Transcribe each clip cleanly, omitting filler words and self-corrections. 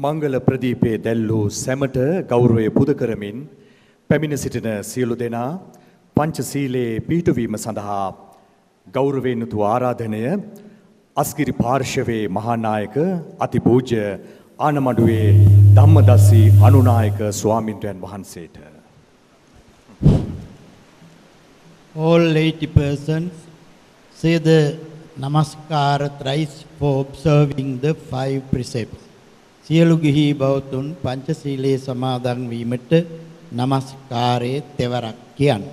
මංගල ප්‍රදීපයේ දැල්වූ සැමට ගෞරවය පුද කරමින් පැමිණ සිටින සියලු දෙනා පංචශීලයේ පිහිටුවීම සඳහා ගෞරවයෙන් යුතු ආරාධනය අස්ගිරි පාර්ශවයේ මහානායක අතිපූජ්‍ය ආනමඩුවේ ධම්මදස්සී අනුනායක ස්වාමින්වයන් වහන්සේට. All 80 persons say the namaskar thrice for observing the 5 precepts. සියලු ගිහි බෞතුන් පංචශීලයේ සමාදන් වීමට නමස්කාරයේ තෙවරක් කියන්න.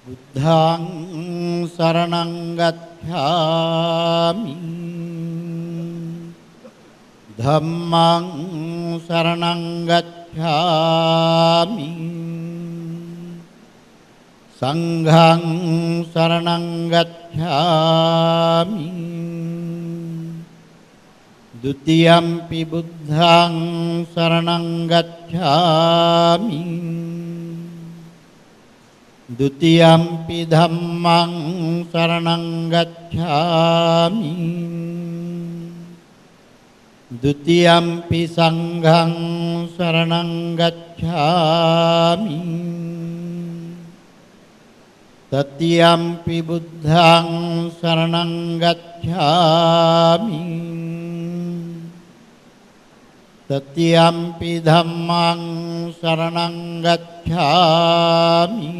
බුද්ධං සරණං ගච්ඡාමි ධම්මං සරණං ගච්ඡාමි සංඝං සරණං ගච්ඡාමි ဒုတိယံ පි බුද්ධං සරණං ගච්ඡාමි ဒုတိယံ පි ධම්මං සරණං ගච්ඡාමි ဒုတိယံ පි සංඝං සරණං ගච්ඡාමි တတိယံ පි බුද්ධං සරණං ගච්ඡාමි တတိယံ පි ධම්මං සරණං ගච්ඡාමි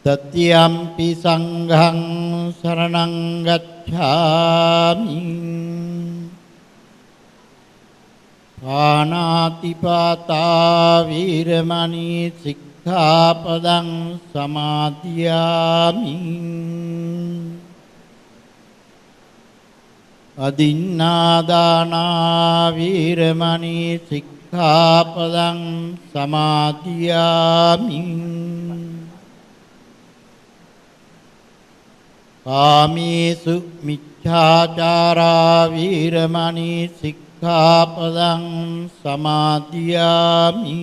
တတိယံ පි සංඝං සරණං ගච්ඡාමි ပါဏာတိပါတာ වීරමණී සික්ඛාපදං සමාදියාමි အදින්නාදානා ဝීරමණී සික්ඛාපදං සමාදියාමි ကာමේසු මිච්ඡාචාරා ဝීරමණී සික්ඛාපදං සමාදියාමි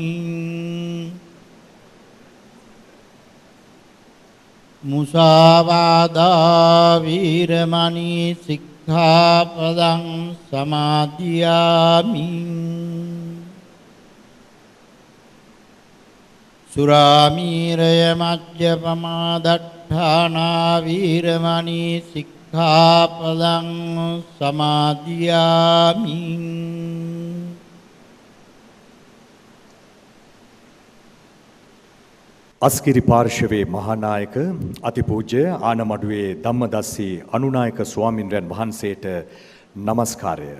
มุสาวาදා ဝීරමණී සික්ඛාපදං සමාදියාමි สุรามีรย මජ්ජපමා දට්ඨානා ဝීරමණී සික්ඛාපදං සමාදියාමි අස්ගිරි පාර්ශවයේ මහානායක අතිපූජ්‍ය ආනමඩුවේ ධම්මදස්සී අනුනායක ස්වාමින්වයන් වහන්සේට নমස්කාරය.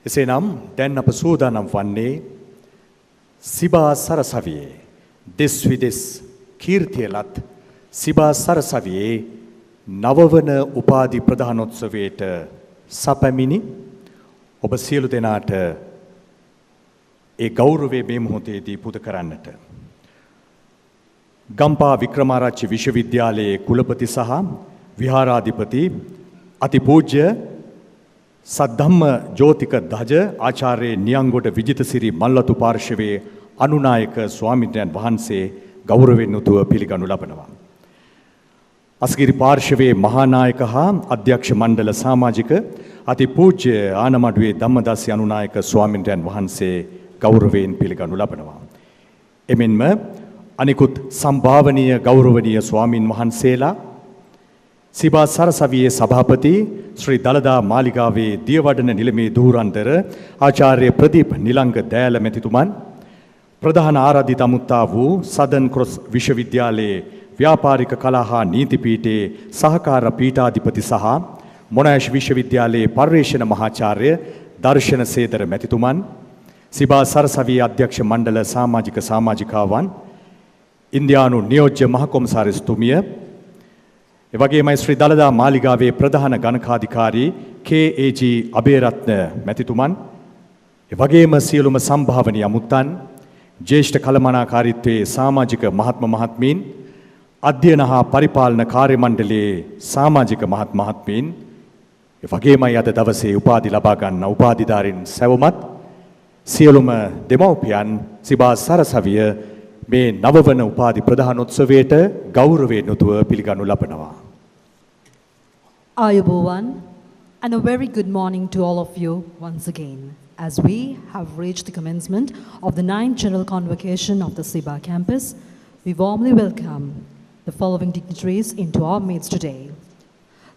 එසේනම් දැන් අප සූදානම් වන්නේ සිබා සරසවියේ දෙස් විදෙස් කීර්තියලත් සිබා සරසවියේ නවවන උපාධි ප්‍රදානෝත්සවයට සැපමිනි ඔබ සියලු දෙනාට ඒ ගෞරවය මේ මොහොතේදී පුද කරන්නට ගම්පා වික්‍රමාරච්චි විශ්වවිද්‍යාලයේ කුලපති සහ විහාරාධිපති අතිපූජ්‍ය සද්ධම්ම ජෝතික ධජ ආචාර්ය නියංගොඩ විජිතසිරි මල්ලතු පාර්ශවයේ අනුනායක ස්වාමින්වයන් වහන්සේ ගෞරවයෙන් යුතුව පිළිගනු ලබනවා. අස්ගිරි පාර්ශවයේ මහානායක හා අධ්‍යක්ෂ මණ්ඩල සමාජික අතිපූජ්‍ය ආනමඩුවේ ධම්මදස්සී අනුනායක ස්වාමින්වයන් වහන්සේ ගෞරවයෙන් පිළිගනු ලබනවා. එමෙන්ම අනිකුත් සම්භාවනීය ගෞරවනීය ස්වාමින් වහන්සේලා සිබා සරසවියේ සභාපති ශ්‍රී දළදා මාලිගාවේ දියවඩන නිලමේ ධූරන්තර ආචාර්ය ප්‍රදීප් නිලංග දෑල මැතිතුමන් ප්‍රධාන ආරාධිත අමුත්තා වූ සදන් ක්‍රොස් විශ්වවිද්‍යාලයේ ව්‍යාපාරික කලා හා නීති පීඨයේ සහකාර පීඨාධිපති සහ මොනාෂ් විශ්වවිද්‍යාලයේ පර්යේෂණ මහාචාර්ය දර්ශන සේදර මැතිතුමන් සිබා සරසවියේ අධ්‍යක්ෂ මණ්ඩල සමාජික සමාජිකාවන් ඉන්දියානු නියෝජ්‍ය මහකොමසාරිස්තුමිය එවැගේමයි ශ්‍රී දළදා මාලිගාවේ ප්‍රධාන ගණකාධිකාරී KAG අබේරත්න මැතිතුමන් එවැගේම සියලුම සම්භාවනීය අමුත්තන් ජ්‍යෙෂ්ඨ කළමනාකාරීත්වයේ සමාජික මහත්ම මහත්මීන් අධ්‍යයන හා පරිපාලන කාර්ය මණ්ඩලයේ සමාජික මහත් මහත්මීන් වගේමයි අද දවසේ උපාධි ලබා ගන්න උපාධිධාරීන් සැවොමත් සියලුම දෙමව්පියන් සිබා සරසවිය මේ නවවන උපාධි ප්‍රදානෝත්සවයට ගෞරවයෙන් යුතුව පිළිගනු ලබනවා. Ayubowan, and a very good morning to all of you once again, as we have reached the commencement of the 9th General Convocation of the Siba campus. We warmly welcome the following dignitaries into our midst today.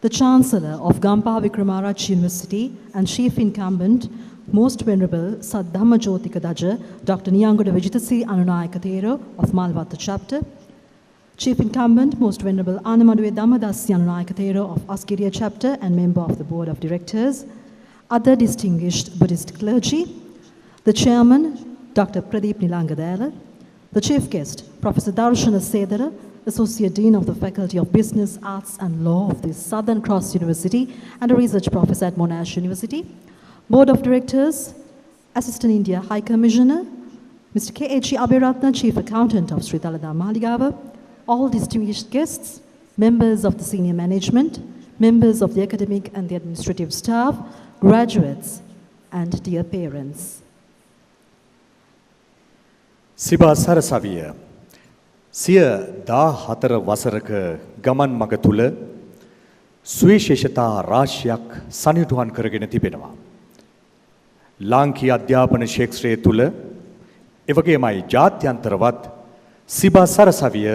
The Chancellor of Gampa Wickramarach University and Chief Incumbent, Most Venerable 𝑠𝑟𝑖 𝐷𝑎𝑙𝑎𝑑𝑎 Dr. 𝑁𝑖𝑛𝑡ℎ 𝑉𝑔𝑟𝑎𝑑𝑐 of 𝑚𝑎ЛWATTU chapter, Chief Incumbent, Most Venerable 𝑎𝑛𝑡ℎ of 𝑠𝑟𝑖 chapter and member of the Board of Directors, other distinguished Buddhist clergy, the Chairman, Dr. Pradeep Nilangadala, the Chief Guest, Professor Darshana Sedara, Associate Dean of the Faculty of Business, Arts and Law of the Southern Cross University and a Research Professor at Monash University, Board of Directors, Assistant India High Commissioner, Mr. 𝑘𝑒𝑐𝑡ℒ Abhirathna, Chief Accountant of 𝑠r𝑖 𝐷𝑎𝑙𝑎𝑑𝑎 𝑀𝑎𝑙𝑖𝑔𝑎𝑤𝑎, all distinguished guests, members of the senior management, members of the academic and the administrative staff, graduates, and dear parents. සිබා සරසවිය සිය 14 වසරක ගමන් මඟ තුල සුවිශේෂතා රාශියක් සනිටුහන් කරගෙන තිබෙනවා. ලාංකීය අධ්‍යාපන ක්ෂේත්‍රයේ තුල එවැගේමයි ජාත්‍යන්තරවත් සිබා සරසවිය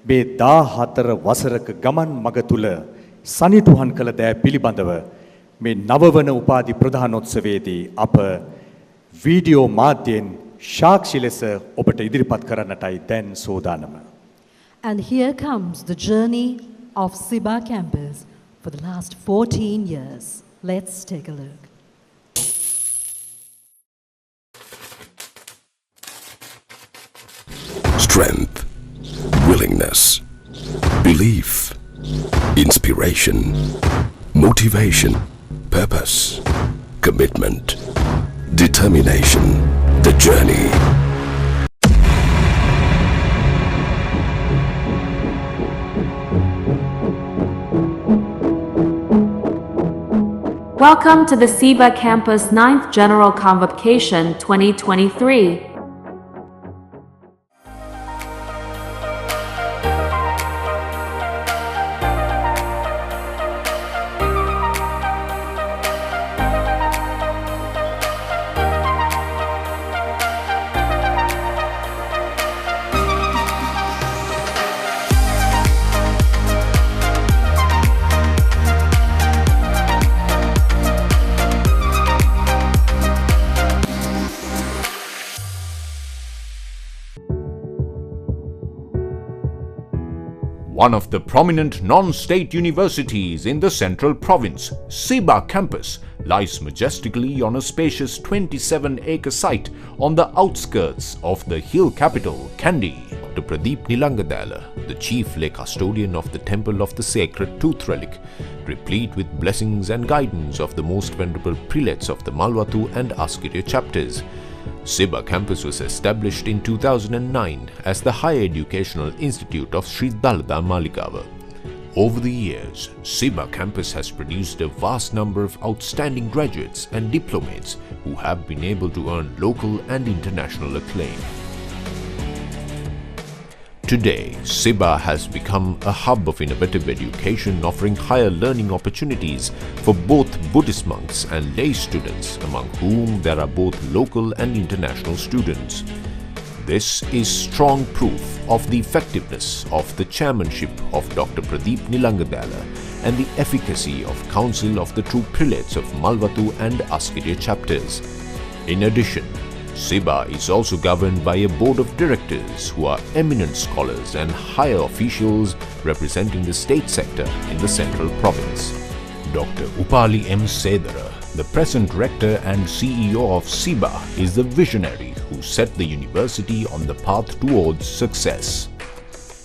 මේ 14 වසරක ගමන් මඟ තුල සනිටුහන් කළ දෑ පිළිබඳව මේ නවවන උපාධි ප්‍රදානෝත්සවයේදී අප වීඩියෝ මාධ්‍යයෙන් සාක්ෂි ලෙස ඔබට ඉදිරිපත් කරන්නටයි දැන් සෝදානම. And here comes the journey of Siba campus for the last 14 years. Let's take a look. Strength, willingness, belief, inspiration, motivation, purpose, commitment, determination, the journey. Welcome to the Siba Campus 9th General Convocation 2023. One of the prominent non-state universities in the central province, Siba campus, lies majestically on a spacious 27-acre site on the outskirts of the hill capital, Kandy. Dr. Pradeep Nilangadala, the chief lay custodian of the temple of the sacred tooth relic, replete with blessings and guidance of the most venerable prelates of the 𝑚𝑎LWATTU and 𝑠𝑟𝑖 chapters. Siba campus was established in 2009 as the Higher Educational Institute of 𝑠r𝑖 𝐷𝑎𝑙𝑎𝑑𝑎 𝑀𝑎𝑙𝑖𝑔𝑎𝑤𝑎. Over the years, Siba campus has produced a vast number of outstanding graduates and diplomates who have been able to earn local and international acclaim. Today, Siba has become a hub of innovative education, offering higher learning opportunities for both Buddhist monks and lay students, among whom there are both local and international students. This is strong proof of the effectiveness of the chairmanship of Dr. Pradeep Nilangadala and the efficacy of Council of the True Prelates of 𝑚𝑎LWATTU and 𝑠𝑟𝑖 chapters. In addition, Siba is also governed by a board of directors who are eminent scholars and higher officials representing the state sector in the central province. Dr. Upali M. Sedara, the present rector and CEO of Siba, is the visionary who set the university on the path towards success.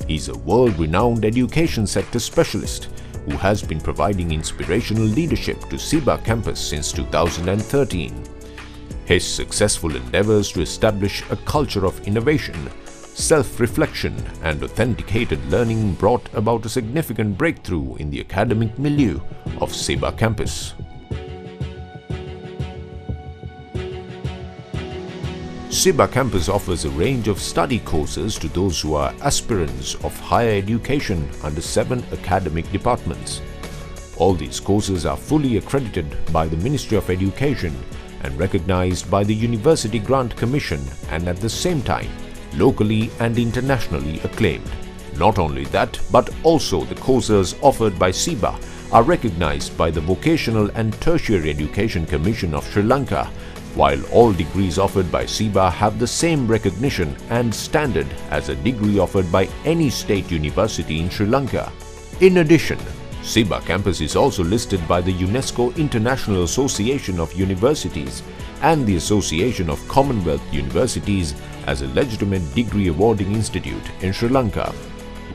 He is a world-renowned education sector specialist who has been providing inspirational leadership to Siba campus since 2013. His successful endeavors to establish a culture of innovation, self-reflection and authenticated learning brought about a significant breakthrough in the academic milieu of Siba campus. Siba campus offers a range of study courses to those who are aspirants of higher education under 7 academic departments. All these courses are fully accredited by the Ministry of Education and recognized by the University Grant Commission, and at the same time locally and internationally acclaimed. Not only that, but also the courses offered by Siba are recognized by the Vocational and Tertiary Education Commission of Sri Lanka, while all degrees offered by Siba have the same recognition and standard as a degree offered by any state university in Sri Lanka. In addition, Siba campus is also listed by the UNESCO International Association of Universities and the Association of Commonwealth Universities as a legitimate degree awarding institute in Sri Lanka.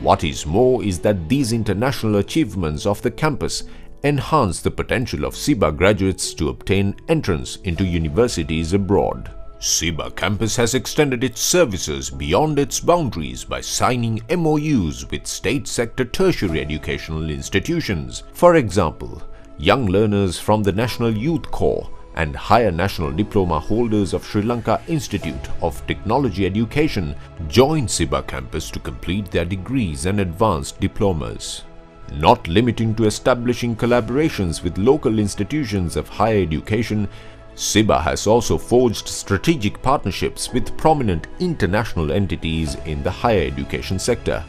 What is more is that these international achievements of the campus enhance the potential of Siba graduates to obtain entrance into universities abroad. Siba campus has extended its services beyond its boundaries by signing MOUs with state sector tertiary educational institutions. For example, young learners from the National Youth Corps and higher national diploma holders of Sri Lanka Institute of Technology Education join Siba campus to complete their degrees and advanced diplomas. Not limiting to establishing collaborations with local institutions of higher education, Siba has also forged strategic partnerships with prominent international entities in the higher education sector.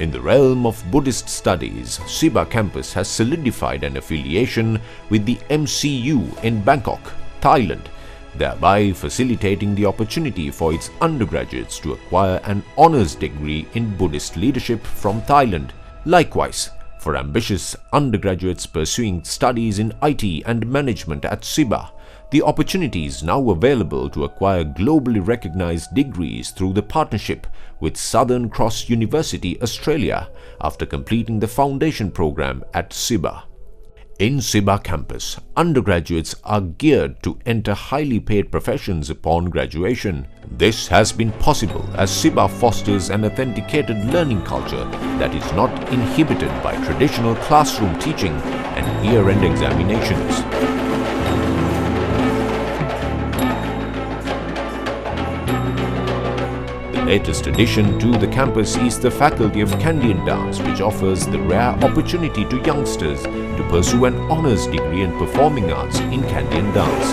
In the realm of Buddhist studies, Siba campus has solidified an affiliation with the MCU in Bangkok, Thailand, thereby facilitating the opportunity for its undergraduates to acquire an honours degree in Buddhist leadership from Thailand. Likewise, for ambitious undergraduates pursuing studies in IT and management at Siba, the opportunity is now available to acquire globally recognized degrees through the partnership with Southern Cross University, Australia, after completing the foundation program at Siba. In Siba campus, undergraduates are geared to enter highly paid professions upon graduation. This has been possible as Siba fosters an authenticated learning culture that is not inhibited by traditional classroom teaching and year-end examinations. The latest addition to the campus is the Faculty of Kandyan Dance, which offers the rare opportunity to youngsters to pursue an honours degree in performing arts in Kandyan dance.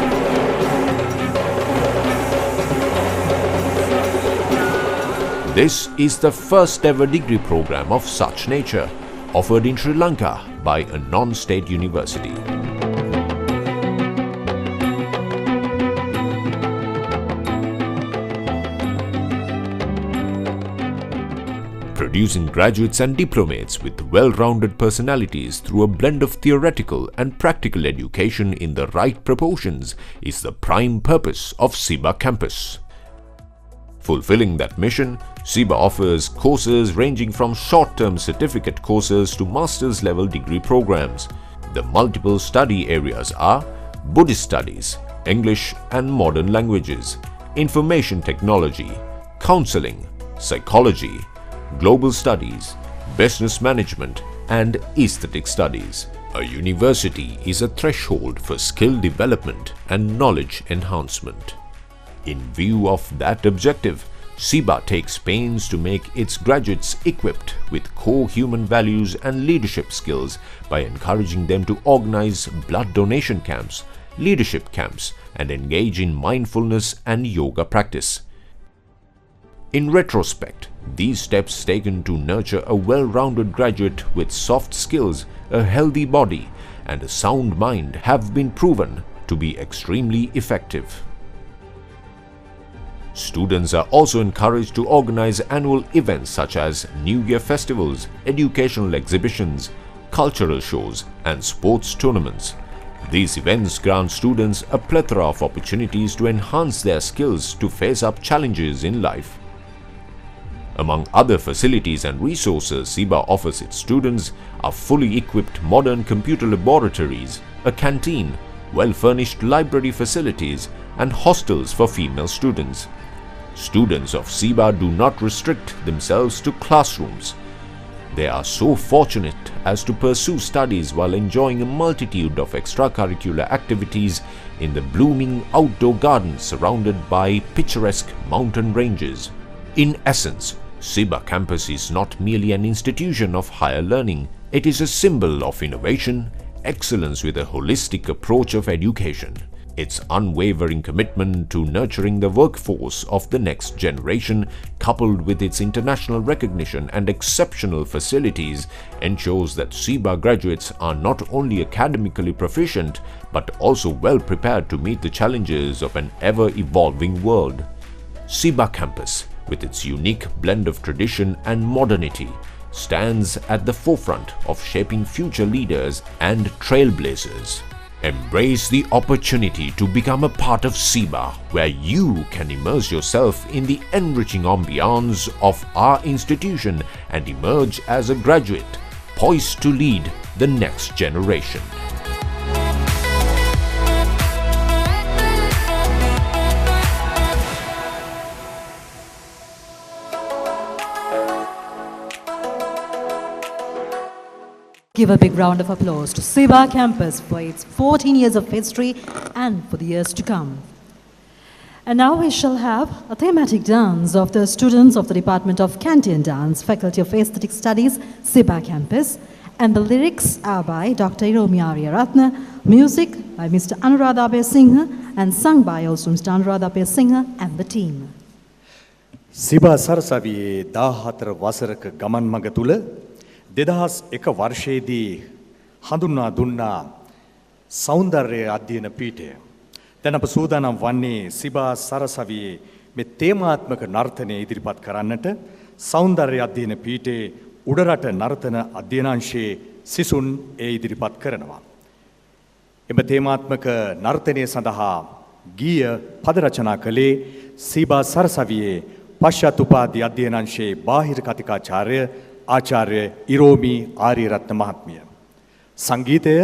This is the first ever degree program of such nature, offered in Sri Lanka by a non-state university. Producing graduates and diplomates with well-rounded personalities through a blend of theoretical and practical education in the right proportions is the prime purpose of Siba campus. Fulfilling that mission, Siba offers courses ranging from short-term certificate courses to master's level degree programs. The multiple study areas are Buddhist studies, English and modern languages, information technology, counseling, psychology, global studies, business management, and aesthetic studies. A university is a threshold for skill development and knowledge enhancement. In view of that objective, Siba takes pains to make its graduates equipped with core human values and leadership skills by encouraging them to organize blood donation camps, leadership camps, and engage in mindfulness and yoga practice. In retrospect, these steps taken to nurture a well-rounded graduate with soft skills, a healthy body, and a sound mind have been proven to be extremely effective. Students are also encouraged to organize annual events such as New Year festivals, educational exhibitions, cultural shows, and sports tournaments. These events grant students a plethora of opportunities to enhance their skills to face up challenges in life. Among other facilities and resources Siba offers its students are fully equipped modern computer laboratories, a canteen, well-furnished library facilities, and hostels for female students. Students of Siba do not restrict themselves to classrooms. They are so fortunate as to pursue studies while enjoying a multitude of extracurricular activities in the blooming outdoor gardens surrounded by picturesque mountain ranges. In essence, Siba campus is not merely an institution of higher learning, it is a symbol of innovation, excellence with a holistic approach of education. Its unwavering commitment to nurturing the workforce of the next generation, coupled with its international recognition and exceptional facilities, ensures that Siba graduates are not only academically proficient but also well prepared to meet the challenges of an ever-evolving world. Siba campus, with its unique blend of tradition and modernity, stands at the forefront of shaping future leaders and trailblazers. Embrace the opportunity to become a part of Siba, where you can immerse yourself in the enriching ambiance of our institution and emerge as a graduate, poised to lead the next generation. Give a big round of applause to Siba campus for its 14 years of history and for the years to come. And now we shall have a thematic dance of the students of the Department of Canteen Dance, Faculty of Aesthetic Studies, Siba campus, and the lyrics are by Dr. Iromi Aryaratne, music by Mr. Anuradha 𝑏𝑎𝑠inghe, and sung by also Mr. Anuradha 𝑏𝑎𝑠inghe and the team. සිබා සරසවියේ 14 වසරක ගමන් මඟ තුල 2001 වර්ෂයේදී හඳුන්වා දුන්නා සෞන්දර්ය අධ්‍යයන පීඨය. දැන් අප සූදානම් වන්නේ සිබා සරසවියේ මේ තේමාත්මක නර්තනය ඉදිරිපත් කරන්නට සෞන්දර්ය අධ්‍යයන පීඨයේ උඩරට නර්තන අධ්‍යයනාංශයේ සිසුන් ඒ ඉදිරිපත් කරනවා. එම තේමාත්මක නර්තනය සඳහා ගීය පද රචනා කළේ සිබා සරසවියේ පශ්චාත් උපාධි අධ්‍යයනාංශයේ බාහිර කතිකාචාර්ය ආචාර්ය ඉරෝමි ආරියරත්න මහත්මිය. සංගීතය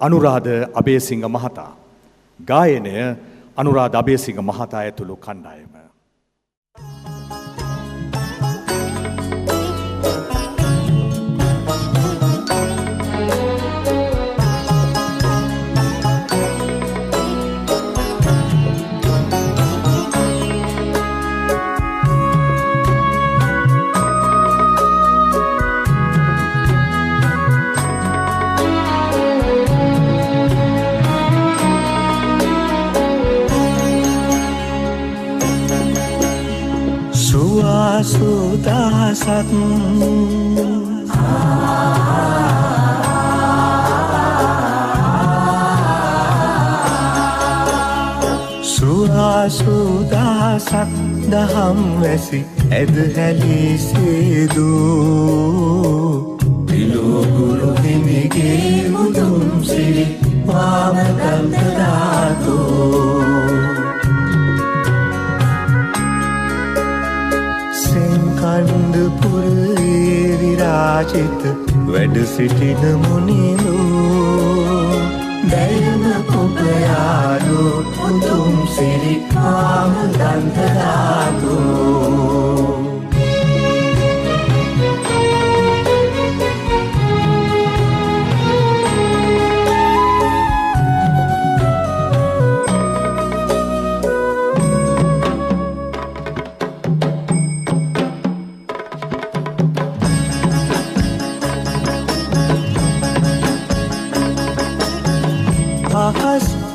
අනුරාධ අබේසිංහ මහතා. ගායනය අනුරාධ අබේසිංහ මහතා ඇතුළු කණ්ඩායම. සුදාසත් සුදාසත් දහම් වැසි ඇද හැලී සේදු පිලෝගුරු හිමිගේ මුදුන් සිරි පාවතන්ත ධාතු කන්දපුරේ විරාජිත වැඩ සිටින මුනිලු දැයම කුපයාලු උතුම් සිරි ආමුදන්ත ධාතු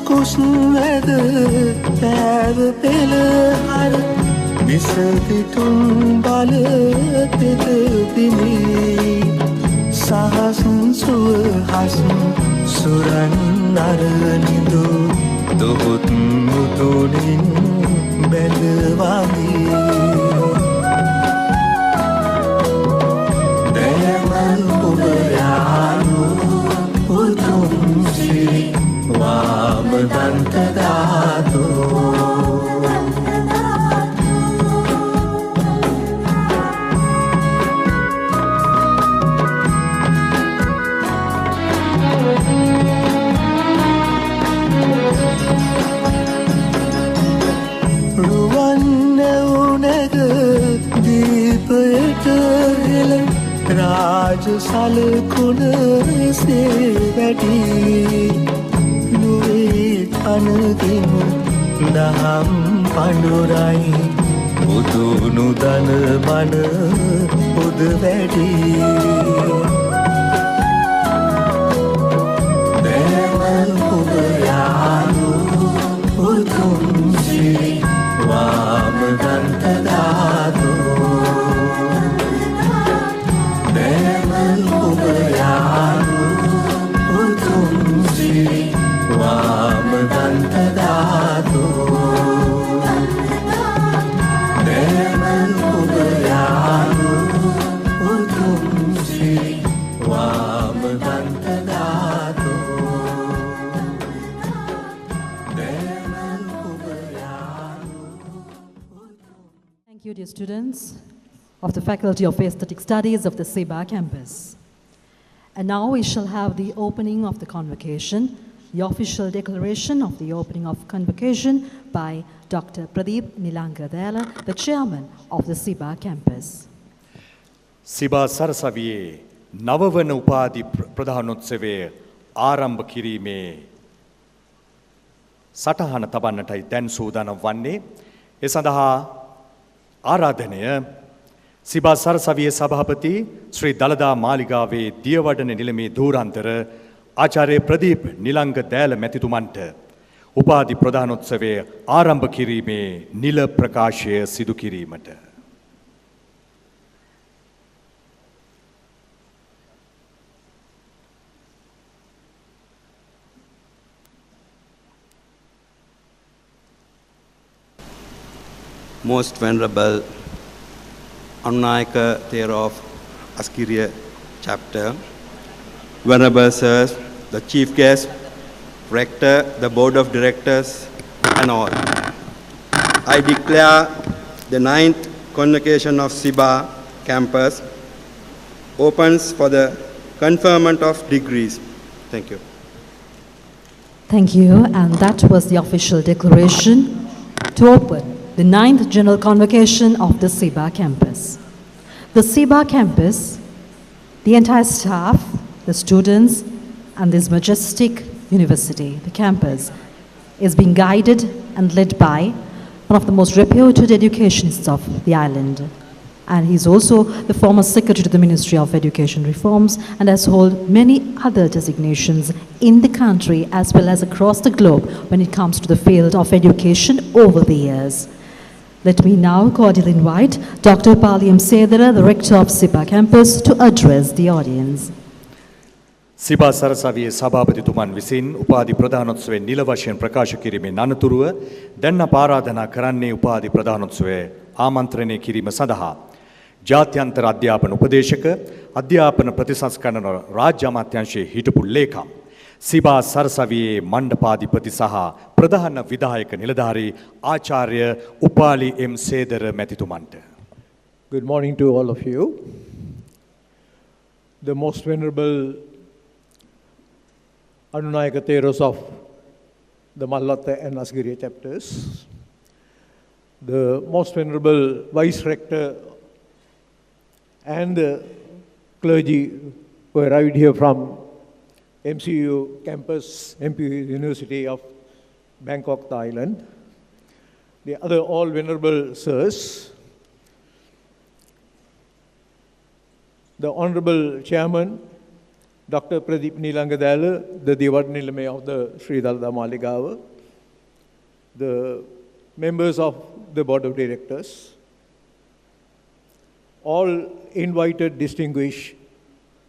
කුස්වැද තෑව පෙළහර විසතිතුන් බල තෙත පිණි සහසුන් සුවහසුන් සුරන් නරනිදු දොහොත් මුතුනින් බැඳවාගේ දැයමල් පුබයාලු උතුම් සිරි වාමදන්ත ධාතු රුවන් නැවුන රාජ සලකුණ සේවැටි නුවේ තනදිම දහම් පඬුරයි උතුණු දන බන පුද වැඩි දේවල් කුබයානු උතුම් සිරි වාම දන්ත ධාතු දේවල් කුබයානු උතුම් සිරි වාම දන්ත ධාතු දේවල් කුබයානු උතුම් සිරි වාම දන්ත ධාතු දේවල් කුබයානු. Thank you, dear students of the Faculty of Aesthetic Studies of the Siba campus. And now we shall have the opening of the convocation, the official declaration of the opening of convocation by Dr. Pradeep Nilangadala, the chairman of the Siba campus. සිබා සරසවියේ නවවන උපාධි ප්‍රධානෝත්සවය ආරම්භ කිරීමේ සටහන තබන්නටයි දැන් සූදානම් වන්නේ. ඒ සඳහා ආරාධනය සිබා සරසවියේ සභාපති ශ්‍රී දළදා මාලිගාවේ දියවඩන නිලමේ ධූරාන්තර ආචාර්ය ප්‍රදීප් නිලංග දෑල මැතිතුමන්ට උපාධි ප්‍රධානෝත්සවය ආරම්භ කිරීමේ නිල ප්‍රකාශය සිදු කිරීමට. Most Venerable Alumni thereof Askiriya chapter, Venerable Sirs, the Chief Guest, Rector, the Board of Directors, and all. I declare the 9th Convocation of Siba campus opens for the conferment of degrees. Thank you. Thank you, and that was the official declaration to open the 9th General Convocation of the Siba campus. The Siba campus, the entire staff, the students, and this majestic university, the campus, is being guided and led by one of the most reputed educationists of the island. And he's also the former secretary to the Ministry of Education Reforms and has held many other designations in the country as well as across the globe when it comes to the field of education over the years. Let me now cordially invite Dr. 𝑃𝑎𝑙𝑙𝑒 𝑁𝑖𝑛𝑡ℎ, the rector of Siba campus, to address the audience. සිබා සරසවියේ සභාපතිතුමන් විසින් උපාධි ප්‍රධානෝත්සවයේ නිල වශයෙන් ප්‍රකාශ කිරීමේ අනතුරුව දැන් අප ආරාධනා කරන්නේ උපාධි ප්‍රධානෝත්සවයේ ආමන්ත්‍රණය කිරීම සඳහා ජාත්‍යන්තර අධ්‍යාපන උපදේශක අධ්‍යාපන ප්‍රතිසංස්කරණ රාජ්‍ය අමාත්‍යාංශයේ හිටපු ලේකම් සිබා සරසවියේ මණ්ඩපාධිපති සහ ප්‍රධාන විධායක නිලධාරී ආචාර්ය උපාලි එම් සේදර මැතිතුමන්ට. Good morning to all of you. The most venerable Anunayaka Theros of the Mallatta and Asgiriya chapters, the most venerable Vice Rector and the clergy who arrived here from MCU campus, MPU University of Bangkok, Thailand, the other all venerable sirs, the Honorable Chairman, Dr. Pradeep Nilangadala, the Devadnilame of the Sri Dalada Maligawa, the members of the Board of Directors, all invited distinguished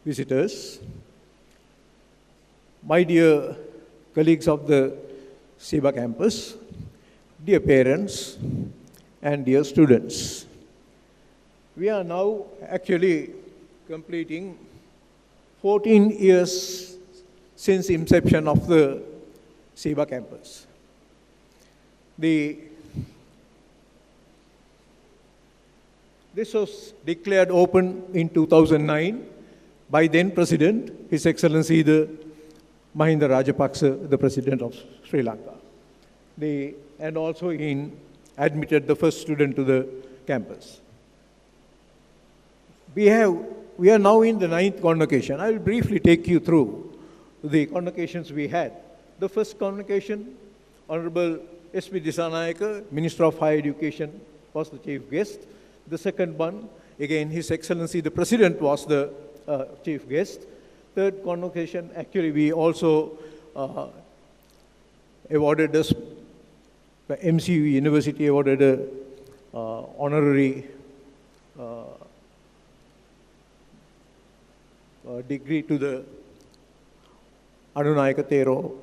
visitors, my dear colleagues of the Siba campus, dear parents, and dear students. We are now actually completing 14 years since inception of the Siba campus. This was declared open in 2009 by then President, His Excellency the Mahinda Rajapaksa, the President of Sri Lanka. And also he admitted the first student to the campus. We have we are now in the 9th convocation. I will briefly take you through the convocations we had. The first convocation, Honorable S.P. Dissanayake, Minister of Higher Education, was the chief guest. The second one, again, His Excellency the President was the chief guest. Third convocation, actually we also awarded us, the MCU University awarded a honorary degree to the Anunayaka Thero,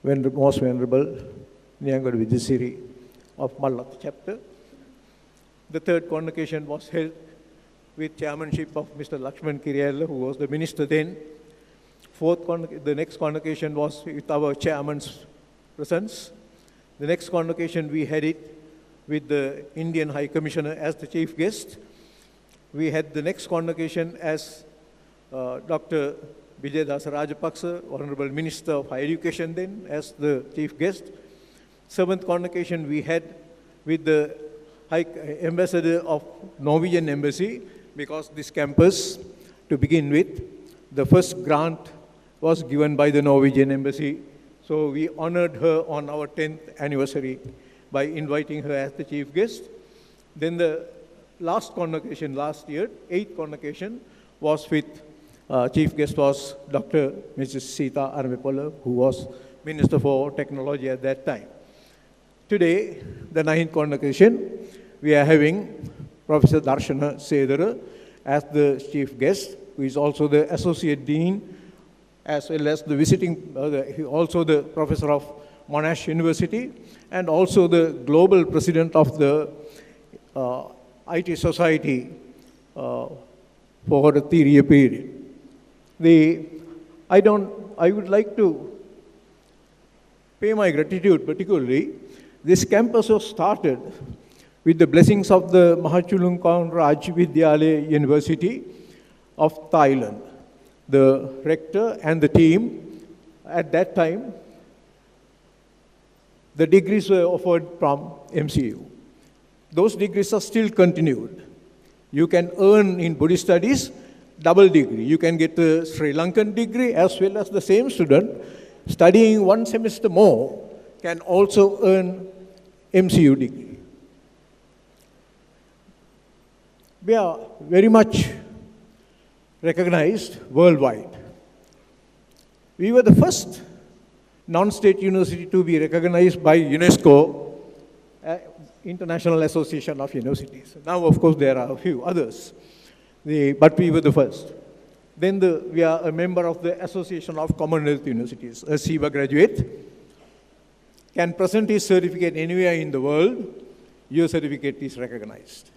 most venerable Nyangad Vidyasiri of Malak chapter. The third convocation was held with chairmanship of Mr. Lakshman Kiriyalla, who was the minister then. The next convocation was with our chairman's presence. The next convocation we had it with the Indian High Commissioner as the chief guest. We had the next convocation as Dr. Vijayadasa Rajapaksa, Honorable Minister of Higher Education then, as the chief guest. Seventh convocation we had with the High Ambassador of Norwegian Embassy, because this campus, to begin with, the first grant was given by the Norwegian Embassy. So we honored her on our 10th anniversary by inviting her as the chief guest. Then the last convocation last year, 8th convocation, was with chief guest was Dr. Mrs. Sita Armepala, who was Minister for Technology at that time. Today, the 9th convocation, we are having Professor Darshana Sedara as the chief guest, who is also the Associate Dean, as well as the visiting, also the Professor of Monash University, and also the Global President of the IT Society for a 3-year period. I would like to pay my gratitude particularly. This campus was started with the blessings of the Mahachulungkong Raj Vidyalaya University of Thailand. The rector and the team, at that time, the degrees were offered from MCU. Those degrees are still continued. You can earn in Buddhist studies double degree. You can get the Sri Lankan degree as well as the same student studying 1 semester more can also earn MCU degree. We are very much recognized worldwide. We were the first non-state university to be recognized by UNESCO, International Association of Universities. Now, of course, there are a few others, but we were the first. Then we are a member of the Association of Commonwealth Universities. A Siba graduate can present his certificate anywhere in the world, your certificate is recognized.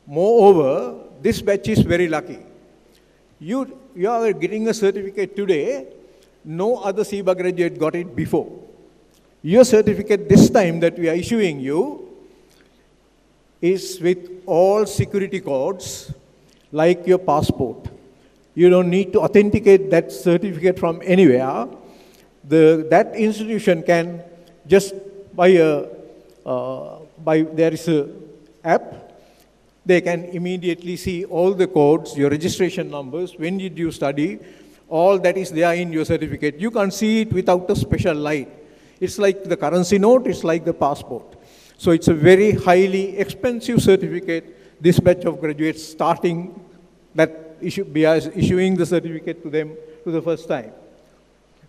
Moreover, this batch is very lucky. You are getting a certificate today, no other Siba graduate got it before. Your certificate this time that we are issuing you is with all security codes like your passport. You don't need to authenticate that certificate from anywhere. That institution can just there is an app. They can immediately see all the codes, your registration numbers, when did you study, all that is there in your certificate. You can't see it without a special light. It's like the currency note, it's like the passport. So it's a very highly expensive certificate. This batch of graduates starting that we are issuing the certificate to them for the first time.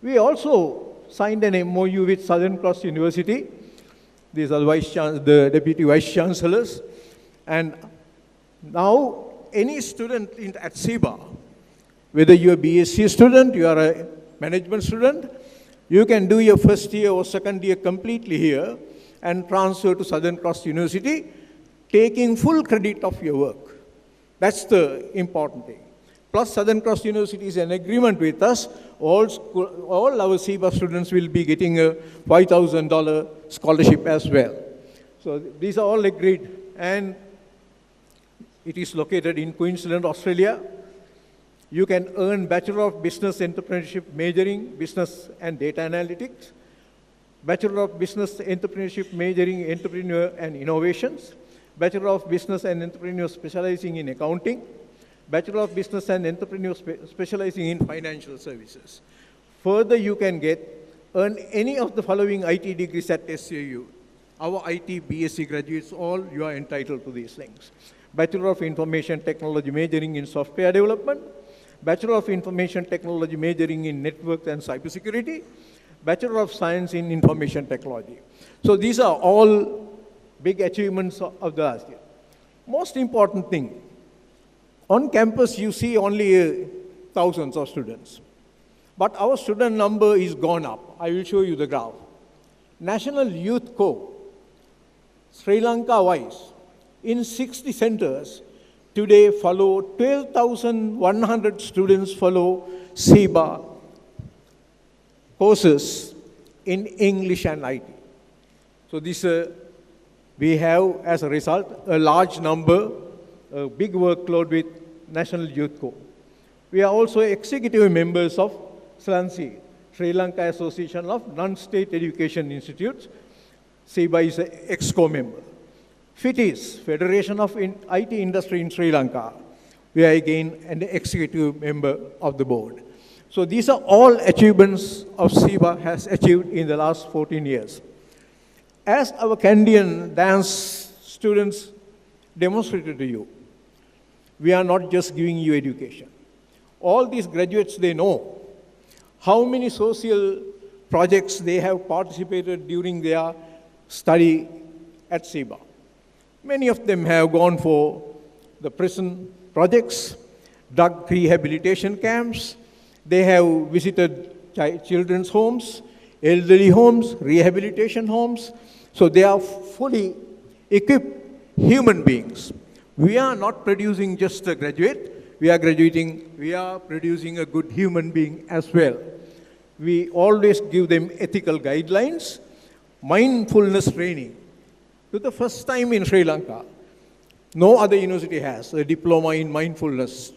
We also signed an MOU with Southern Cross University. These are the Deputy Vice Chancellors. And now, any student at Siba, whether you're a BSc student, you are a management student, you can do your first year or second year completely here and transfer to Southern Cross University, taking full credit of your work. That's the important thing. Plus, Southern Cross University is an agreement with us. All our Siba students will be getting a $5,000 scholarship as well. So these are all agreed. And it is located in Queensland, Australia. You can earn Bachelor of Business Entrepreneurship majoring Business and Data Analytics, Bachelor of Business Entrepreneurship majoring Entrepreneur and Innovations, Bachelor of Business and Entrepreneur specializing in Accounting, Bachelor of Business and Entrepreneur specializing in financial services. Further, you can earn any of the following IT degrees at SCAU. Our IT BSc graduates, all you are entitled to these things. Bachelor of Information Technology majoring in software development, Bachelor of Information Technology majoring in network and cybersecurity, Bachelor of Science in Information Technology. So these are all big achievements of the last year. Most important thing, on campus you see only thousands of students. But our student number is gone up. I will show you the graph. National Youth Corps, Sri Lanka-wise, in 60 centers, today follow 12,100 students follow Siba courses in English and IT. So this, we have, as a result, a large number, a big workload with National Youth Corps. We are also executive members of SLANSI, Sri Lanka Association of Non-State Education Institutes. Siba is an EXCO member. FITIS, Federation of IT Industry in Sri Lanka. We are again an executive member of the board. So these are all achievements of Siba has achieved in the last 14 years. As our Canadian dance students demonstrated to you, we are not just giving you education. All these graduates, they know how many social projects they have participated during their study at Siba. Many of them have gone for the prison projects, drug rehabilitation camps. They have visited children's homes, elderly homes, rehabilitation homes. So they are fully equipped human beings. We are not producing just a graduate. We are producing a good human being as well. We always give them ethical guidelines, mindfulness training. For the first time in Sri Lanka, no other university has a diploma in mindfulness.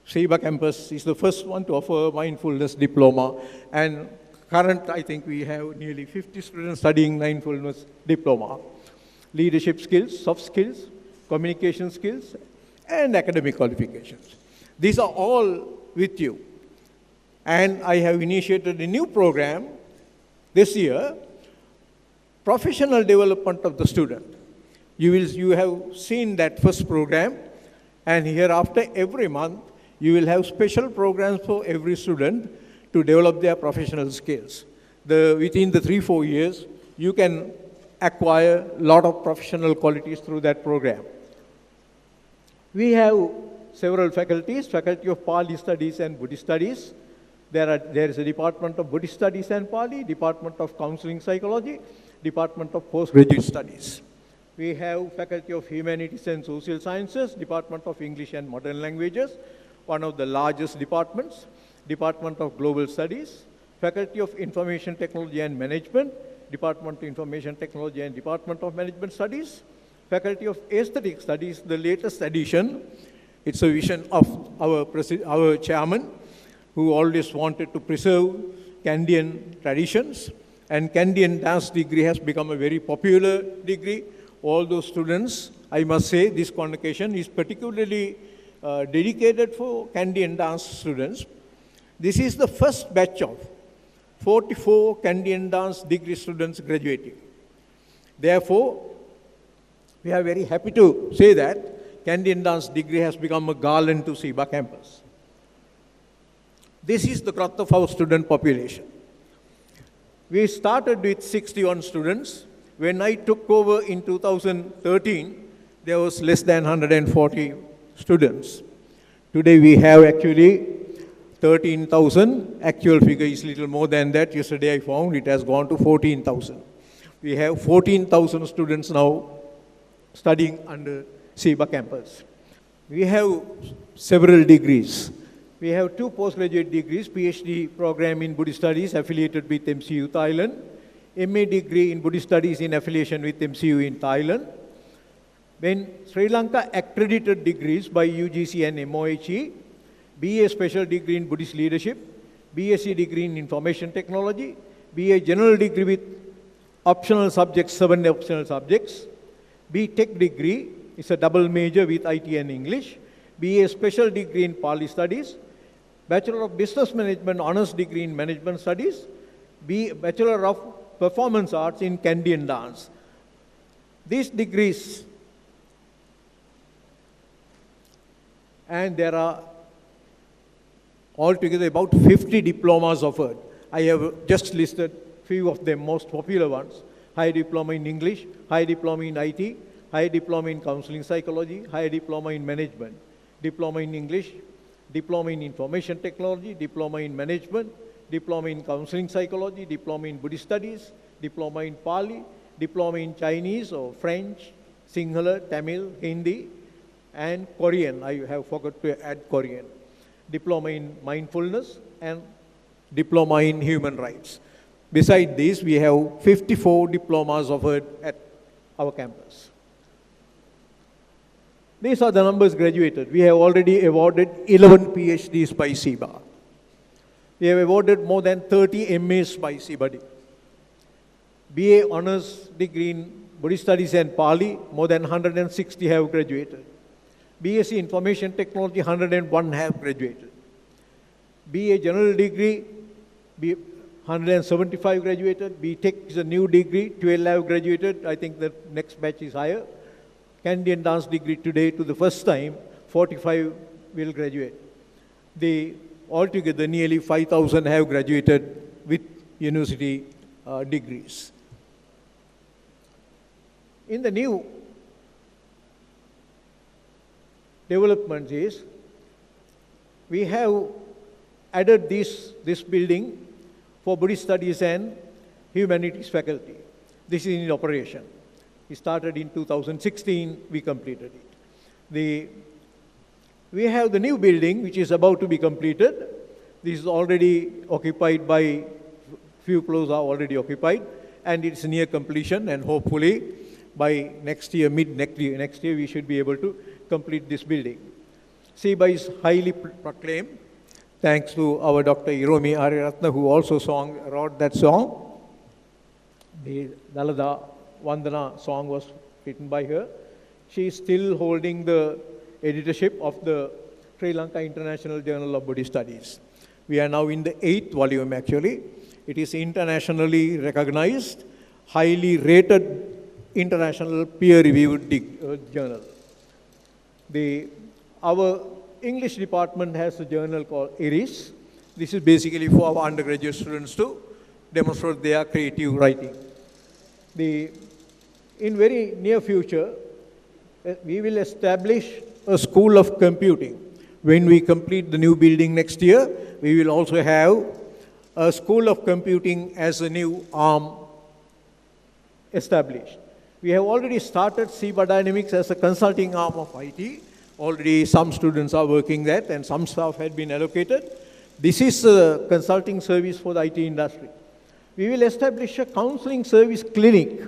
Siba campus is the first one to offer a mindfulness diploma, and I think we have nearly 50 students studying mindfulness diploma. Leadership skills, soft skills, communication skills, and academic qualifications. These are all with you. And I have initiated a new program this year, professional development of the student. You have seen that first program, and hereafter every month you will have special programs for every student to develop their professional skills. Within the 3-4 years, you can acquire a lot of professional qualities through that program. We have several faculties, Faculty of Pali Studies and Buddhist Studies. There is a Department of Buddhist Studies and Pali, Department of Counseling Psychology, Department of Postgraduate Studies. We have Faculty of Humanities and Social Sciences, Department of English and Modern Languages, one of the largest departments, Department of Global Studies, Faculty of Information Technology and Management, Department of Information Technology and Department of Management Studies, Faculty of Aesthetic Studies, the latest addition. It's a vision of our chairman, who always wanted to preserve Canadian traditions. And Canadian dance degree has become a very popular degree. All those students, I must say, this convocation is particularly dedicated for Canadian dance students. This is the first batch of 44 Canadian dance degree students graduating. Therefore, we are very happy to say that Canadian dance degree has become a garland to Siba campus. This is the growth of our student population. We started with 61 students. When I took over in 2013, there was less than 140 students. Today we have actually 13,000. Actual figure is little more than that. Yesterday I found it has gone to 14,000. We have 14,000 students now studying under Siba campus. We have several degrees. We have 2 postgraduate degrees, PhD program in Buddhist Studies affiliated with MCU Thailand, MA degree in Buddhist Studies in affiliation with MCU in Thailand. Then Sri Lanka accredited degrees by UGC and MOHE, BA special degree in Buddhist leadership, BSc degree in information technology, BA general degree with optional subjects, 7 optional subjects, B Tech degree is a double major with IT and English, BA Special Degree in Pali Studies, Bachelor of Business Management Honours Degree in Management Studies, Bachelor of Performance Arts in Kandyan Dance. These degrees, and there are altogether about 50 diplomas offered. I have just listed few of the most popular ones. High Diploma in English, High Diploma in IT, High Diploma in Counseling Psychology, High Diploma in Management, Diploma in English, Diploma in Information Technology, Diploma in Management, Diploma in Counseling Psychology, Diploma in Buddhist Studies, Diploma in Pali, Diploma in Chinese or French, Sinhala, Tamil, Hindi, and Korean. I have forgot to add Korean. Diploma in Mindfulness and Diploma in Human Rights. Besides this, we have 54 diplomas offered at our campus. These are the numbers graduated. We have already awarded 11 PhDs by Siba. We have awarded more than 30 MAs by Siba. BA Honours Degree in Buddhist Studies and Pali, more than 160 have graduated. BSc Information Technology, 101 have graduated. BA General Degree, 175 graduated. BTech is a new degree, 12 have graduated. I think the next batch is higher. Kandyan Dance degree today, to the first time, 45 will graduate. Altogether, nearly 5,000 have graduated with university degrees. In the new development is, we have added this building for Buddhist Studies and Humanities faculty. This is in operation. We started in 2016, we completed it. We have the new building which is about to be completed. This is already occupied by, few floors are already occupied, and it's near completion, and hopefully by next year, next year we should be able to complete this building. Siba is highly proclaimed, thanks to our Dr. Iromi Ariyaratna, who also wrote that song. The Dalada Vandana song was written by her. She is still holding the editorship of the Sri Lanka International Journal of Buddhist Studies. We are now in the 8th volume actually. It is internationally recognized, highly rated international peer-reviewed journal. Our English department has a journal called 𝑠𝑟𝑖. This is basically for our undergraduate students to demonstrate their creative writing. In very near future, we will establish a school of computing. When we complete the new building next year, we will also have a school of computing as a new arm established. We have already started Siba Dynamics as a consulting arm of IT. Already some students are working that, and some staff had been allocated. This is a consulting service for the IT industry. We will establish a counseling service clinic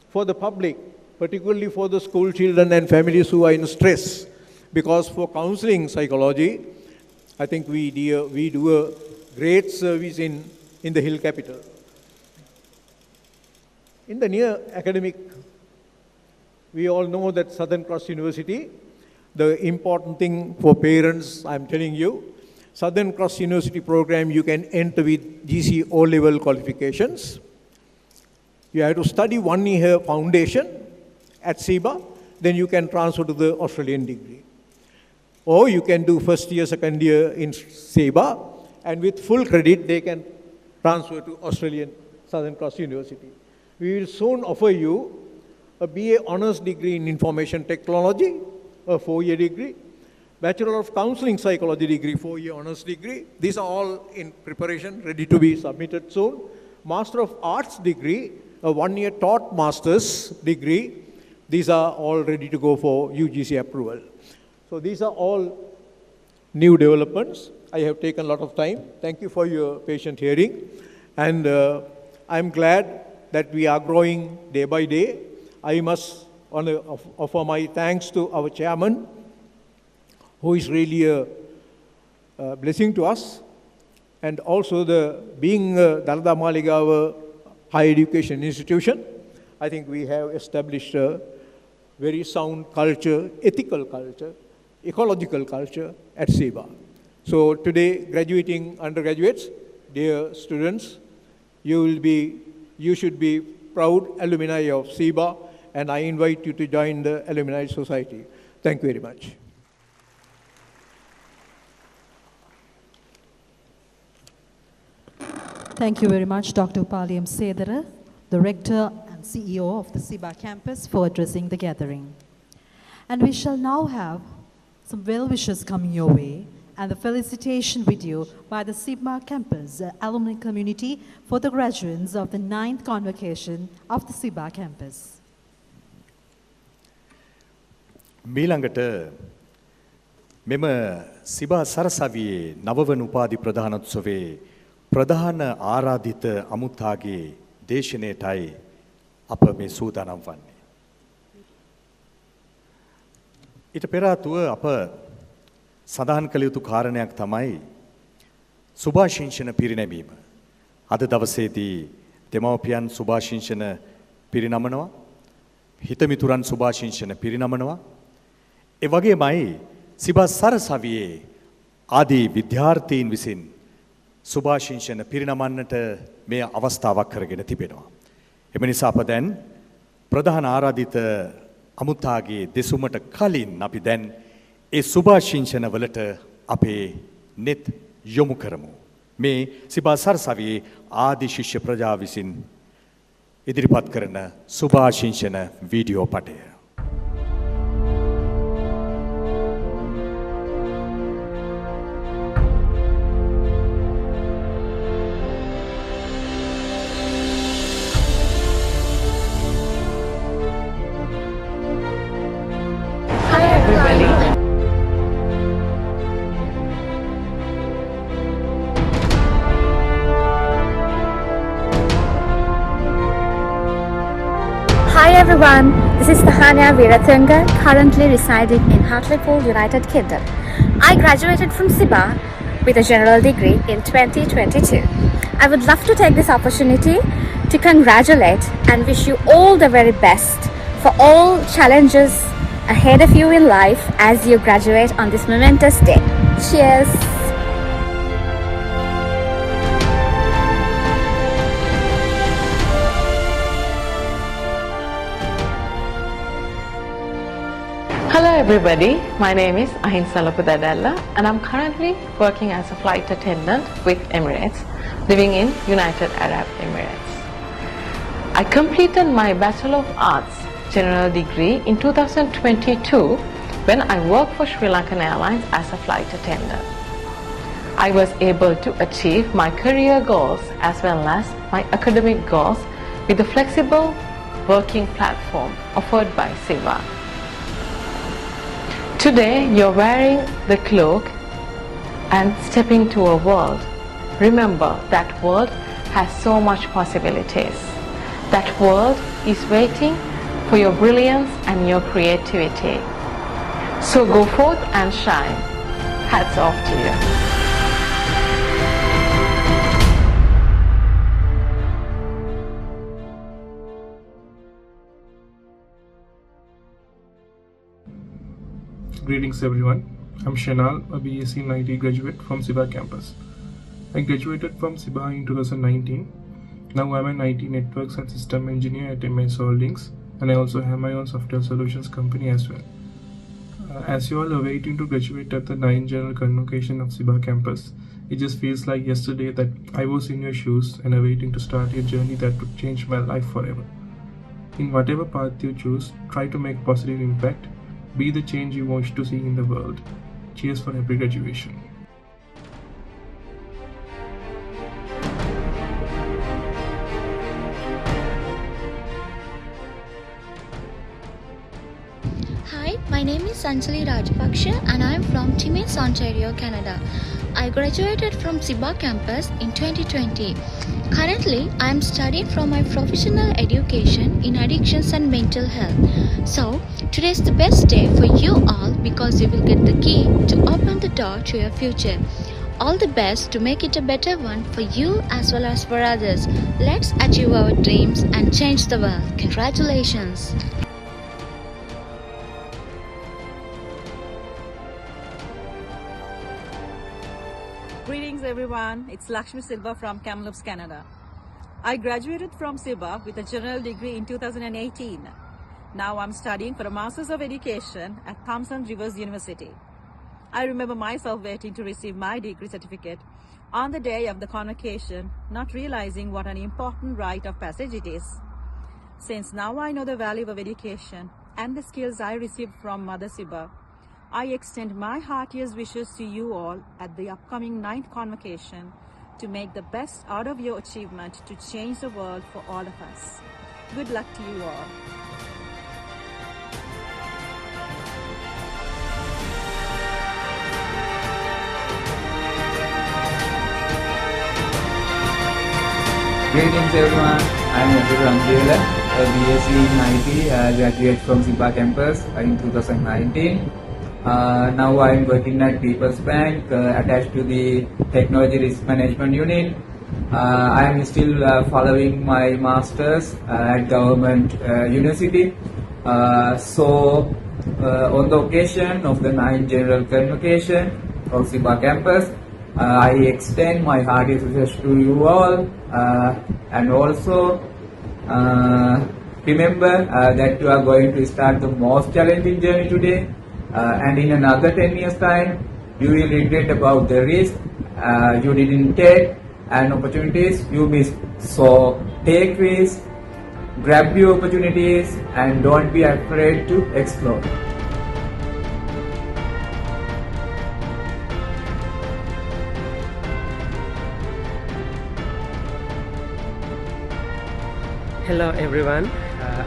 for the public, particularly for the school children and families who are in stress. Because for counseling psychology, I think we do a great service in the hill capital. In the near academic, we all know that Southern Cross University, the important thing for parents, I'm telling you, Southern Cross University program, you can enter with GC O-level qualifications. You have to study 1 year foundation at Siba, then you can transfer to the Australian degree. Or you can do first year, second year in Siba, and with full credit, they can transfer to Australian Southern Cross University. We will soon offer you a BA Honours degree in Information Technology, a 4-year degree, Bachelor of Counseling Psychology degree, 4-year Honours degree. These are all in preparation, ready to be submitted soon. Master of Arts degree, a 1-year taught master's degree. These are all ready to go for UGC approval. So these are all new developments. I have taken a lot of time. Thank you for your patient hearing. And I'm glad that we are growing day by day. I must offer my thanks to our chairman, who is really a blessing to us. And also being 𝑑𝑎𝑙𝑎𝑑𝑎 𝑀𝑎𝑙𝑖𝑔𝑎𝑤𝑎 higher education institution, I think we have established a very sound culture, ethical culture, ecological culture at Siba. So today, graduating undergraduates, dear students, you should be proud alumni of Siba, and I invite you to join the Alumni Society. Thank you very much. Thank you very much, Dr. 𝑢පාදිலம் 𝑐𝑒𝑟𝑒, the Rector and CEO of the Siba campus, for addressing the gathering. And we shall now have some well wishes coming your way and the felicitation video by the Siba campus alumni community for the graduates of the 9th convocation of the Siba campus. මීළඟට මෙම සිබා සරසවියේ නවවන උපාධි ප්‍රදානෝත්සවයේ ප්‍රධාන ආරාධිත අමුත්තාගේ දේශනයටයි අප මේ සූදානම් වන්නේ. ඊට පෙර ආතුව අප සඳහන් කළ යුතු කාරණයක් තමයි සුභාශිංසන පිරිනැමීම. අද දවසේදී දෙමව්පියන් සුභාශිංසන පිරිනමනවා, හිතමිතුරන් සුභාශිංසන පිරිනමනවා. ඒ වගේමයි සිබා සරසවියේ ආදී විද්‍යාර්ථීන් විසින් සුභාශිංසන පිරිනමන්නට මේ අවස්ථාවක් කරගෙන තිබෙනවා. එම නිසා අප දැන් ප්‍රධාන ආරාධිත අමුත්තාගේ දෙසුමට කලින් අපි දැන් ඒ සුභාශිංසන වලට අපේ නෙත් යොමු කරමු. මේ සිබා සරසවියේ ආදි ශිෂ්‍ය ප්‍රජාව විසින් ඉදිරිපත් කරන සුභාශිංසන video පටය. Hi everyone, this is Tahania Veerathanga, currently residing in Hartlepool, United Kingdom. I graduated from Siba with a general degree in 2022. I would love to take this opportunity to congratulate and wish you all the very best for all challenges ahead of you in life as you graduate on this momentous day. Cheers! Hello everybody, my name is 𝑖𝑛𝑡ℎ and I'm currently working as a flight attendant with Emirates, living in United Arab Emirates. I completed my Bachelor of Arts general degree in 2022 when I worked for Sri Lankan Airlines as a flight attendant. I was able to achieve my career goals as well as my academic goals with a flexible working platform offered by Siba. Today, you're wearing the cloak and stepping to a world. Remember, that world has so much possibilities. That world is waiting for your brilliance and your creativity. So go forth and shine. Hats off to you. Greetings everyone, I'm Shanal, a BSc 90 graduate from Siba campus. I graduated from Siba in 2019. Now I'm an IT networks and system engineer at MS Holdings, and I also have my own software solutions company as well. As you all are waiting to graduate at the 9th General Convocation of Siba campus, it just feels like yesterday that I was in your shoes and awaiting to start a journey that would change my life forever. In whatever path you choose, try to make positive impact. Be the change you want to see in the world. Cheers for happy graduation. Hi, my name is 𝑠𝑟𝑖 Rajapaksa and I am from Timmins, Ontario, Canada. I graduated from Siba campus in 2020. Currently, I am studying for my professional education in addictions and mental health. So, today is the best day for you all because you will get the key to open the door to your future. All the best to make it a better one for you as well as for others. Let's achieve our dreams and change the world. Congratulations! Greetings everyone, it's Lakshmi Silva from Kamloops, Canada. I graduated from Siba with a general degree in 2018. Now I'm studying for a Masters of Education at Thompson Rivers University. I remember myself waiting to receive my degree certificate on the day of the convocation, not realizing what an important rite of passage it is. Since now I know the value of education and the skills I received from Mother Siba, I extend my heartiest wishes to you all at the upcoming 9th Convocation to make the best out of your achievement to change the world for all of us. Good luck to you all. Greetings everyone, I am 𝑠𝑟𝑖 𝐷𝑎𝑙𝑎𝑑𝑎 �Μ𝑎𝑙𝑖𝑔𝑎𝑤𝑎 graduate from Siba campus in 2019. Now I am working at People's Bank attached to the Technology Risk Management Unit. I am still following my Masters at Government University. On the occasion of the 9th General Convocation of Siba campus, I extend my heartiest wishes to you all and also remember that you are going to start the most challenging journey today, and in another 10 years time you will regret about the risk you didn't take and opportunities you missed. So take risks, grab your opportunities and don't be afraid to explore. Hello everyone,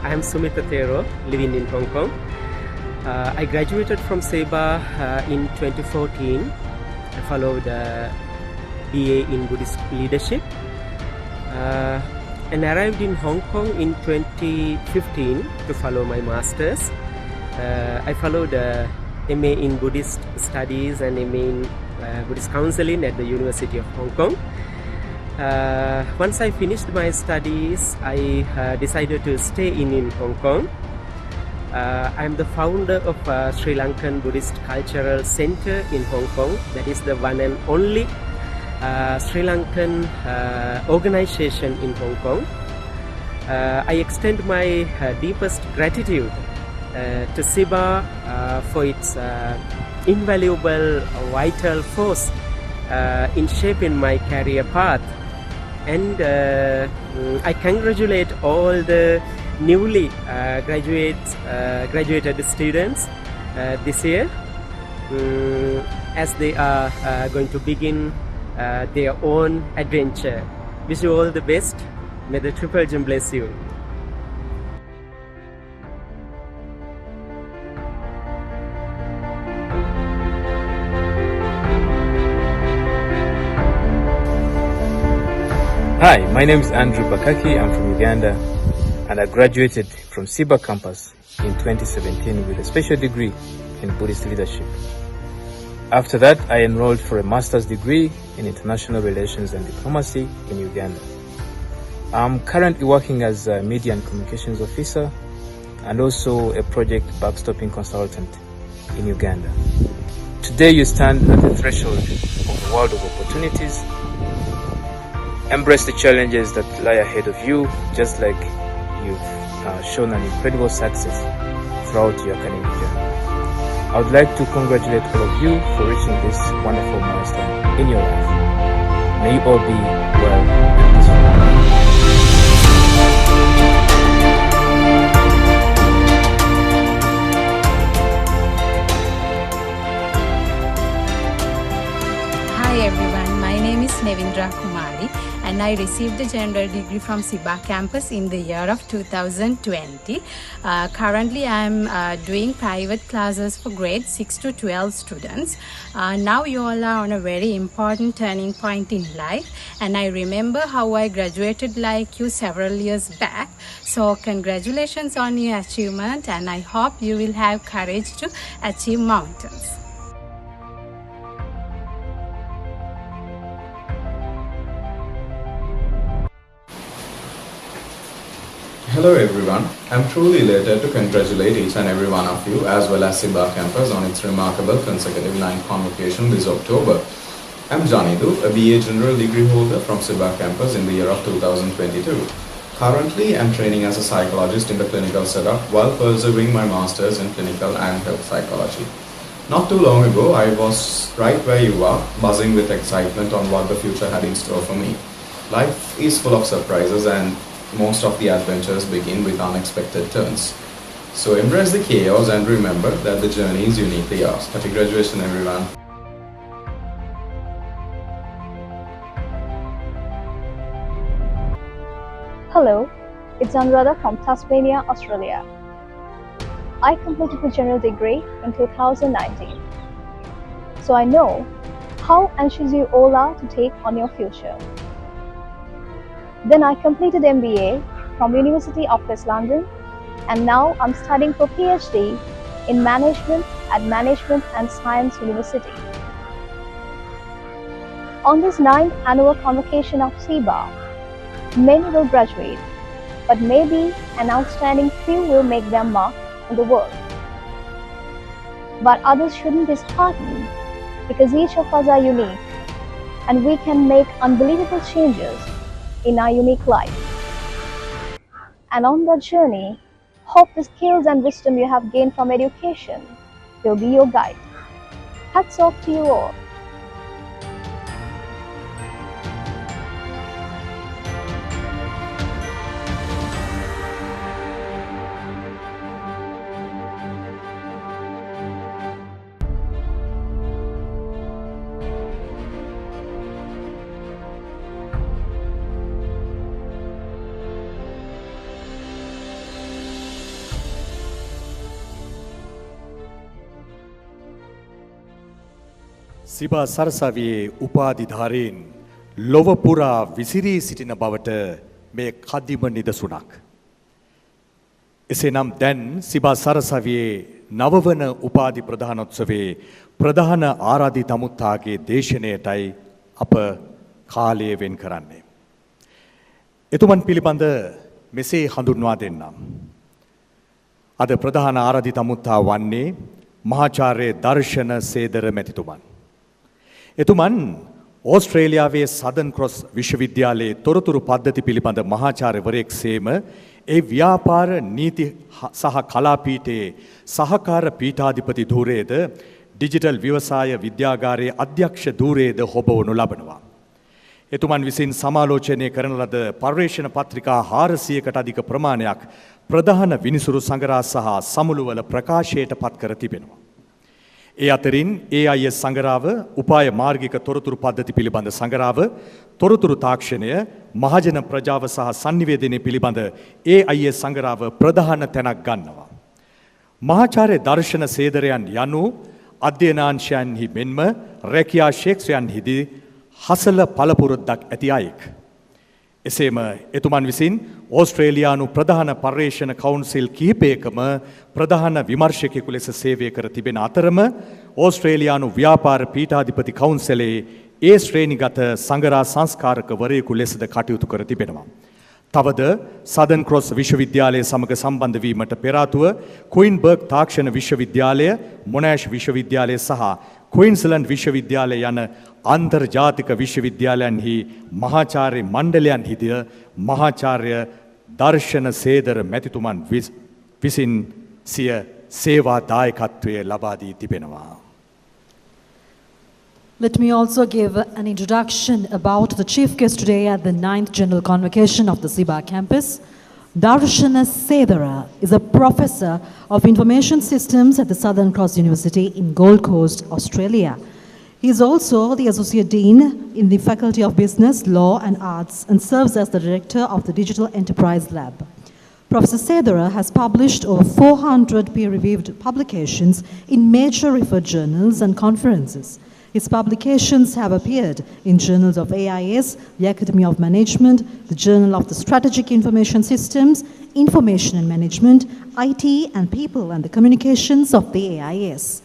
I am Sumita Thero, living in Hong Kong. I graduated from Siba in 2014. I followed BA in Buddhist Leadership and arrived in Hong Kong in 2015 to follow my Masters. I followed MA in Buddhist Studies and MA in Buddhist Counseling at the University of Hong Kong. Once I finished my studies, I decided to stay in Hong Kong. I am the founder of Sri Lankan Buddhist Cultural Center in Hong Kong. That is the one and only Sri Lankan organization in Hong Kong. I extend my deepest gratitude to Siba for its invaluable vital force in shaping my career path. And I congratulate all the newly graduated students this year as they are going to begin their own adventure. Wish you all the best. May the Triple Gem bless you. Hi, my name is Andrew Bakaki. I'm from Uganda and I graduated from Siba campus in 2017 with a special degree in Buddhist leadership. After that, I enrolled for a master's degree in international relations and diplomacy in Uganda. I'm currently working as a media and communications officer and also a project backstopping consultant in Uganda. Today you stand at the threshold of a world of opportunities. Embrace the challenges that lie ahead of you, just like you've shown an incredible success throughout your academic journey. I would like to congratulate all of you for reaching this wonderful milestone in your life. May you all be well and peaceful. Hi everyone, my name is Nevindra Kumari and I received a general degree from Siba campus in the year of 2020. Currently I am doing private classes for grades 6 to 12 students. Now you all are on a very important turning point in life and I remember how I graduated like you several years back. So congratulations on your achievement and I hope you will have courage to achieve mountains. Hello everyone, I'm truly elated to congratulate each and every one of you as well as Siba campus on its remarkable consecutive 9th convocation this October. I'm Janidu, a BA General Degree holder from Siba campus in the year of 2022. Currently, I'm training as a psychologist in the clinical setup while pursuing my master's in clinical and health psychology. Not too long ago, I was right where you are, buzzing with excitement on what the future had in store for me. Life is full of surprises and most of the adventures begin with unexpected turns. So embrace the chaos and remember that the journey is uniquely yours. Happy graduation, everyone. Hello, it's Anuradha from Tasmania, Australia. I completed my general degree in 2019. So I know how anxious you all are to take on your future. Then I completed MBA from University of West London, and now I'm studying for PhD in Management at Management and Science University. On this 9th annual convocation of Siba, many will graduate, but maybe an outstanding few will make their mark in the world. But others shouldn't dishearten, because each of us are unique and we can make unbelievable changes in our unique life. And on that journey, hope the skills and wisdom you have gained from education will be your guide. Hats off to you all. සිබා සරසවියේ උපාධිධාරීන් ලොව පුරා විසිරී සිටින බවට මේ කදිම නිදසුනක්. එසේනම් දැන් සිබා සරසවියේ නවවන උපාධි ප්‍රදානෝත්සවයේ ප්‍රධාන ආරාධිත අමුත්තාගේ දේශනයටයි අප කාලය වෙන් කරන්නේ. එතුමන් පිළිබඳ මෙසේ හඳුන්වා දෙන්නම්. අද ප්‍රධාන ආරාධිත අමුත්තා වන්නේ මහාචාර්ය දර්ශන සේදර මැතිතුමන්. එතුමන් ඕස්ට්‍රේලියාවේ සදන් ක්‍රොස් විශ්වවිද්‍යාලයේ තොරතුරු පද්ධති පිළිබඳ මහාචාර්යවරයෙක් සේම ඒ ව්‍යාපාර නීති සහ කලාපීඨයේ සහකාර පීඨාධිපති ධූරයේද ඩිජිටල් ව්‍යවසාය විද්‍යාගාරයේ අධ්‍යක්ෂ ධූරයේද හොබවනු ලබනවා. එතුමන් විසින් සමාලෝචනය කරන ලද පර්යේෂණ පත්‍රිකා 400කට අධික ප්‍රමාණයක් ප්‍රධාන විනිසුරු සංගරා සහ සමුළුවල ප්‍රකාශයට පත් කර තිබෙනවා. ඒ අතරින් AIS සංගරාව, උපාය මාර්ගික තොරතුරු පද්ධති පිළිබඳ සංගරාව, තොරතුරු තාක්ෂණය, මහජන ප්‍රජාව සහ sannivedanaය පිළිබඳ AIS සංගරාව ප්‍රධාන තැනක් ගන්නවා. මහාචාර්ය දර්ශන සේදරයන් යනු අධ්‍යයනාංශයන්හි මෙන්ම රැකියා ශේක්ෂයන්හිදී හසල පළපුරුද්දක් ඇති අයෙක්. එසේම එතුමන් විසින් ඕස්ට්‍රේලියානු ප්‍රධාන පර්යේෂණ කවුන්සිල් කිහිපයකම ප්‍රධාන විමර්ශකයෙකු ලෙස සේවය කර තිබෙන අතරම ඕස්ට්‍රේලියානු ව්‍යාපාර පීඨාධිපති කවුන්සිලේ ඒ ශ්‍රේණිගත සංගරා සංස්කාරකවරයෙකු ලෙසද කටයුතු කර තිබෙනවා. තවද සදන් ක්‍රොස් විශ්වවිද්‍යාලය සමග සම්බන්ධ වීමට පෙර ආතුව ක්වීන්බර්ග් තාක්ෂණ විශ්වවිද්‍යාලය, මොනෑෂ් විශ්වවිද්‍යාලය සහ ක්වීන්ස්ලන්ඩ් විශ්වවිද්‍යාලය යන අන්තර්ජාතික විශ්වවිද්‍යාලයන්හි මහාචාර්ය මණ්ඩලයන්හිද මහාචාර්ය දර්ශන සේදර මැතිතුමන් විසින් සිය සේවා දායකත්වය ලබා දී තිබෙනවා. Let me also give an introduction about the chief guest today at the 9th General Convocation of the Siba campus. Darshana Sedara is a professor of information systems at the Southern Cross University in Gold Coast, Australia. He is also the Associate Dean in the Faculty of Business, Law and Arts and serves as the Director of the Digital Enterprise Lab. Professor Sedara has published over 400 peer-reviewed publications in major referred journals and conferences. His publications have appeared in journals of AIS, the Academy of Management, the Journal of the Strategic Information Systems, Information and Management, IT and People and the Communications of the AIS.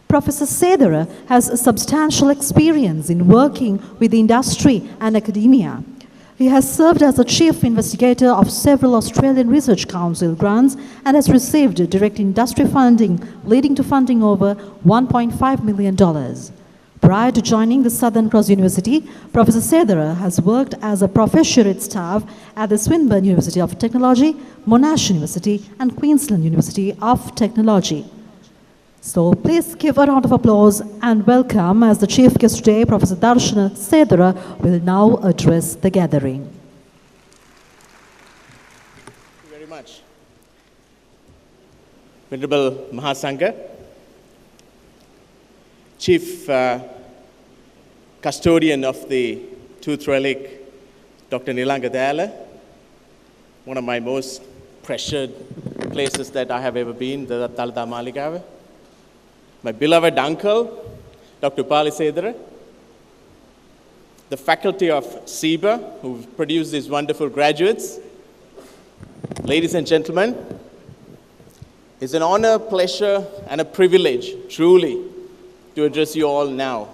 Professor Sedara has a substantial experience in working with the industry and academia. He has served as the chief investigator of several Australian Research Council grants and has received direct industry funding, leading to funding over $1.5 million. Prior to joining the Southern Cross University, Professor 𝑠𝑟𝑖 has worked as a professoriate staff at the Swinburne University of Technology, Monash University, and Queensland University of Technology. So please give a round of applause and welcome as the chief guest today, Professor Darshana 𝑠𝑟𝑖 will now address the gathering. Thank you very much. Venerable Mahasangha, Chief Custodian of the Tooth Relic, Dr. 𝑁𝑖𝑛𝑡ℎ 𝐷𝑎𝑙𝑎𝑑𝑎, one of my most treasured places that I have ever been, the 𝑔𝑟𝑎𝑑𝑎 𝑀𝑎𝑙𝑖𝑔𝑎𝑤𝑎. My beloved uncle, Dr. 𝑃𝑎𝑙𝑙𝑒 𝑠𝑟𝑖, the faculty of Siba, who've produced these wonderful graduates. Ladies and gentlemen, it's an honor, pleasure, and a privilege, truly, to address you all now.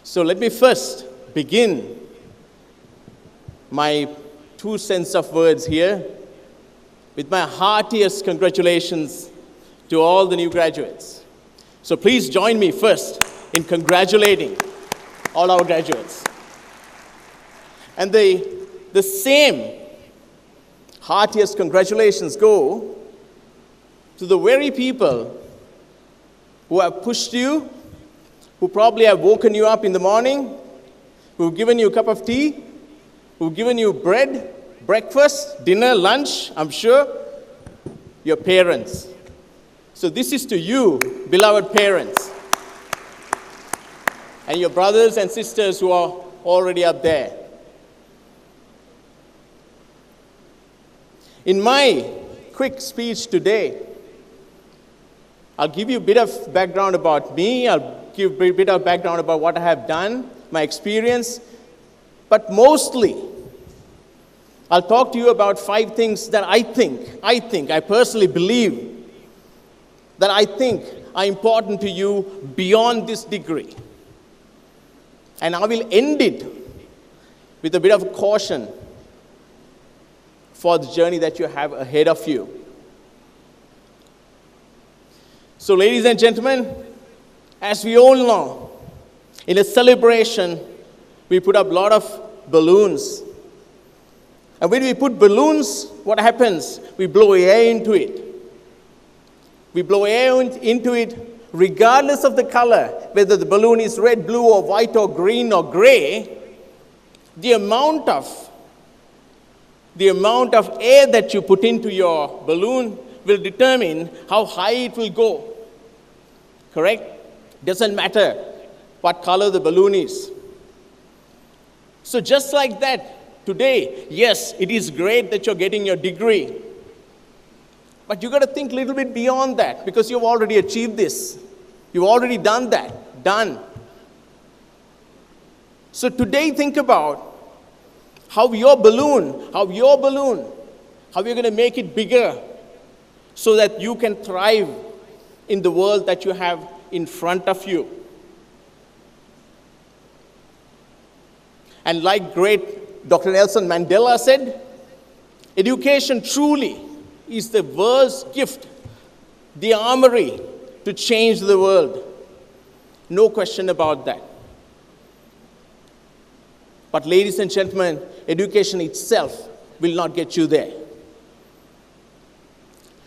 So let me first begin my 2 cents of words here with my heartiest congratulations to all the new graduates. So please join me first in congratulating all our graduates. And the same heartiest congratulations go to the very people who have pushed you, who probably have woken you up in the morning, who've given you a cup of tea, who've given you bread, breakfast, dinner, lunch, I'm sure, your parents. So this is to you, beloved parents, and your brothers and sisters who are already up there. In my quick speech today, I'll give you a bit of background about me, I'll give a bit of background about what I have done, my experience, but mostly, I'll talk to you about 5 things that I personally believe, that I think are important to you beyond this degree. And I will end it with a bit of caution for the journey that you have ahead of you. So, ladies and gentlemen, as we all know, in a celebration, we put up a lot of balloons. And when we put balloons, what happens? We blow air into it. We blow air into it regardless of the color, whether the balloon is red, blue, or white, or green, or gray. The amount of air that you put into your balloon will determine how high it will go. Correct? Doesn't matter what color the balloon is. So just like that, today, yes, it is great that you're getting your degree. But you've got to think a little bit beyond that, because you've already achieved this. You've already done that. Done. So today, think about how you're going to make it bigger so that you can thrive in the world that you have in front of you. And like great Dr. Nelson Mandela said, education truly is the world's gift, the armory to change the world. No question about that. But ladies and gentlemen, education itself will not get you there.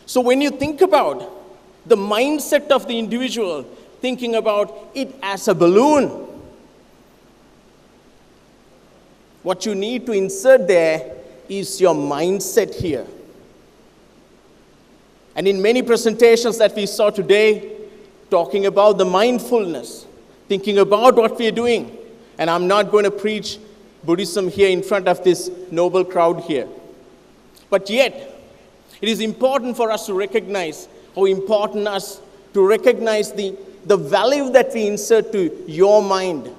So when you think about the mindset of the individual, thinking about it as a balloon, what you need to insert there is your mindset here. And in many presentations that we saw today, talking about the mindfulness, thinking about what we are doing, and I'm not going to preach Buddhism here in front of this noble crowd here. But yet, it is important for us to recognize how important us to recognize the value that we insert to your mind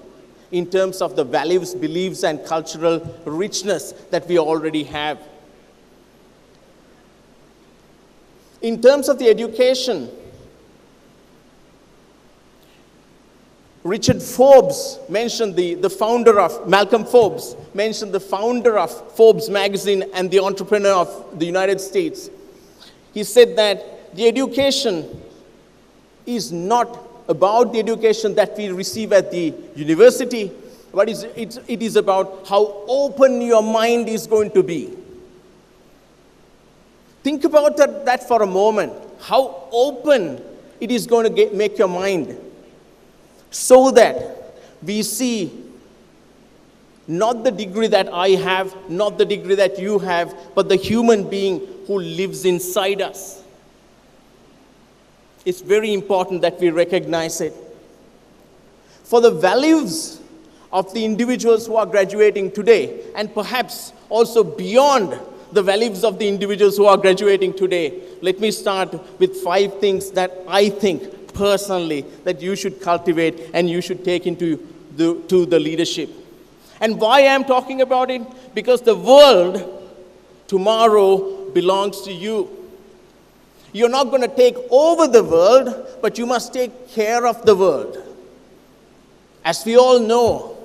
in terms of the values, beliefs, and cultural richness that we already have. In terms of the education, Richard Forbes mentioned Malcolm Forbes mentioned the founder of Forbes magazine and the entrepreneur of the United States. He said that the education is not about the education that we receive at the university, but it is about how open your mind is going to be. Think about that for a moment, how open it is going to make your mind, so that we see not the degree that I have, not the degree that you have, but the human being who lives inside us. It's very important that we recognize it. For the values of the individuals who are graduating today, and perhaps also beyond the values of the individuals who are graduating today, let me start with 5 things that I think personally that you should cultivate and you should take into the leadership. And why I am talking about it? Because the world tomorrow belongs to you. You're not going to take over the world, but you must take care of the world. As we all know,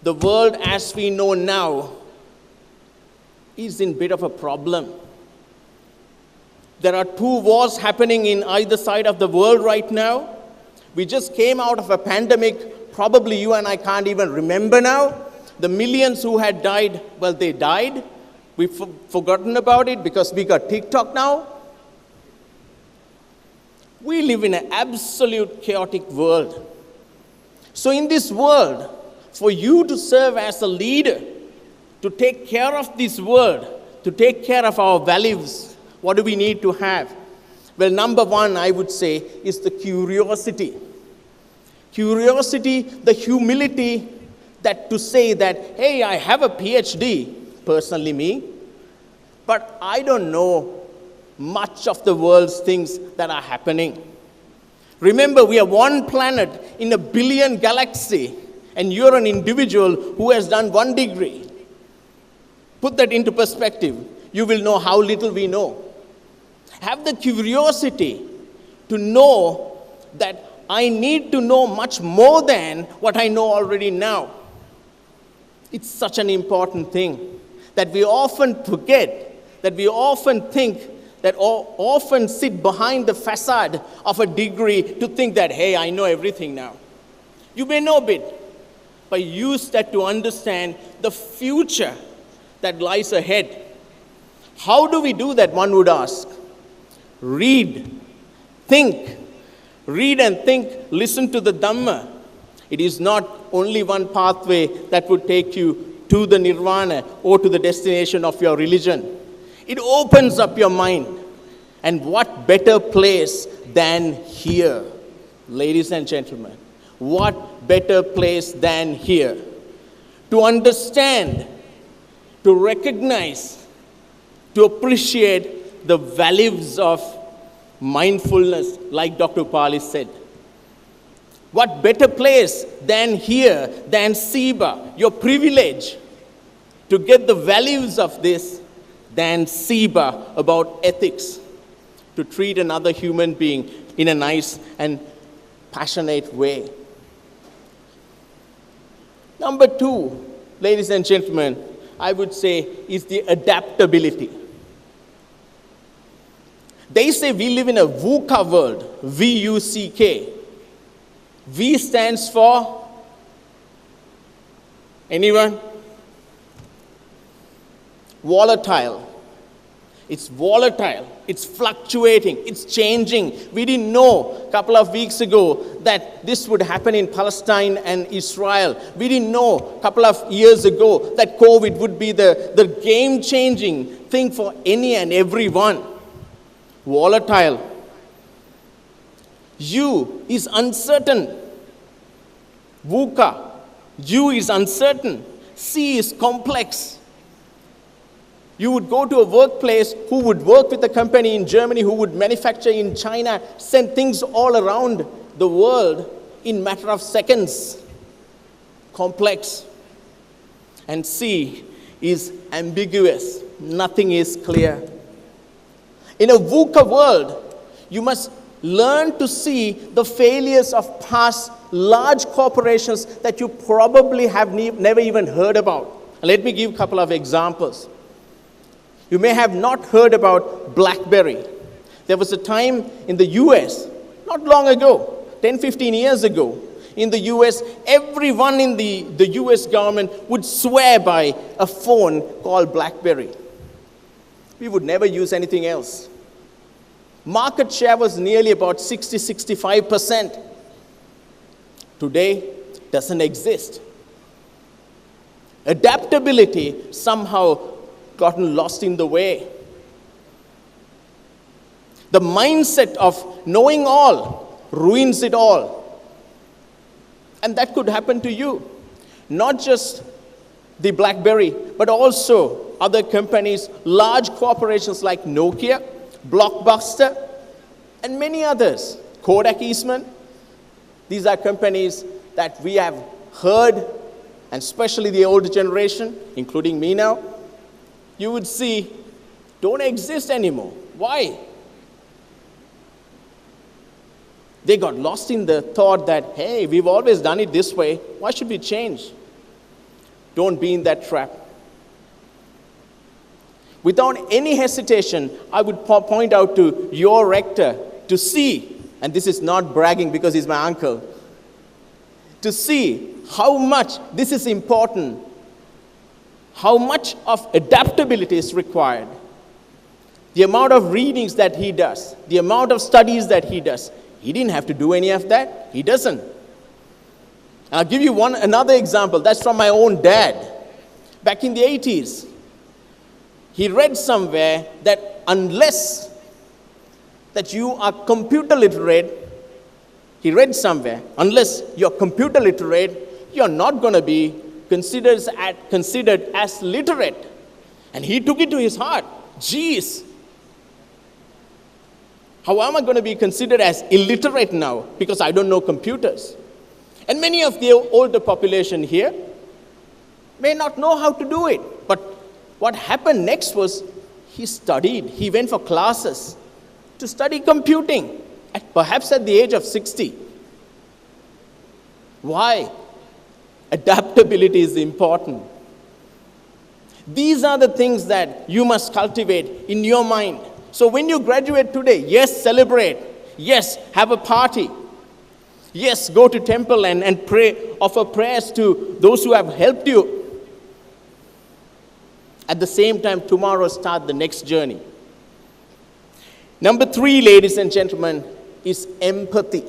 the world as we know now is in a bit of a problem. There are 2 wars happening in either side of the world right now. We just came out of a pandemic, probably you and I can't even remember now. The millions who had died, well, they died. We've forgotten about it because we got TikTok now. We live in an absolute chaotic world. So in this world, for you to serve as a leader, to take care of this world, to take care of our values, what do we need to have? Well, number 1, I would say, is the curiosity. Curiosity, the humility that to say that, hey, I have a PhD, personally me, but I don't know much of the world's things that are happening. Remember, we are one planet in a billion galaxy, and you're an individual who has done 1 degree. Put that into perspective. You will know how little we know. Have the curiosity to know that I need to know much more than what I know already now. It's such an important thing that we often forget, that we often think, that often sit behind the facade of a degree to think that, hey, I know everything now. You may know a bit, but use that to understand the future that lies ahead. How do we do that, one would ask? Read, think, read and think, listen to the Dhamma. It is not only one pathway that would take you to the nirvana or to the destination of your religion. It opens up your mind. And what better place than here, ladies and gentlemen? What better place than here? To understand, to recognize, to appreciate the values of mindfulness, like Dr. Upali said. What better place than here, than Siba, your privilege, to get the values of this, than Siba about ethics, to treat another human being in a nice and passionate way. Number 2, ladies and gentlemen, I would say is the adaptability. They say we live in a VUCA world, V-U-C-K. V stands for, anyone? Volatile. It's volatile, it's fluctuating, it's changing. We didn't know a couple of weeks ago that this would happen in Palestine and Israel. We didn't know a couple of years ago that COVID would be the game-changing thing for any and everyone. Volatile. U is uncertain. VUCA. U is uncertain. C is complex. You would go to a workplace who would work with a company in Germany, who would manufacture in China, send things all around the world in a matter of seconds. Complex. And C is ambiguous. Nothing is clear. In a VUCA world, you must learn to see the failures of past large corporations that you probably have never even heard about. Let me give a couple of examples. You may have not heard about BlackBerry. There was a time in the US, Not long ago, 10, 15 years ago, in the US, everyone in the US government would swear by a phone called BlackBerry. We would never use anything else. Market share was nearly about 60-65%. Today, doesn't exist. Adaptability somehow gotten lost in the way. The mindset of knowing all ruins it all. And that could happen to you. Not just the BlackBerry, but also other companies, large corporations like Nokia, Blockbuster, and many others. Kodak Eastman. These are companies that we have heard, and especially the older generation, including me now, you would see don't exist anymore. Why? They got lost in the thought that, hey, we've always done it this way. Why should we change? Don't be in that trap. Without any hesitation, I would point out to your rector to see, and this is not bragging because he's my uncle, to see how much this is important, how much of adaptability is required. The amount of readings that he does, the amount of studies that he does. He didn't have to do any of that. He doesn't. I'll give you another example. That's from my own dad. Back in the 80s, he read somewhere that unless that you are computer literate, he read somewhere, unless you're computer literate, you're not going to be considered as literate. And he took it to his heart. Geez, how am I going to be considered as illiterate now because I don't know computers? And many of the older population here may not know how to do it. But what happened next was he studied. He went for classes to study computing, perhaps at the age of 60. Why? Adaptability is important. These are the things that you must cultivate in your mind. So when you graduate today, yes, celebrate. Yes, have a party. Yes, go to temple and pray, offer prayers to those who have helped you. At the same time, tomorrow start the next journey. Number 3, ladies and gentlemen, is empathy.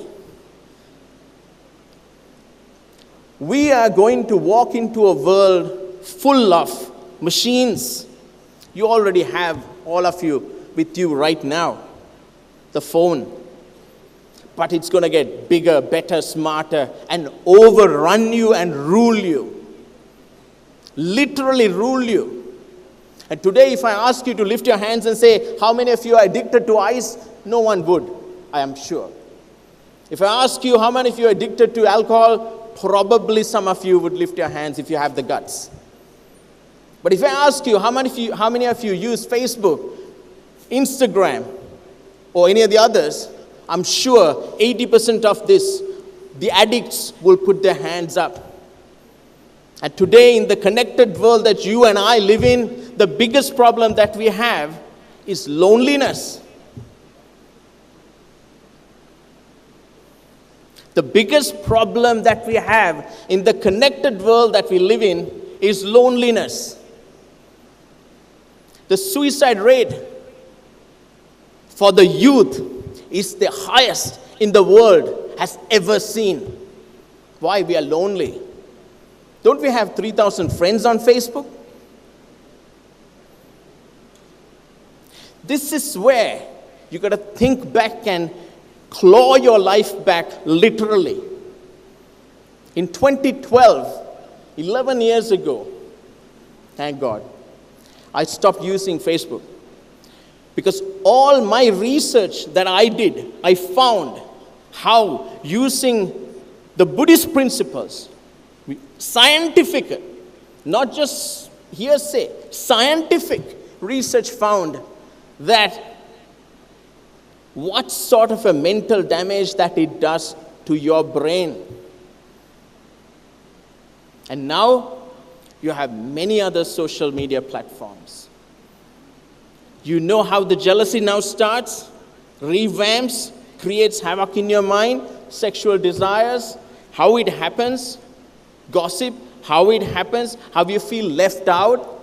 We are going to walk into a world full of machines. You already have, all of you, with you right now, the phone. But it's going to get bigger, better, smarter, and overrun you and rule you. Literally rule you. And today, if I ask you to lift your hands and say, how many of you are addicted to ice? No one would, I am sure. If I ask you how many of you are addicted to alcohol, probably some of you would lift your hands if you have the guts. But if I ask you how many of you use Facebook, Instagram, or any of the others, I'm sure 80% of this, the addicts will put their hands up. And today, in the connected world that you and I live in, the biggest problem that we have is loneliness. The biggest problem that we have in the connected world that we live in is loneliness. The suicide rate for the youth is the highest in the world has ever seen. Why? We are lonely. Don't we have 3,000 friends on Facebook? This is where you got to think back and claw your life back literally. In 2012, 11 years ago, thank God, I stopped using Facebook. Because all my research that I did, I found how using the Buddhist principles, scientific, not just hearsay, scientific research found that what sort of a mental damage that it does to your brain. And now you have many other social media platforms. You know how the jealousy now starts, revamps, creates havoc in your mind, sexual desires, how it happens, gossip, how it happens, how you feel left out.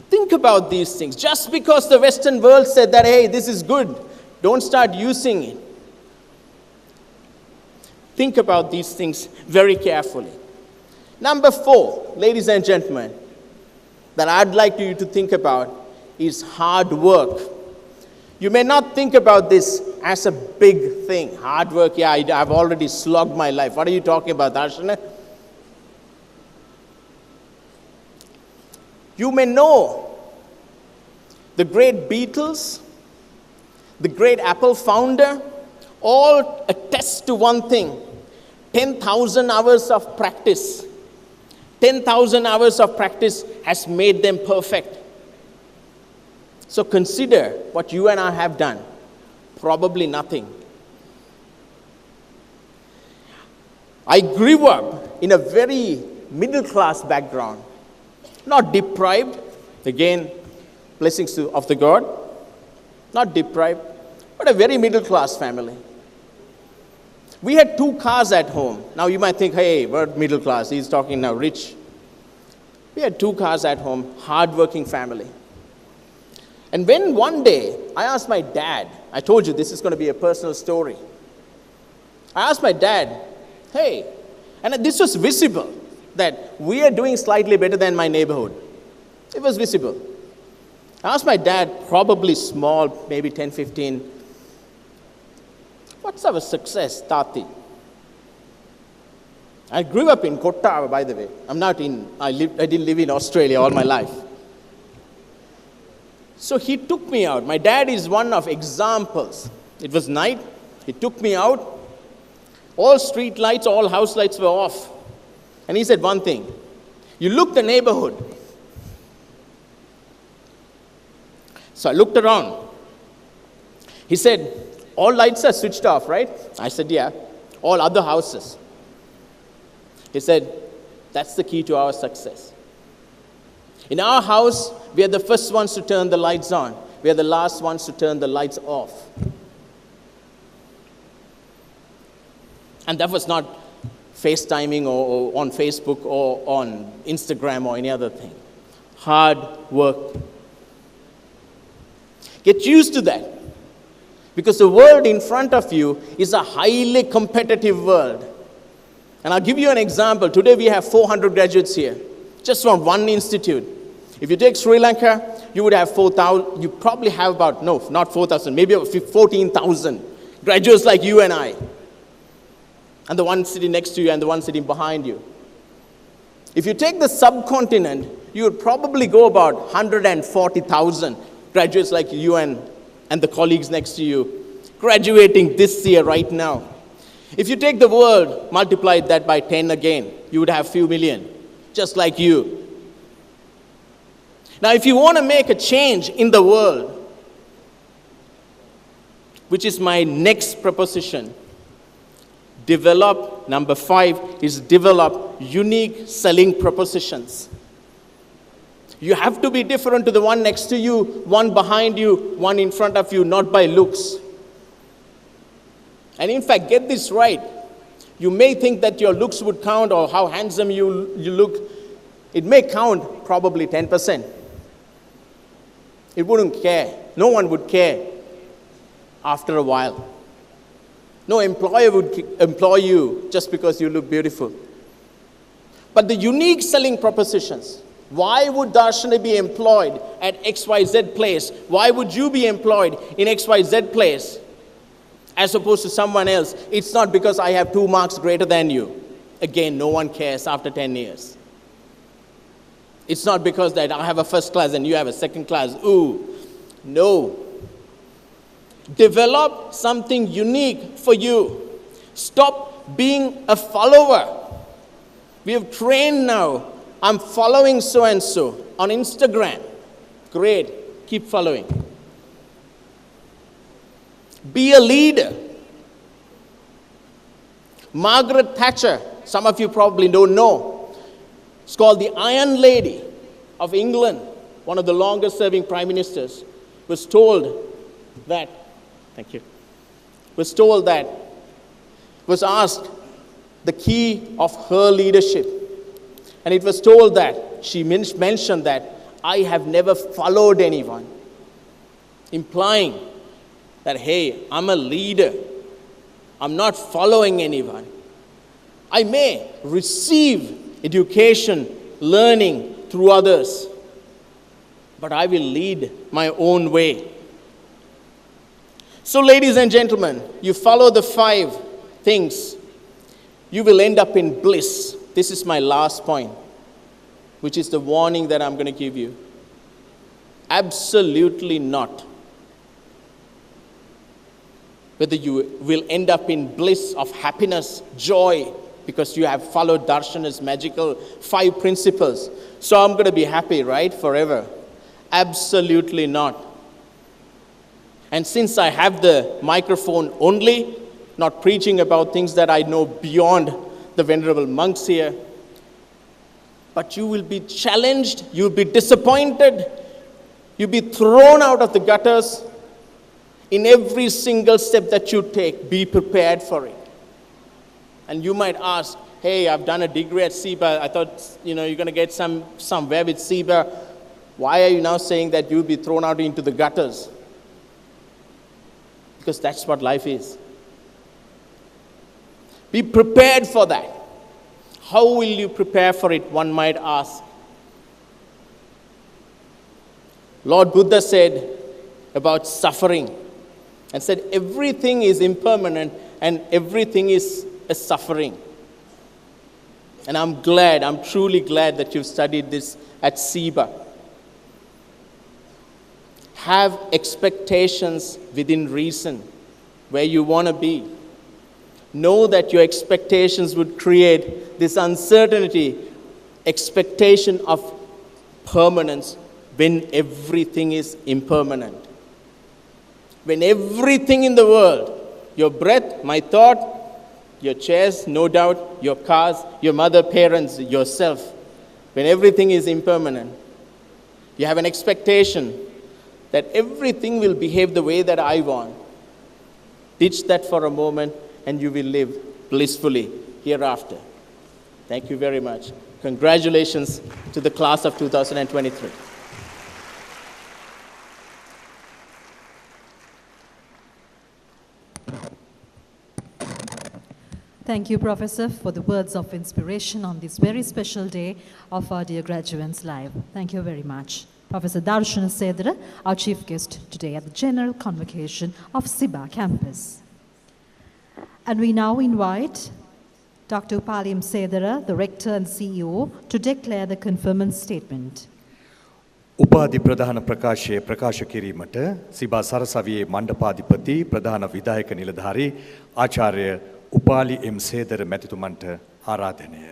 Think about these things. Just because the Western world said that, hey, this is good, don't start using it. Think about these things very carefully. Number 4, ladies and gentlemen, that I'd like you to think about is hard work. You may not think about this as a big thing. Hard work, yeah, I've already slogged my life. What are you talking about, Darshana? You may know the great Beatles, the great Apple founder, all attest to one thing: 10,000 hours of practice. 10,000 hours of practice has made them perfect. So consider what you and I have done. Probably nothing. I grew up in a very middle-class background. Not deprived, again, blessings of the God. Not deprived, but a very middle-class family. We had 2 cars at home. Now you might think, hey, we're middle class. He's talking now rich. We had 2 cars at home, hard-working family. And when one day I asked my dad, I told you this is going to be a personal story. I asked my dad, hey, and this was visible, that we are doing slightly better than my neighborhood. It was visible. I asked my dad, probably small, maybe 10, 15, what's our success, Tati? I grew up in Kottava, by the way. I didn't live in Australia all my life. So he took me out. My dad is one of examples. It was night. He took me out. All street lights, all house lights were off. And he said one thing: you look the neighborhood. So I looked around. He said, all lights are switched off, right? I said, yeah. All other houses. He said, that's the key to our success. In our house, we are the first ones to turn the lights on. We are the last ones to turn the lights off. And that was not FaceTiming or on Facebook or on Instagram or any other thing. Hard work. Get used to that. Because the world in front of you is a highly competitive world. And I'll give you an example. Today we have 400 graduates here, just from one institute. If you take Sri Lanka, you would have 4,000, you probably have about, no, not 4,000, maybe 14,000 graduates like you and I. And the one sitting next to you and the one sitting behind you. If you take the subcontinent, you would probably go about 140,000 graduates like you and the colleagues next to you, graduating this year right now. If you take the world, multiply that by 10 again, you would have few million, just like you. Now, if you want to make a change in the world, which is my next proposition, develop, number 5 is develop unique selling propositions. You have to be different to the one next to you, one behind you, one in front of you, not by looks. And in fact, get this right. You may think that your looks would count or how handsome you look. It may count probably 10%. It wouldn't care. No one would care after a while. No employer would employ you just because you look beautiful. But the unique selling propositions, why would Darshana be employed at XYZ place? Why would you be employed in XYZ place as opposed to someone else? It's not because I have 2 marks greater than you. Again, no one cares after 10 years. It's not because that I have a first class and you have a second class. Ooh, no. Develop something unique for you. Stop being a follower. We have trained now. I'm following so-and-so on Instagram. Great. Keep following. Be a leader. Margaret Thatcher, some of you probably don't know. It's called the Iron Lady of England, one of the longest serving prime ministers, was told that Thank you. Was told that, was asked the key of her leadership. And it was told that, she mentioned that, I have never followed anyone. Implying that, hey, I'm a leader. I'm not following anyone. I may receive education, learning through others, but I will lead my own way. So, ladies and gentlemen, you follow the 5 things, you will end up in bliss. This is my last point, which is the warning that I'm going to give you. Absolutely not. Whether you will end up in bliss of happiness, joy, because you have followed Darshana's magical 5 principles. So I'm going to be happy, right, forever. Absolutely not. And since I have the microphone only, not preaching about things that I know beyond the venerable monks here, but you will be challenged, you'll be disappointed, you'll be thrown out of the gutters. In every single step that you take, be prepared for it. And you might ask, hey, I've done a degree at Siba. I thought, you're going to get somewhere with Siba. Why are you now saying that you'll be thrown out into the gutters? Because that's what life is. Be prepared for that. How will you prepare for it, one might ask? Lord Buddha said about suffering, and said everything is impermanent and everything is a suffering. And I'm truly glad that you've studied this at Siba. Have expectations within reason, where you want to be. Know that your expectations would create this uncertainty, expectation of permanence when everything is impermanent. When everything in the world, your breath, my thought, your chairs, no doubt, your cars, your mother, parents, yourself, when everything is impermanent, you have an expectation that everything will behave the way that I want. Ditch that for a moment and you will live blissfully hereafter. Thank you very much. Congratulations to the class of 2023. Thank you, Professor, for the words of inspiration on this very special day of our dear graduates' life. Thank you very much. Professor Darshana Sedra, our chief guest today at the General Convocation of Siba campus. And we now invite Dr. 𝑝𝑎𝑙𝑙𝑒 Sedra, the Rector and CEO, to declare the conferment statement. උපාධි ප්‍රධාන ප්‍රකාශය ප්‍රකාශ කිරීමට සිබා සරසවියේ මණ්ඩපාධිපති ප්‍රධාන විධායක නිලධාරී ආචාර්ය උපාලි එම් සේදර මැතිතුමන්ට ආරාධනය.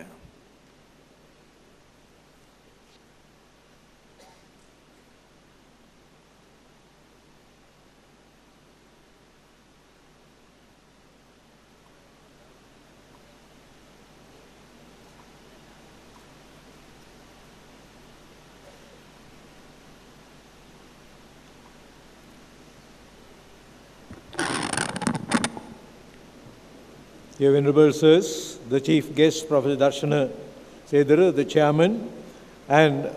Dear Venerable Sirs, the Chief Guest, Professor Darshana Sedara, the Chairman, and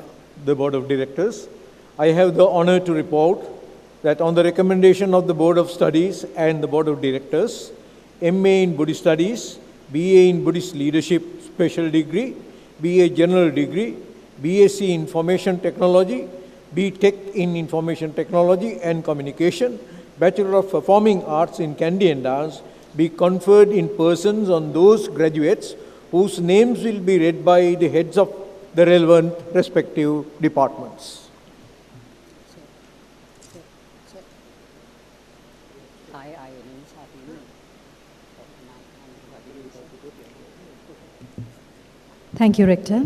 the Board of Directors, I have the honor to report that on the recommendation of the Board of Studies and the Board of Directors, MA in Buddhist Studies, BA in Buddhist Leadership Special Degree, BA General Degree, BSc in Information Technology, BTech in Information Technology and Communication, Bachelor of Performing Arts in Candy and Dance, be conferred in persons on those graduates whose names will be read by the heads of the relevant respective departments. Thank you, Rector.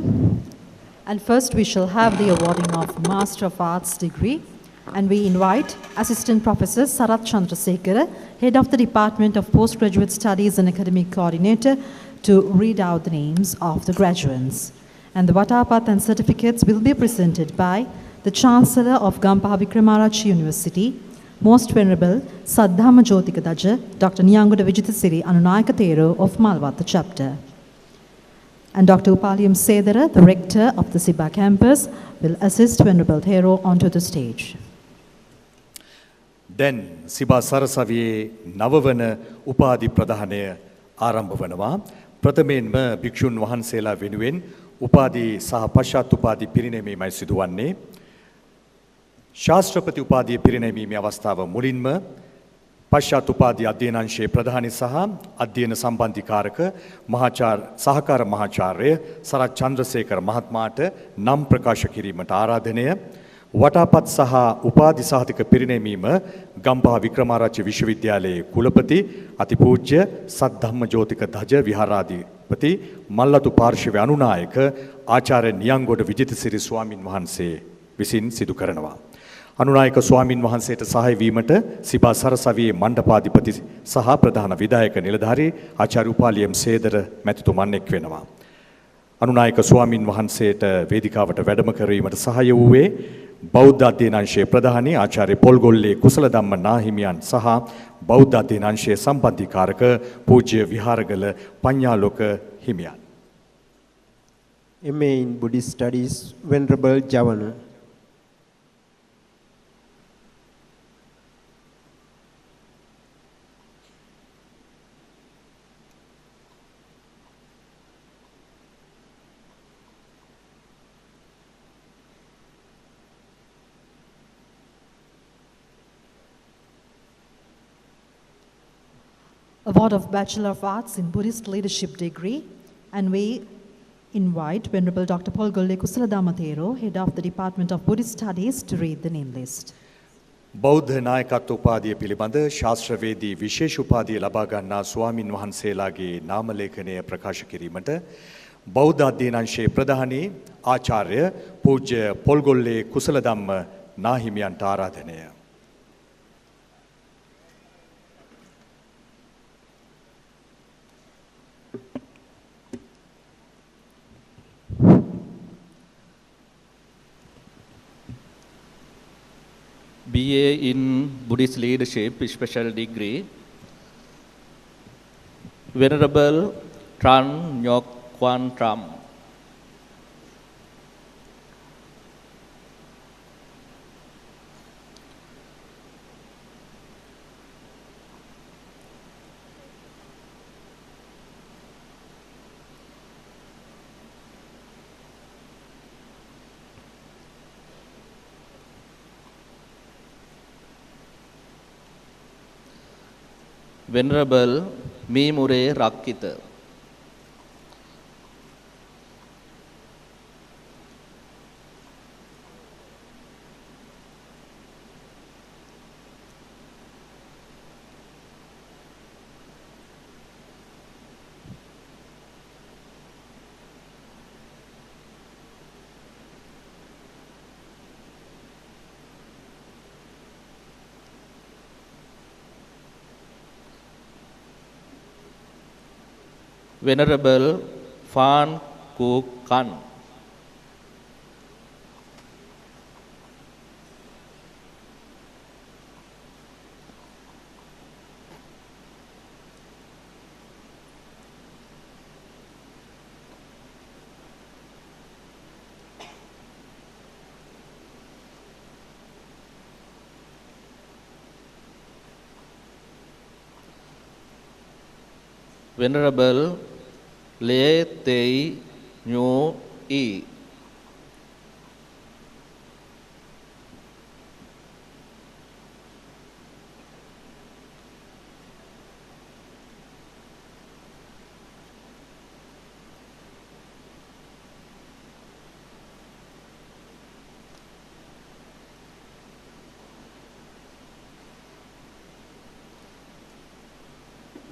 And first we shall have the awarding of Master of Arts degree. And we invite Assistant Professor Sarath Chandrasekhara, Head of the Department of Postgraduate Studies and Academic Coordinator, to read out the names of the graduates. And the Vatapath and certificates will be presented by the Chancellor of Gampaha Wickramaraj University, Most Venerable 𝑠ද්ධාම්මජෝතික Dr. Niyangoda Vijitha Anunayaka Thero of Malwatha chapter. And Dr. Upaliyam Sedara, the rector of the Siba campus, will assist Venerable Thero onto the stage. දැන් සිබා සරසවියේ නවවන උපාධි ප්‍රදානය ආරම්භ වනවා. ප්‍රථමයෙන්ම භික්ෂුන් වහන්සේලා වෙනුවෙන් උපාධි සහ පශ්චාත් උපාධි පිරිනැමීමයි සිදුවන්නේ. ශාස්ත්‍රපති උපාධිය පිරිනැමීමේ අවස්ථාව මුලින්ම පශ්චාත් උපාධි අධ්‍යයනාංශයේ ප්‍රධානී සහ අධ්‍යයන සම්බන්ධීකාරක සහකාර මහාචාර්ය සරත් චන්ද්‍රසේකර මහත්මයාට නම් ප්‍රකාශ කිරීමට ආරාධනය. වටාපත් සහ උපාධි සහතික පිරිනැමීම ගම්පහ වික්‍රමාරච්චි විශ්වවිද්‍යාලයේ කුලපති අතිපූජ්‍ය සද්ධම්මජෝතික ධජ විහාරාධිපති මල්ලතු පාර්ශව අනුනායක ආචාර්ය නියංගොඩ විජිතසිරි ස්වාමින් වහන්සේ විසින් සිදු කරනවා. අනුනායක ස්වාමින් වහන්සේට සහාය වීමට සිබා සරසවියේ මණ්ඩපාධිපති සහ ප්‍රධාන විධායක නිලධාරී ආචාර්ය උපාලියම් සේදර මැතිතුමන් එක් වෙනවා. අනුනායක ස්වාමින් වහන්සේට වේදිකාවට වැඩම කරවීමට සහාය වූයේ බෞද්ධ අධ්‍යයනාංශයේ ප්‍රධානී ආචාර්ය පොල්ගොල්ලේ කුසලධම්ම නාහිමියන් සහ බෞද්ධ අධ්‍යයනාංශයේ සම්බන්ධීකාරක පූජ්‍ය විහාරගල පඤ්ඤාලෝක හිමියන්. MA in Buddhist Studies, Venerable Javana. Award of Bachelor of Arts in Buddhist Leadership degree, and we invite Venerable Dr. Polgolle Kusaladhamma Thero, Head of the Department of Buddhist Studies, to read the name list. බෞද්ධ නායකත්ව උපාධිය පිළිබඳ ශාස්ත්‍රවේදී විශේෂ උපාධිය ලබා ගන්නා ස්වාමින් වහන්සේලාගේ නාම ලේඛනය ප්‍රකාශ කිරීමට බෞද්ධ අධ්‍යයනාංශයේ ප්‍රධානී ආචාර්ය පූජ්‍ය පොල්ගොල්ලේ කුසලධම්ම නාහිමියන්ට ආරාධනය. BA in Buddhist Leadership, special degree, Venerable Tran Nyok Kwan Tram. Venerable Mimure Rakkita. Venerable Phan Ku Kan. Venerable Lê Tị Nhu Y.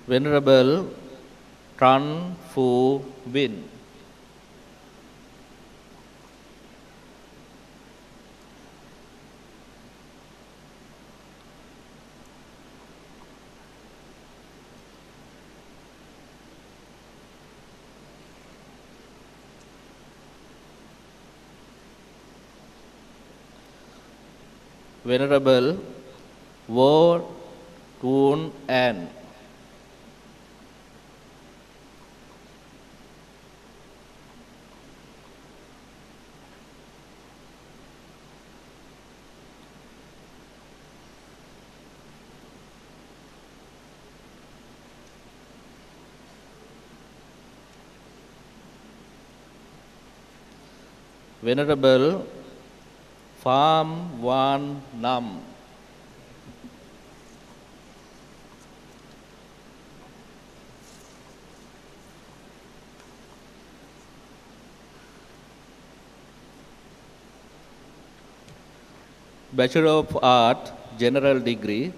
Venerable Tran Phu Vin. Venerable Wo Tun An. Venerable Farm Wan Nam. Bachelor of Art, General Degree.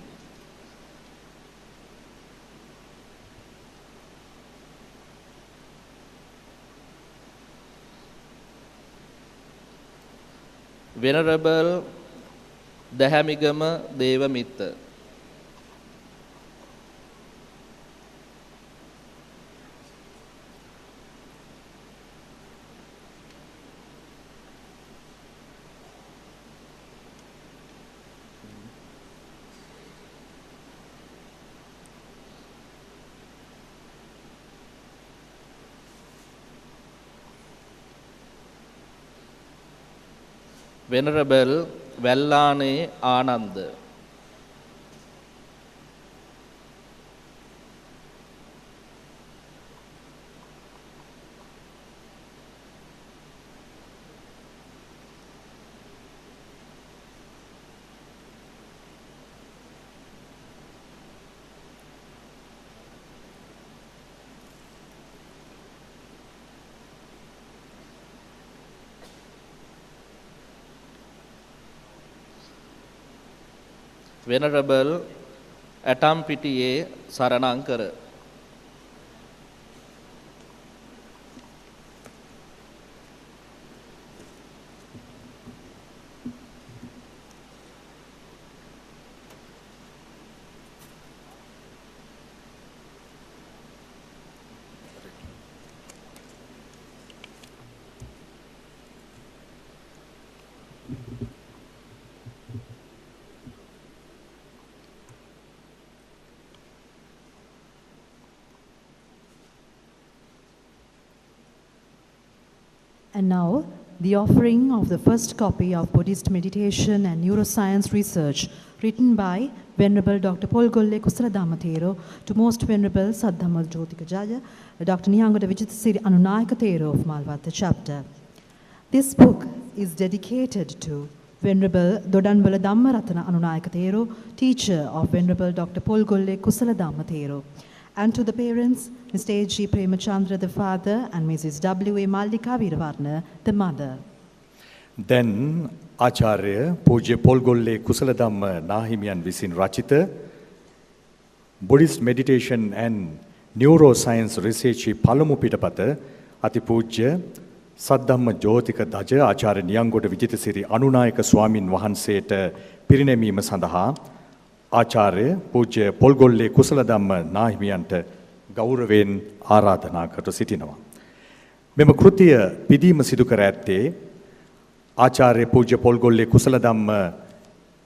Venerable Dahamigama Devamitta. Venerable Vellane Anand. Venerable 𝑇ℎ𝑒 𝑁𝑖𝑡ℎ. And now, the offering of the first copy of Buddhist meditation and neuroscience research written by Venerable Dr. Polgolle Kusala Thero to Most Venerable Saddhamma Jyotika Jaya, Dr. Niyangoda Vijittasiri Anunayaka Thero of Malvatta chapter. This book is dedicated to Venerable Dodanbala Dhammaratana Anunayaka Thero, teacher of Venerable Dr. Polgolle Kusala Thero, and to the parents, Mr. A.G. Premachandra, the father, and Mrs. W.A. Mallika Veeravarna, the mother. Then Acharya Pujya Polgolle Kusaladhamma Nahimiyan Visin Rachita Buddhist Meditation and Neuroscience Research Palamu Pitapata Ati Pujya Saddhamma Jyotika Dhaja Acharya Niyangoda Vijittasiri Anunayaka Swamin Wahanseta Pirinamima Sandaha ආචාර්ය පූජ්‍ය පොල්ගොල්ලේ කුසලධම්ම නාහිමියන්ට ගෞරවයෙන් ආරාධනා කර සිටිනවා. මෙම කෘතිය පිදීම සිදු කර ඇත්තේ ආචාර්ය පූජ්‍ය පොල්ගොල්ලේ කුසලධම්ම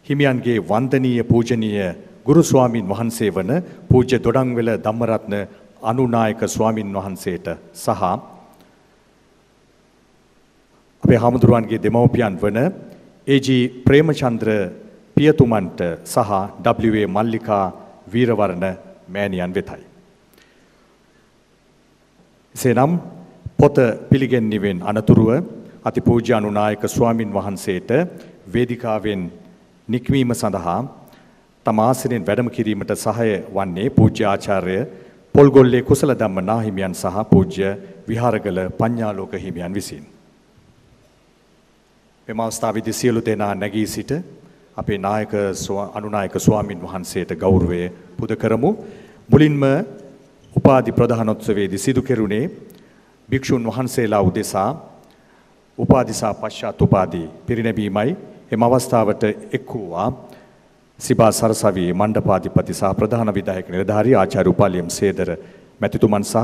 හිමියන්ගේ වන්දනීය පූජනීය ගුරු ස්වාමින් වහන්සේ වන පූජ්‍ය දොඩංවෙල ධම්මරත්න අනුනායක ස්වාමින් වහන්සේට සහ අපේ හාමුදුරුවන්ගේ දෙමව්පියන් වන ඒ.ජී. ප්‍රේමචන්ද්‍ර පියතුමන්ට සහ W.A. මල්ලිකා වීරවර්ණ මෑණියන් වෙතයි. එසේනම් පොත පිළිගැන්වීමෙන් අනතුරුව අතිපූජ්‍ය අනුනායක ස්වාමින් වහන්සේට වේදිකාවෙන් නික්මීම සඳහා තම ආසනයෙන් වැඩම කිරීමට සහාය වන්නේ පූජ්‍ය ආචාර්ය පොල්ගොල්ලේ කුසලධම්ම නාහිමියන් සහ පූජ්‍ය විහාරගල පඤ්ඤාලෝක හිමියන් විසින්. මෙම අවස්ථාවේදී සියලු දෙනා නැගී සිට අපේ නායක අනුනායක ස්වාමින් වහන්සේට ගෞරවය පුද කරමු. මුලින්ම උපාධි ප්‍රදානෝත්සවයේදී සිදු කෙරුණේ භික්ෂුන් වහන්සේලා උදෙසා උපාධිසා පශ්චාත් උපාධි පිරිනැමීමයි. එම අවස්ථාවට එක් වූවා සිබා සරසවියේ මණ්ඩපාධිපති සහ ප්‍රධාන විධායක නිලධාරී ආචාර්ය උපාලියම් සේදර මැතිතුමන් සහ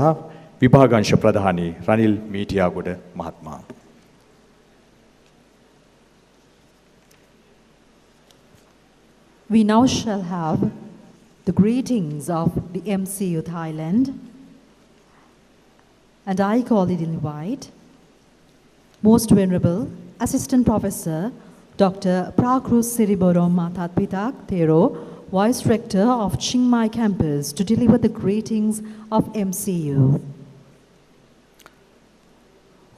විභාගාංශ ප්‍රධානී රනිල් මීටියාගොඩ මහත්මයා. We now shall have the greetings of the MCU Thailand, and I cordially invite Most Venerable Assistant Professor Dr. 𝑃𝑎𝑙𝑒𝑘𝑒𝑙𝑒 𝑠𝑟𝑖 Vice Rector of Chiang Mai Campus, to deliver the greetings of MCU.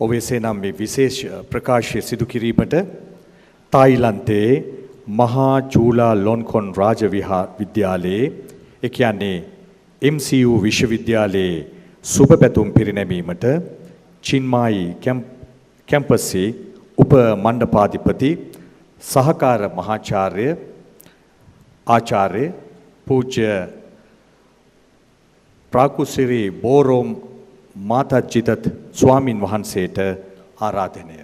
ඔවේසේ නම් මේ විශේෂ ප්‍රකාශය සිදු කිරීමට තායිලන්තයේ මහා චූලා ලොන්කොන් රාජ විද්‍යාලයේ ඒ කියන්නේ MCU විශ්වවිද්‍යාලයේ සුබ පැතුම් පිරිනැමීමට චින්මායි කැම්පස්සේ උප මණ්ඩපාධිපති සහකාර මහාචාර්ය ආචාර්ය පූජ්‍ය ප්‍රාකුසිරි බෝරෝම් මාතජිතත් ස්වාමින් වහන්සේට ආරාධනය.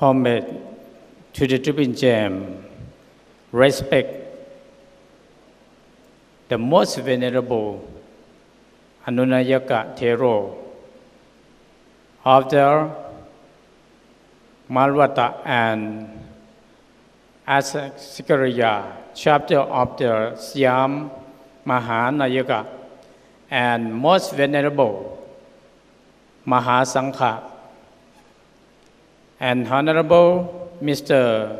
Homage to the Triple Gem, respect the most venerable Anunayaka Thero of the Malwata and Asasikariya chapter of the Siam Mahanayaka, and most venerable Mahasangha and Honorable Mr.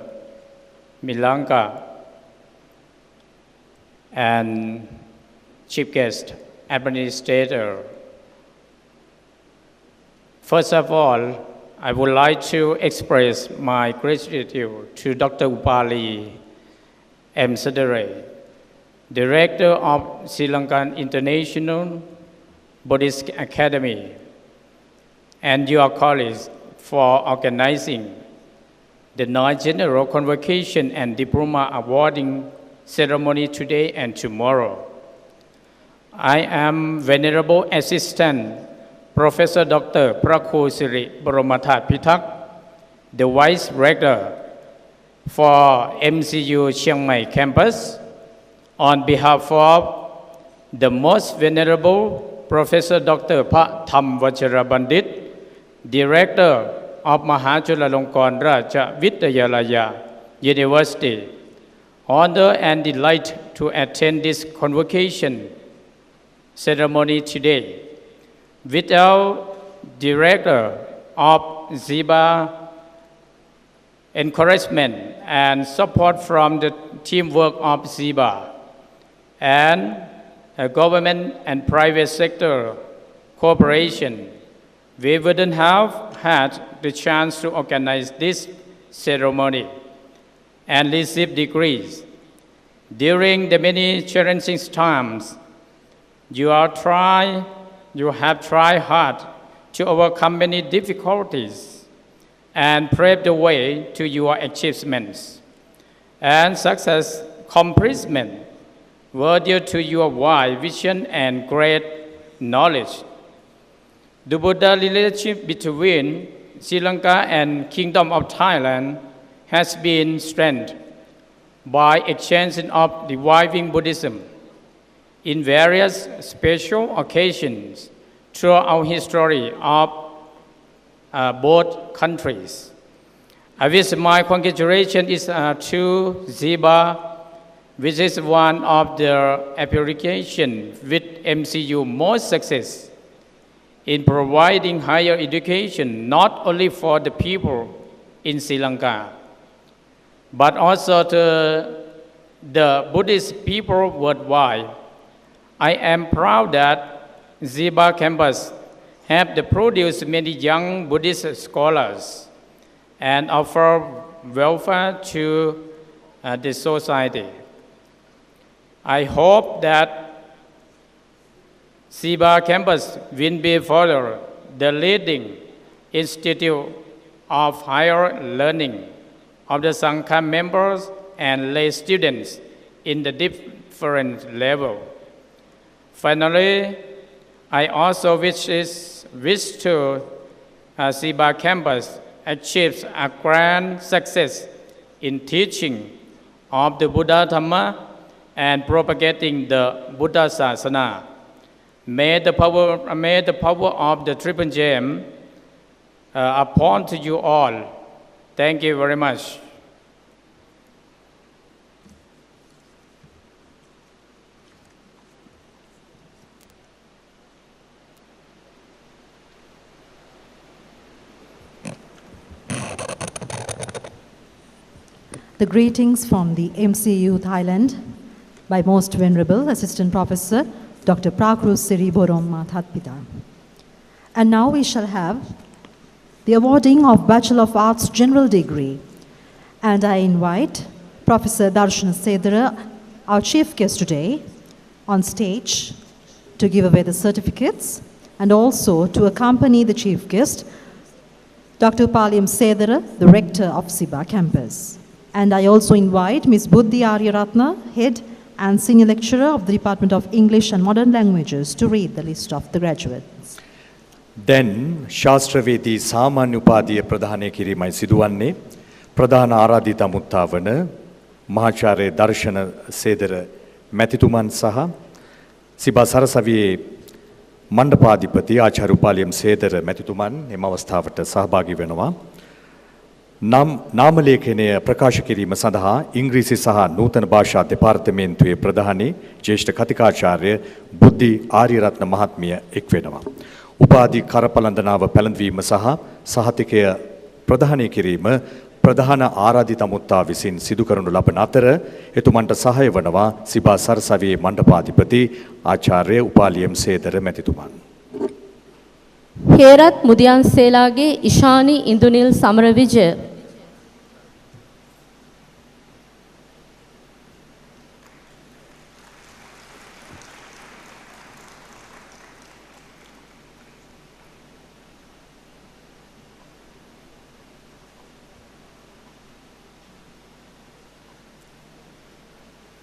Milanka and Chief Guest Administrator. First of all, I would like to express my gratitude to Dr. Upali M. Sadare, Director of Sri Lankan International Buddhist Academy, and your colleagues for organizing the 9th General Convocation and Diploma Awarding ceremony today and tomorrow. I am Venerable Assistant Professor Dr. 𝑃𝑎𝑙𝑒𝑘𝑒𝑙𝑒, the Vice Rector for MCU Chiang Mai Campus, on behalf of the Most Venerable Professor Dr. 𝑃.ཐ.𝑚.𝑣𝑎𝑐�Ｈ, Director of Mahachulalongkorn Raja Vidyalaya University, honor and delight to attend this convocation ceremony today. Without Director of Siba encouragement and support from the teamwork of Siba and government and private sector cooperation, we wouldn't have had the chance to organize this ceremony and receive degrees. During the many challenging times, you have tried hard to overcome many difficulties and pave the way to your achievements and success accomplishment were due to your wide vision and great knowledge. The Buddha relationship between Sri Lanka and Kingdom of Thailand has been strengthened by exchanging of reviving Buddhism in various special occasions throughout history of both countries. I wish my congratulations to Siba, which is one of the application with MCU most success in providing higher education not only for the people in Sri Lanka, but also to the Buddhist people worldwide. I am proud that Siba campus have produced many young Buddhist scholars and offer welfare to the society. I hope that Siba campus will be further the leading institute of higher learning of the Sangha members and lay students in the different level. Finally, I also wish to Siba campus achieves a grand success in teaching of the Buddha Dhamma and propagating the Buddha Sasana. May the power of the Triple Gem upon to you all. Thank you very much. the greetings from the MCU Thailand by Most Venerable Assistant Professor Dr. 𝑃𝑎𝑙𝑒𝑒 𝑁𝑖𝑛𝑡ℎ. And now we shall have the awarding of Bachelor of Arts General Degree. And I invite Professor Darshan Sedara, our chief guest today, on stage to give away the certificates and also to accompany the chief guest, Dr. 𝑝𝑎𝑙𝑙𝑒𝑚 Sedara, the rector of Siba campus. And I also invite Ms. Buddhi Aryaratna, head and senior lecturer of the Department of English and Modern Languages, to read the list of the graduates. දැන් ශාස්ත්‍රවේදී සාමාන්‍ය උපාධිය ප්‍රදානය කිරීමයි සිදුවන්නේ. ප්‍රධාන ආරාධිත අමුත්තා වන මහාචාර්ය දර්ශන සේදර මැතිතුමන් සහ සිබා සරසවියේ මණ්ඩපාධිපති ආචාර්ය උපාලියම් සේදර මැතිතුමන් එම අවස්ථාවට සහභාගී වෙනවා. නාම ලේඛනය ප්‍රකාශ කිරීම සඳහා ඉංග්‍රීසි සහ නූතන භාෂා දෙපාර්තමේන්තුවේ ප්‍රධානී ජ්‍යෙෂ්ඨ කතිකාචාර්ය බුද්ධි ආර්යරත්න මහත්මිය එක් වෙනවා. උපාධි කරපලන්දනාව පැළඳවීම සහ සහතිකය ප්‍රදානය කිරීම ප්‍රධාන ආරාධිත අමුත්තා විසින් සිදු කරනු ලබන අතර එතුමන්ට සහාය වනවා සිබා සරසවියේ මණ්ඩපාධිපති ආචාර්ය උපාලියම් සේදර මැතිතුමන්. හේරත් මුදියන්සේලාගේ ඉෂානි ඉන්දුනිල් සමරවිජය.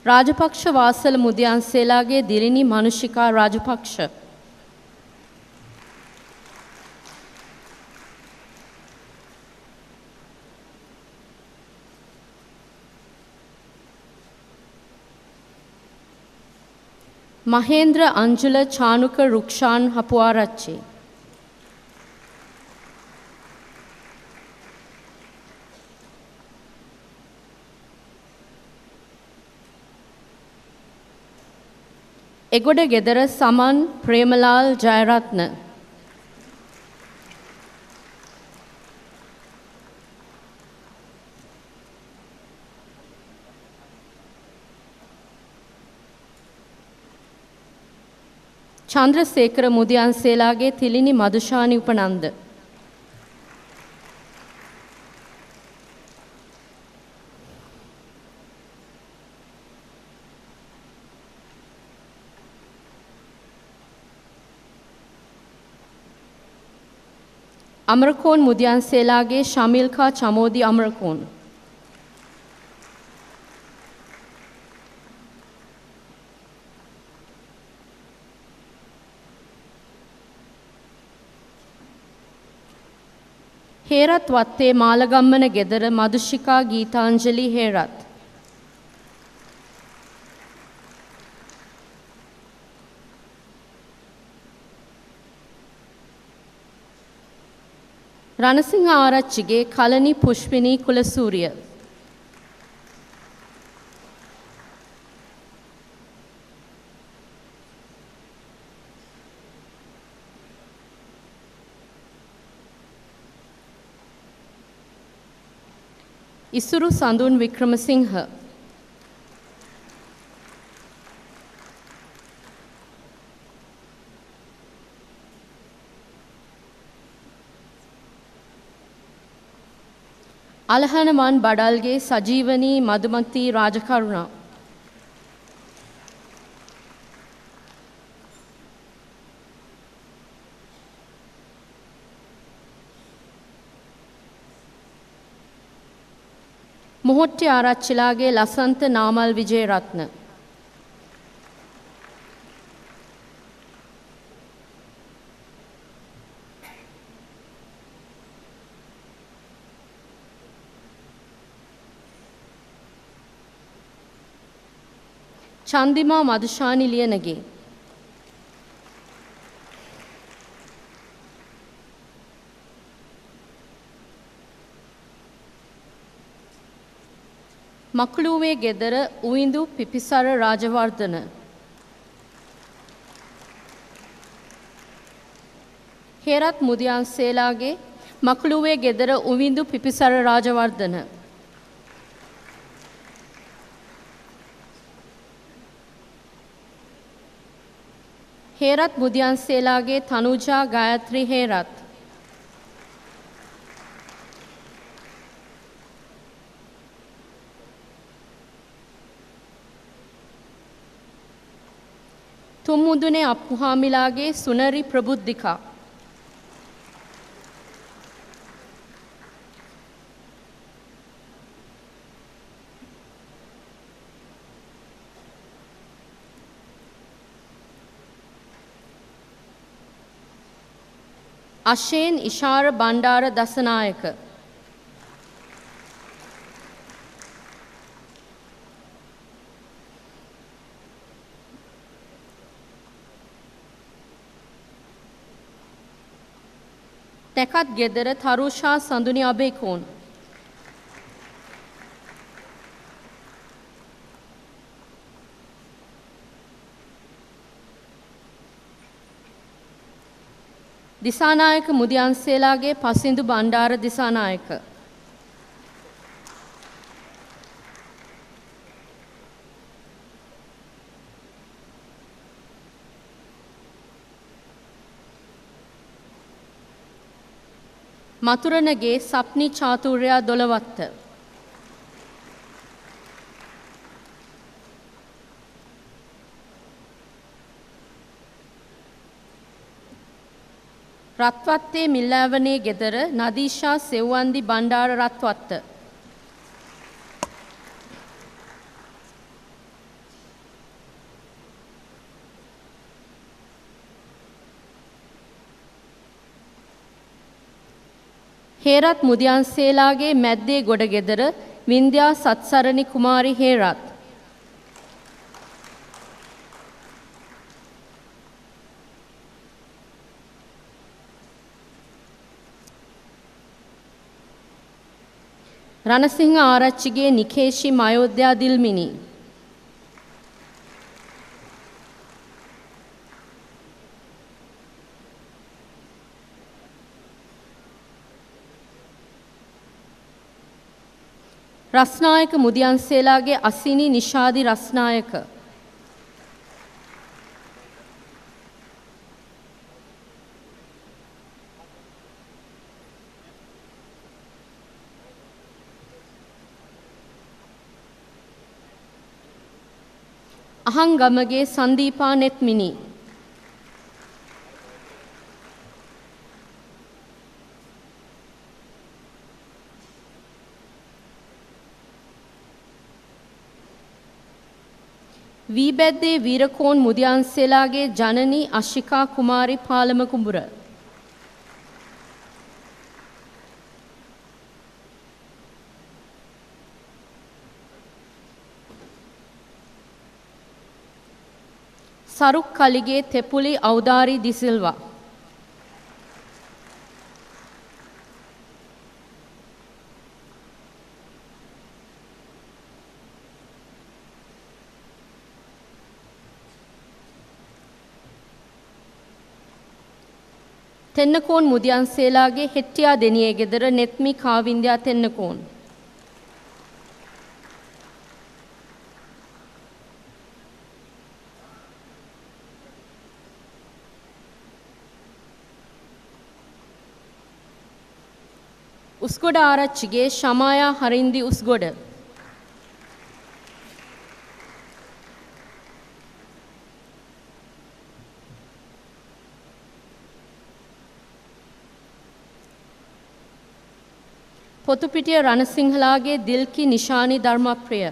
රාජපක්ෂ වාසල මුදියන්සේලාගේ දිරිණි මනුෂිකා රාජපක්ෂ. මහේන්ද්‍ර අංජුල චානුක රුක්ෂාන් හපුආරච්චි. එගොඩ ගෙදර සමන් ප්‍රේමලාල් ජයරත්න. චන්ද්‍රසේකර මුදියන්සේලාගේ තිලිනි මදුෂානි උපනන්ද. අමරකෝන් මුදියන්සේලාගේ ශමිල්කා චමෝදි අමරකෝන්. හේරත් වත්තේ මාලගම්මන ගෙදර මදුෂිකා ගීතාංජලි හේරත්. රණසිංහ ආරච්චිගේ කලනි පුෂ්පිනී කුලසූරිය. ඉසුරු සඳුන් වික්‍රමසිංහ. අලහනමන් බඩල්ගේ සජීවනී මදුමති රාජකරුණා. මොහොට්ටි ආරච්චිලාගේ ලසන්ත නාමල් විජේරත්න. චන්දිමා මදුෂානි ලියනගේ. මකුළුවේ ගෙදර උයිඳු පිපිසර රාජවර්ධන. හේරත් මුදියන්සේලාගේ මකුළුවේ ගෙදර උවිඳු පිපිසර රාජවර්ධන. හේරත් මුදියන්සේලාගේ තනුජා ගායත්‍රි හේරත්. තුම්මුදුනේ අප්පුහාමිලාගේ සුනරි ප්‍රබුද්ධිකා. අශේන් ඉෂාර බණ්ඩාර දසනායක. තැකත් ගෙදර තරුෂා සඳුනි අබේකෝන්. දිසානායක මුදියන්සේලාගේ පසින්දු බණ්ඩාර දිසානායක. මතුරනගේ සප්නි චාතුර්යා දොළවත්ත. රත්වත්තේ මිල්ලාවනේ ගෙදර නදීෂා සෙව්වන්දි බණ්ඩාර රත්වත්ත. හේරත් මුදියන්සේලාගේ මැද්දේ ගොඩ ගෙදර වින්ද්‍යා සත්සරණි කුමාරි හේරත්. රණසිංහ ආරච්චිගේ නිකේෂි මයෝද්‍යා දිල්මිනි. රස්නායක මුදියන්සේලාගේ අසිනි නිෂාදි රස්නායක. අහංගමගේ සන්දීපා නෙත්මිනි. වීබැද්දේ වීරකෝන් මුදියන්සේලාගේ ජනනී අශිකා කුමාරි පාලම කුඹුර. සරුක් කලිගේ තෙපුලි අවදාරි දිසිල්වා. තෙන්නකෝන් මුදියන්සේලාගේ හෙට්ටියා දෙනියේ ගෙදර නෙත්මි කාවින්ද්‍යා තෙන්නකෝන්. උස්ගොඩ ආරච්චිගේ ශමායා හරින්දි උස්ගොඩ. පොතුපිටිය රණසිංහලාගේ දිල්කි නිශානි ධර්මප්‍රිය.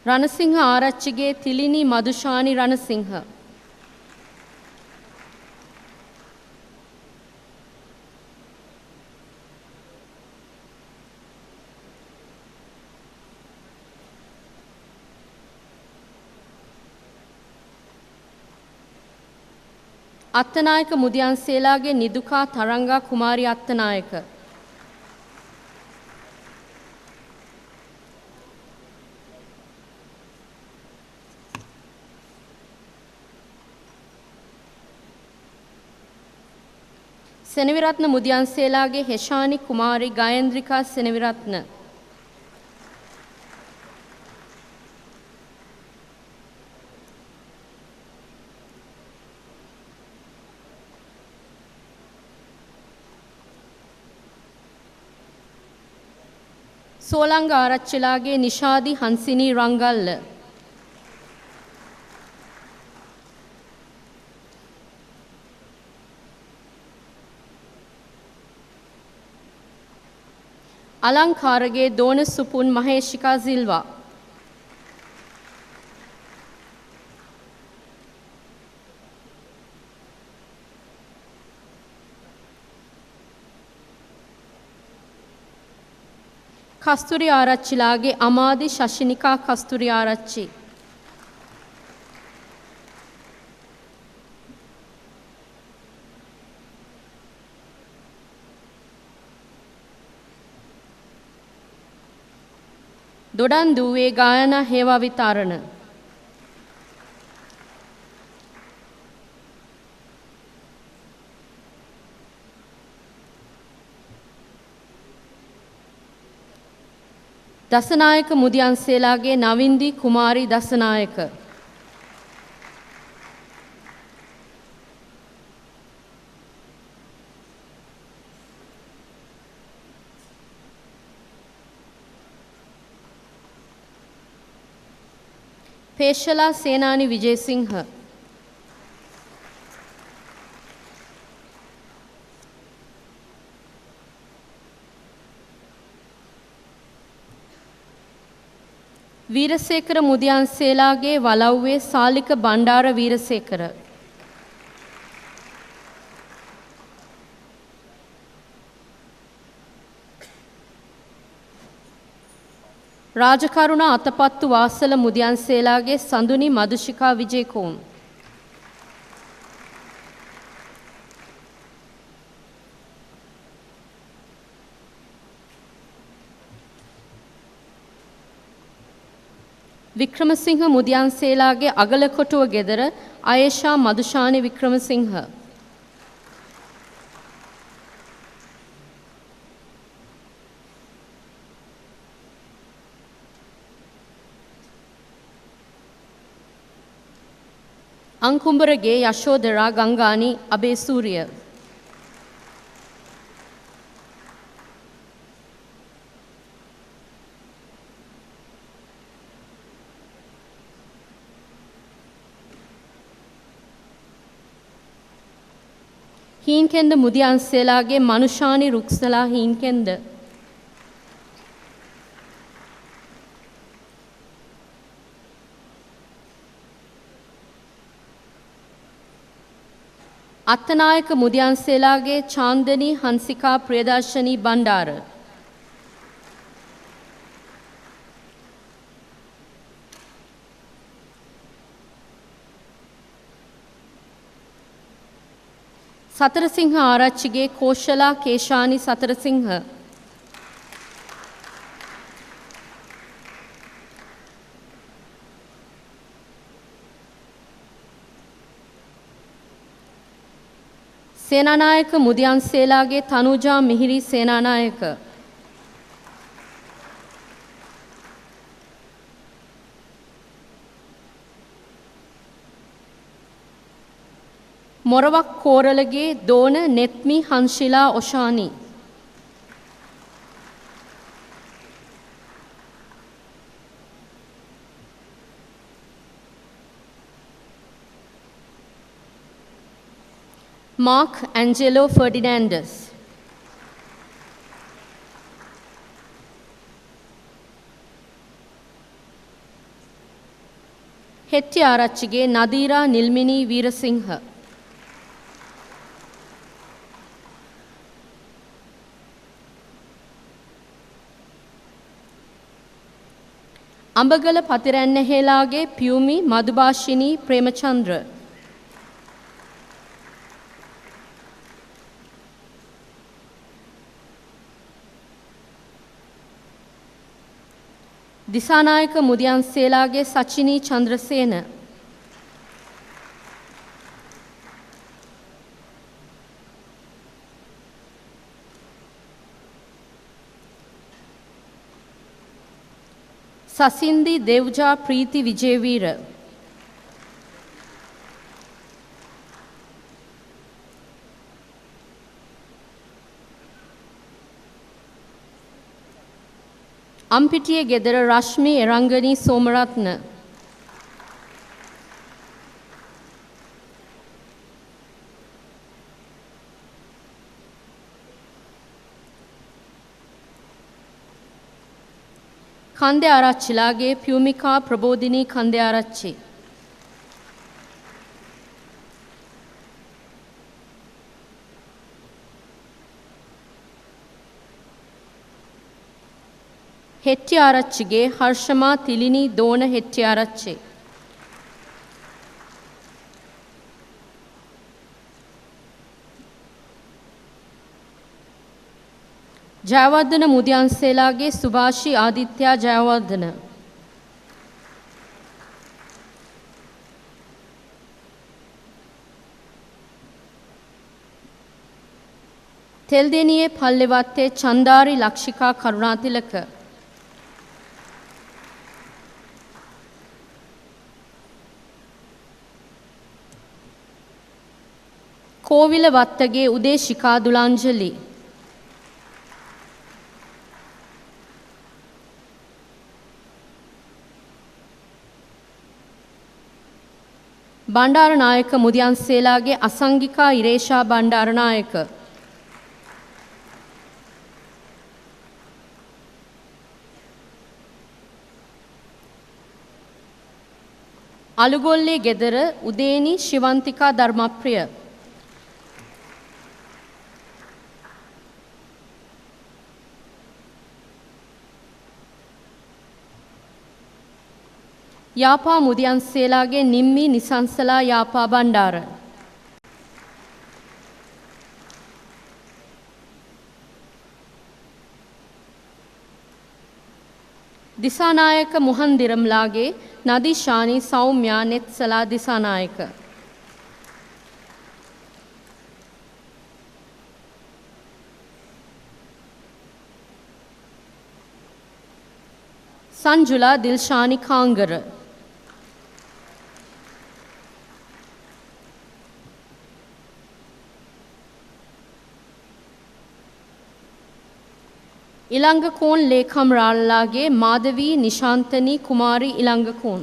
රණසිංහ ආරච්චිගේ තිලිනි මදුෂානි රණසිංහ. අත්තනායක මුදියන්සේලාගේ නිදුකා තරංගා කුමාරි අත්තනායක. සෙනවිරත්න මුදියන්සේලාගේ හෙෂානි කුමාරි ගායන්ද්‍රිකා සෙනවිරත්න. සෝලංග ආරච්චිලාගේ නිෂාදි හන්සිනී රංගල්ල. අලංකාරගේ දෝන සුපුන් මහේෂිකා සිල්වා. කස්තුරි ආරච්චිලාගේ අමාදි ශෂිනිකා කස්තුරි ආරච්චි. දොඩන් දුවේ ගායනා හේවා විතරණ. දසනායක මුදියන්සේලාගේ නවින්දි කුමාරි දසනායක. පේශලා සේනානි විජේසිංහ. වීරසේකර මුදියන්සේලාගේ වලව්වේ සාලික බණ්ඩාර වීරසේකර. රාජකරුණ අතපත්තු වාසල මුදියන්සේලාගේ සඳුනි මදුෂිකා විජේකෝන්. වික්‍රමසිංහ මුදියන්සේලාගේ අගලකොටුව ගෙදර Ayesha Madushani Wickremesinghe. අංකුඹරගේ Yashodhara Gangani අබේසූරිය. හීන්කෙන්ද Mudiyanselage මනුෂානි රුක්සලා හීන්කෙන්ද. Attanayake Mudiyanselage Chandani Hansika Priyadarshani Bandara. Satharasinghe Arachchige කෝෂලා කේශානි Satharasinghe. Senanayake Mudiyanselage Thanuja Mihiri Senanayake. Morawak Koralage Dona Nethmi Hanshila Oshani. Mark Angelo Ferdinands. Hetti Arachchige Nadeera Nilmini Weerasinghe. Ambagala Pathirannehelage Piyumi Madubhashini Premachandra. Dissanayake Mudiyanselage Sachini Chandrasena. Sasindi Devja Preeti Vijayveera. Ampitiya Gedara Rashmi Erangani Somaratna. Kande Arachilage Pumika Prabodhini Kande Arachi. Hettiarachchige Harshama Thilini Dona Hettiarachchi. Jayawardena Mudiyanselage සුභාෂි ආදිත්‍යා ජයවර්ධන. තෙල්දෙනියේ පල්ලෙවත්තේ චන්දාරි ලක්ෂිකා කරුණාතිලක. කෝවිල වත්තගේ උදේ ශිකාදුලාංජලි. බණ්ඩාරනායක මුදියන්සේලාගේ අසංගිකා ඉරේෂා බණ්ඩාරනායක. අලුගොල්ලේ ගෙදර උදේනි ශිවන්තිකා ධර්මප්‍රිය. යාපා මුදියන්සේලාගේ නිම්මි නිසංසලා යාපා බණ්ඩාර. දිසානායක මුහන්දිරම්ලාගේ නදීශානි සෞම්‍යා නෙත්සලා දිසානායක. සංජුලා දිල්ෂානි කාංගර. ඉලංගකෝන් ලේකම් රාල්ලාගේ මාධවී නිශාන්තනී කුමාරි Ilangakoon.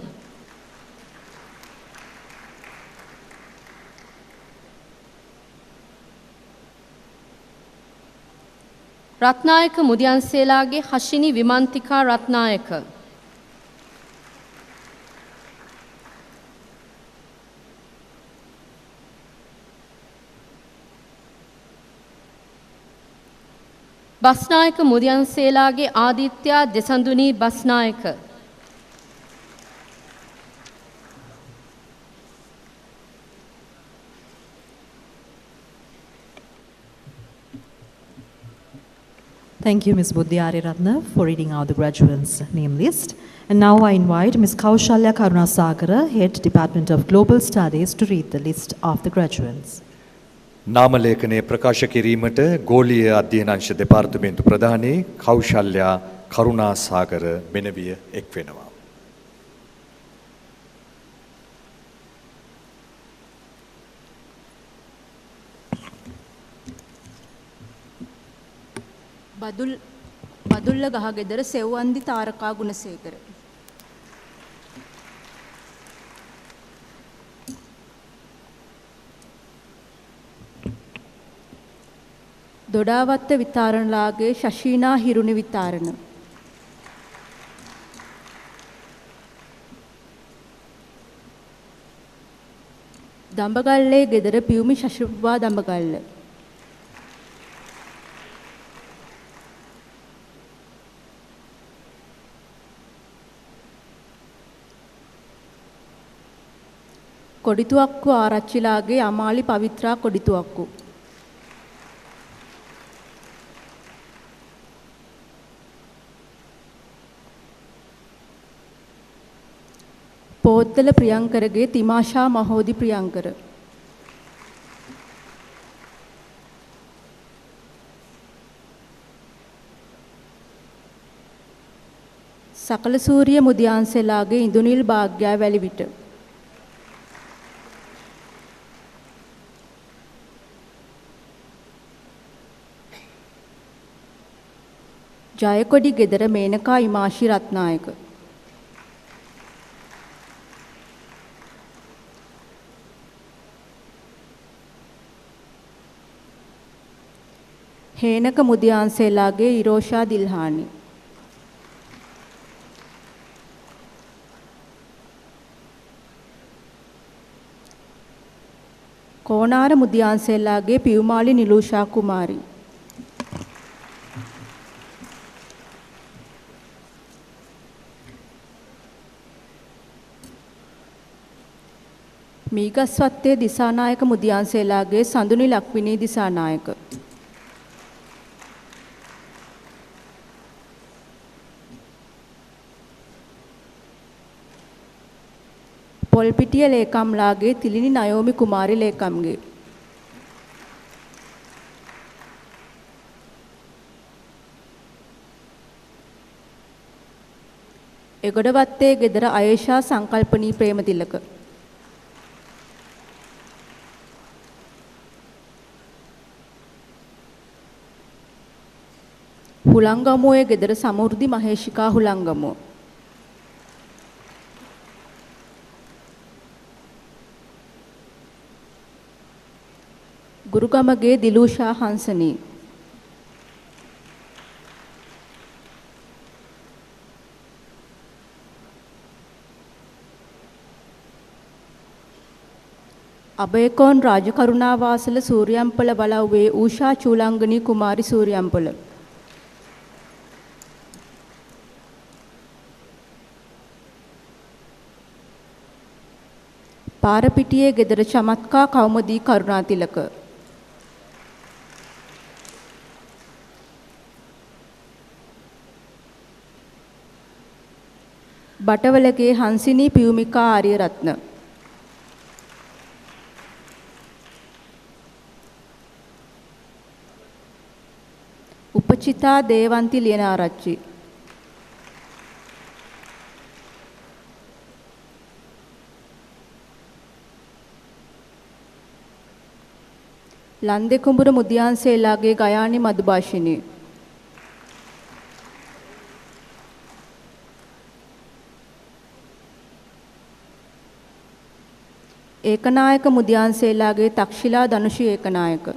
Ratnayake Mudiyanselage Hashini විමන්තිකා Ratnayake. Basnayake Mudiyanselage Aditya දෙසඳුනී Basnayake. Thank you, Ms. Buddhyari Ratna, for reading out the graduates' name list. And now I invite Ms. Kaushalya Karunasagara, Head Department of Global Studies, to read the list of the graduates. නාමලේඛනයේ ප්‍රකාශ කිරීමට ගෝලීය අධ්‍යයනාංශ දෙපාර්තමේන්තු ප්‍රධානී කෞශල්‍යා කරුණාසාගර මෙනවිය එක් වෙනවා. බදුල්ල ගහගෙදර සෙව්වන්දි තාරකා ගුණසේකර. දොඩාවත්ත විතාරණලාගේ ශශීනා හිරුණි විතාරණ. දඹගල්ලේ ගෙදර පියුමි ශශිපුවා දඹගල්ල. කොඩිතුවක්කු ආරච්චිලාගේ අමාලි පවිත්‍රා කොඩිතුවක්කු. පෝත්තල ප්‍රියංකරගේ තිමාෂා මහෝදි ප්‍රියංකර. සකල සූරිය මුදියන්සේලාගේ ඉඳුනිල් භාග්‍යා වැලිවිට ජයකොඩි ගෙදර මේනකා ඉමාශි රත්නායක හේනක මුදියන්සේලාගේ ඉරෝෂා දිල්හානි කෝණාර මුදියන්සේලාගේ පියුමාලි නිලූෂා කුමාරි මීගස්වත්තේ දිසානායක මුදියන්සේලාගේ සඳුනි ලක්විනී දිසානායක පොල්පිටිය ලේකම්ලාගේ තිලිනි නයෝමි කුමාරි ලේකම්ගේ එගොඩවත්තේ ගෙදර අයේෂා සංකල්පනී ප්‍රේමතිලක හුලංගමුවේ ගෙදර සමෘද්ධි මහේෂිකා හුලංගමුව ගුරුගමගේ දිලූෂා හංසනී අබේකෝන් රාජකරුණාවාසල සූරියම්පල බලව්වේ ඌෂා චූලංගනී කුමාරි සූරියම්පල පාරපිටියේ ගෙදර චමත්කා කෞමුදී කරුණාතිලක බටවලගේ හංසිනී පියුමිකා ආරියරත්න උපචිතා දේවන්ති ලියනාරච්චි ලන්දෙකුඹුර මුදියන්සේලාගේ ගයානි මදුභාෂිනී ඒකනායක මුදියන්සේලාගේ තක්ෂිලා ධනුෂි ඒකනායක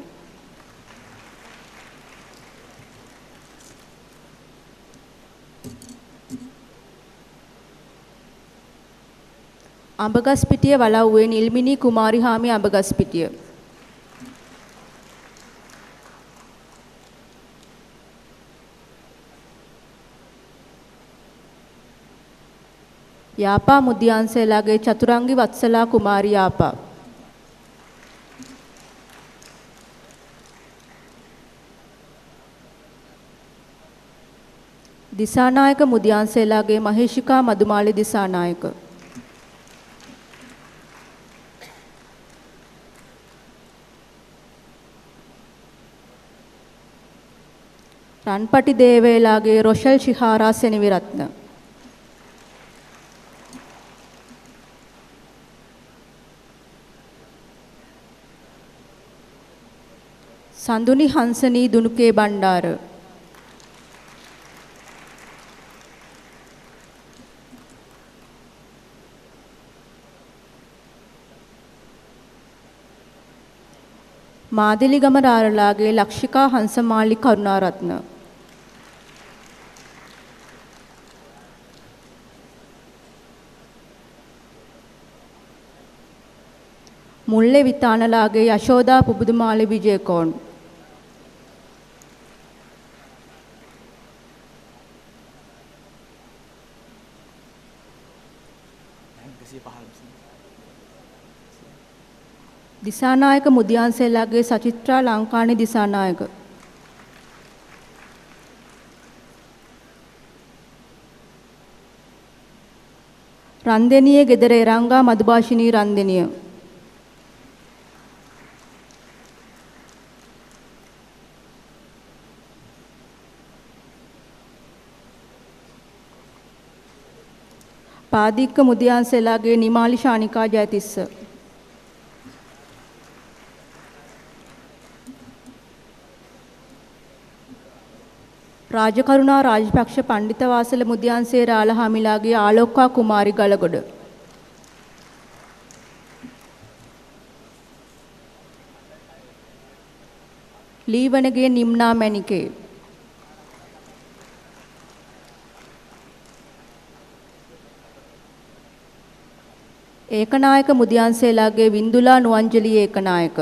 අඹගස්පිටිය වලව්වේ නිල්මිනී කුමාරිහාමි අඹගස්පිටිය යාපා මුදියන්සේලාගේ චතුරංගි වත්සලා කුමාරි යාපා දිසානායක මුදියන්සේලාගේ මහේෂිකා මදුමාලි දිසානායක රන්පටි දේවේලාගේ රොෂල් ශිහාරා සෙනවිරත්න සඳුනි හංසනී දුනුකේ බණ්ඩාර මාදිලිගම රාරලාගේ ලක්ෂිකා හංසමාලි කරුණාරත්න මුල්ලේ විතානලාගේ යශෝදා පුබුදුමාලි විජේකෝන් දිසානායක මුදියන්සේලාගේ සචිත්‍රා ලංකානි දිසානායක රන්දෙනියේ ගෙදර එරංගා මදුභාෂිනී රන්දෙනිය පාදික්ක මුදියන්සේලාගේ නිමාලි ශානිකා ජයතිස්ස. රාජකරුණා රාජපක්ෂ පණ්ඩිතවාසල මුදියන්සේ රාලහාමිලාගේ ආලෝක්කා කුමාරි ගලගොඩ. ලීවනගේ නිම්නා මැණිකේ. ඒකනායක මුදියන්සේලාගේ වින්දුලා නුවන්ජලි ඒකනායක.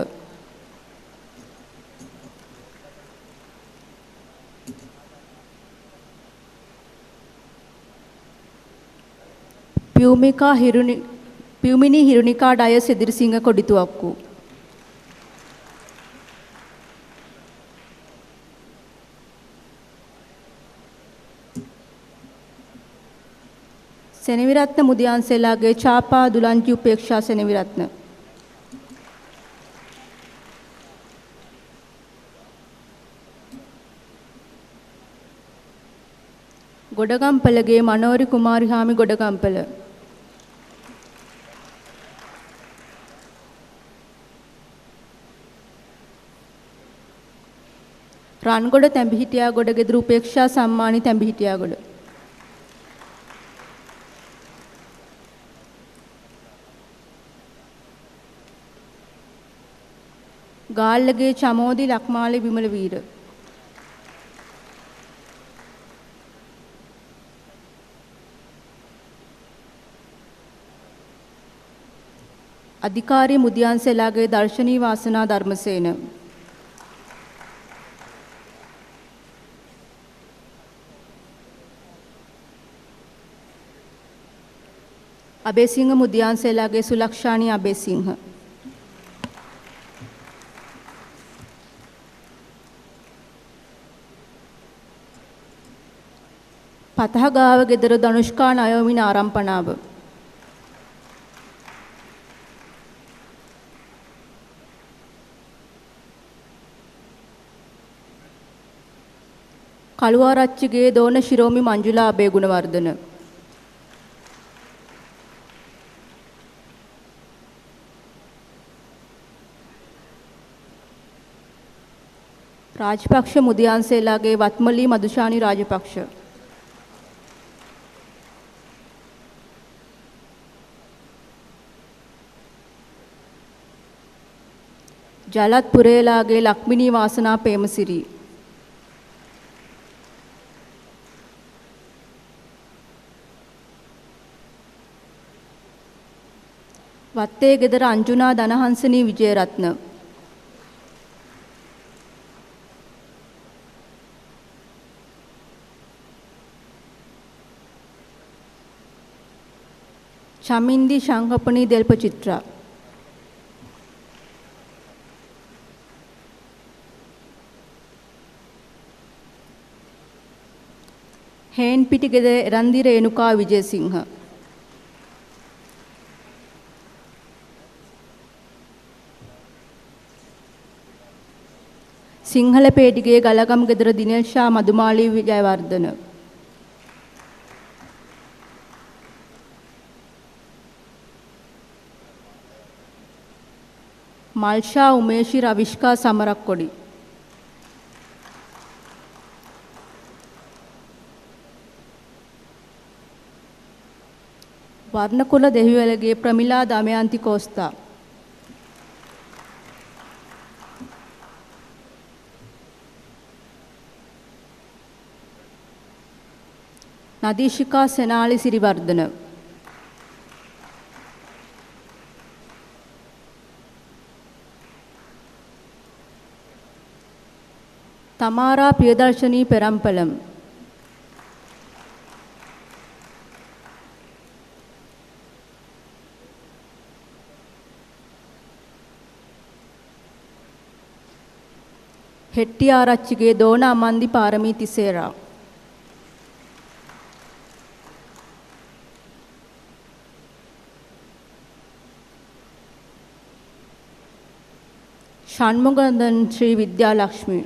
පියුමිනි හිරුනිකා ඩය සිදිරිසිංහ කොඩිතුවක්කු. සෙනවිරත්න මුදියන්සේලාගේ චාපා දුලංචි උපේක්ෂා සෙනවිරත්න. ගොඩගම්පලගේ මනෝරි කුමාරි හාමි ගොඩගම්පල. රන්ගොඩ තැඹිහිටියා ගොඩ ගෙදර උපේක්ෂා සම්මානි තැඹිහිටියා ගොඩ. ගාල්ලගේ චමෝදි ලක්මාලි විමල වීර. අධිකාරී මුදියන්සේලාගේ දර්ශනී වාසනා ධර්මසේන. අබේසිංහ මුදියන්සේලාගේ සුලක්ෂානී අබේසිංහ. පතහගාව ගෙදර ධනුෂ්කා නයෝමින ආරම්පණාව. කළුආරච්චිගේ දෝන ශිරෝමි මංජුලා අබේ ගුණවර්ධන. රාජපක්ෂ මුදියන්සේලාගේ වත්මලී මදුෂානි රාජපක්ෂ. ජලත් පුරේලාගේ ලක්මිනී වාසනා පේමසිරි. වත්තේ ගෙදර අංජුනා ධනහංසනී විජේරත්න. චමින්දි ශංකපනී දෙල්ප චිත්‍රා. හේන් පිටිගෙද එරන්දි රේණුකා විජේසිංහ. සිංහල පේටිගේ ගලගම් ගෙදර දිනෙල් ෂා මදුමාලි විජයවර්ධන. මල්ෂා උමේෂි රවිෂ්කා සමරක්කොඩි. වර්ණකුල දෙහිවැලගේ ප්‍රමිලා දමයන්ති කෝස්තා. නදීශිකා සෙනාලි සිරිවර්ධන. තමාරා ප්‍රියදර්ශනී පෙරම්පලම්. හෙට්ටිආරච්චිගේ දෝන අමන්දි පාරමී තිසේරා. ෂණ්මුගන්දන් ශ්‍රී විද්‍යාලක්ෂ්මී.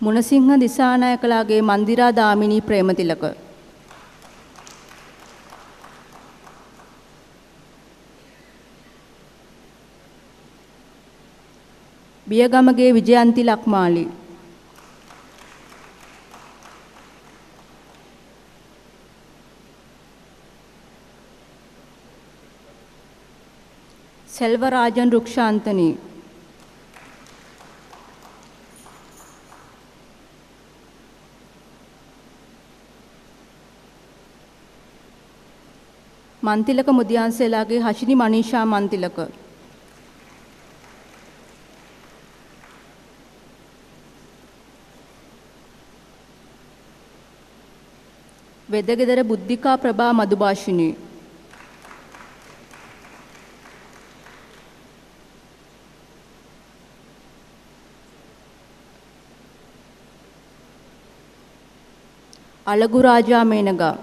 මුණසිංහ දිසානායකලාගේ මන්දිරා දාමිනී ප්‍රේමතිලක. බියගමගේ විජයන්ති ලක්මාලි. සෙල්වරාජන් රුක්ෂාන්තනී. මන්තිලක මුදියන්සේලාගේ හෂිනි මනීෂා මන්තිලක. වෙදගෙදර බුද්ධිකා ප්‍රභා මදුභාෂිනී. අලගු රාජා මේනගා.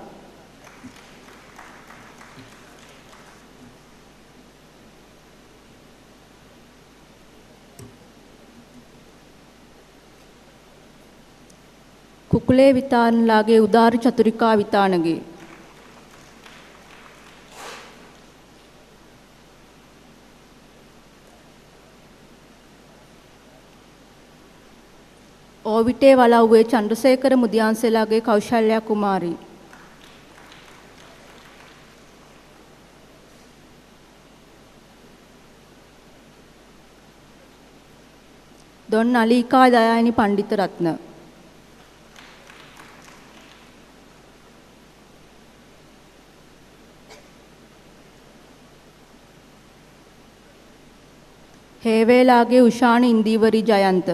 කුකුලේ විතානලාගේ උදාර චතුරිකා විතානගේ. ඕවිටේ වලව්වේ චන්ද්‍රසේකර මුදියන්සේලාගේ කෞශල්‍යා කුමාරී. දොන් අලීකා දයානි පණ්ඩිත රත්න. හේවේලාගේ උෂානි ඉන්දීවරි ජයන්ත.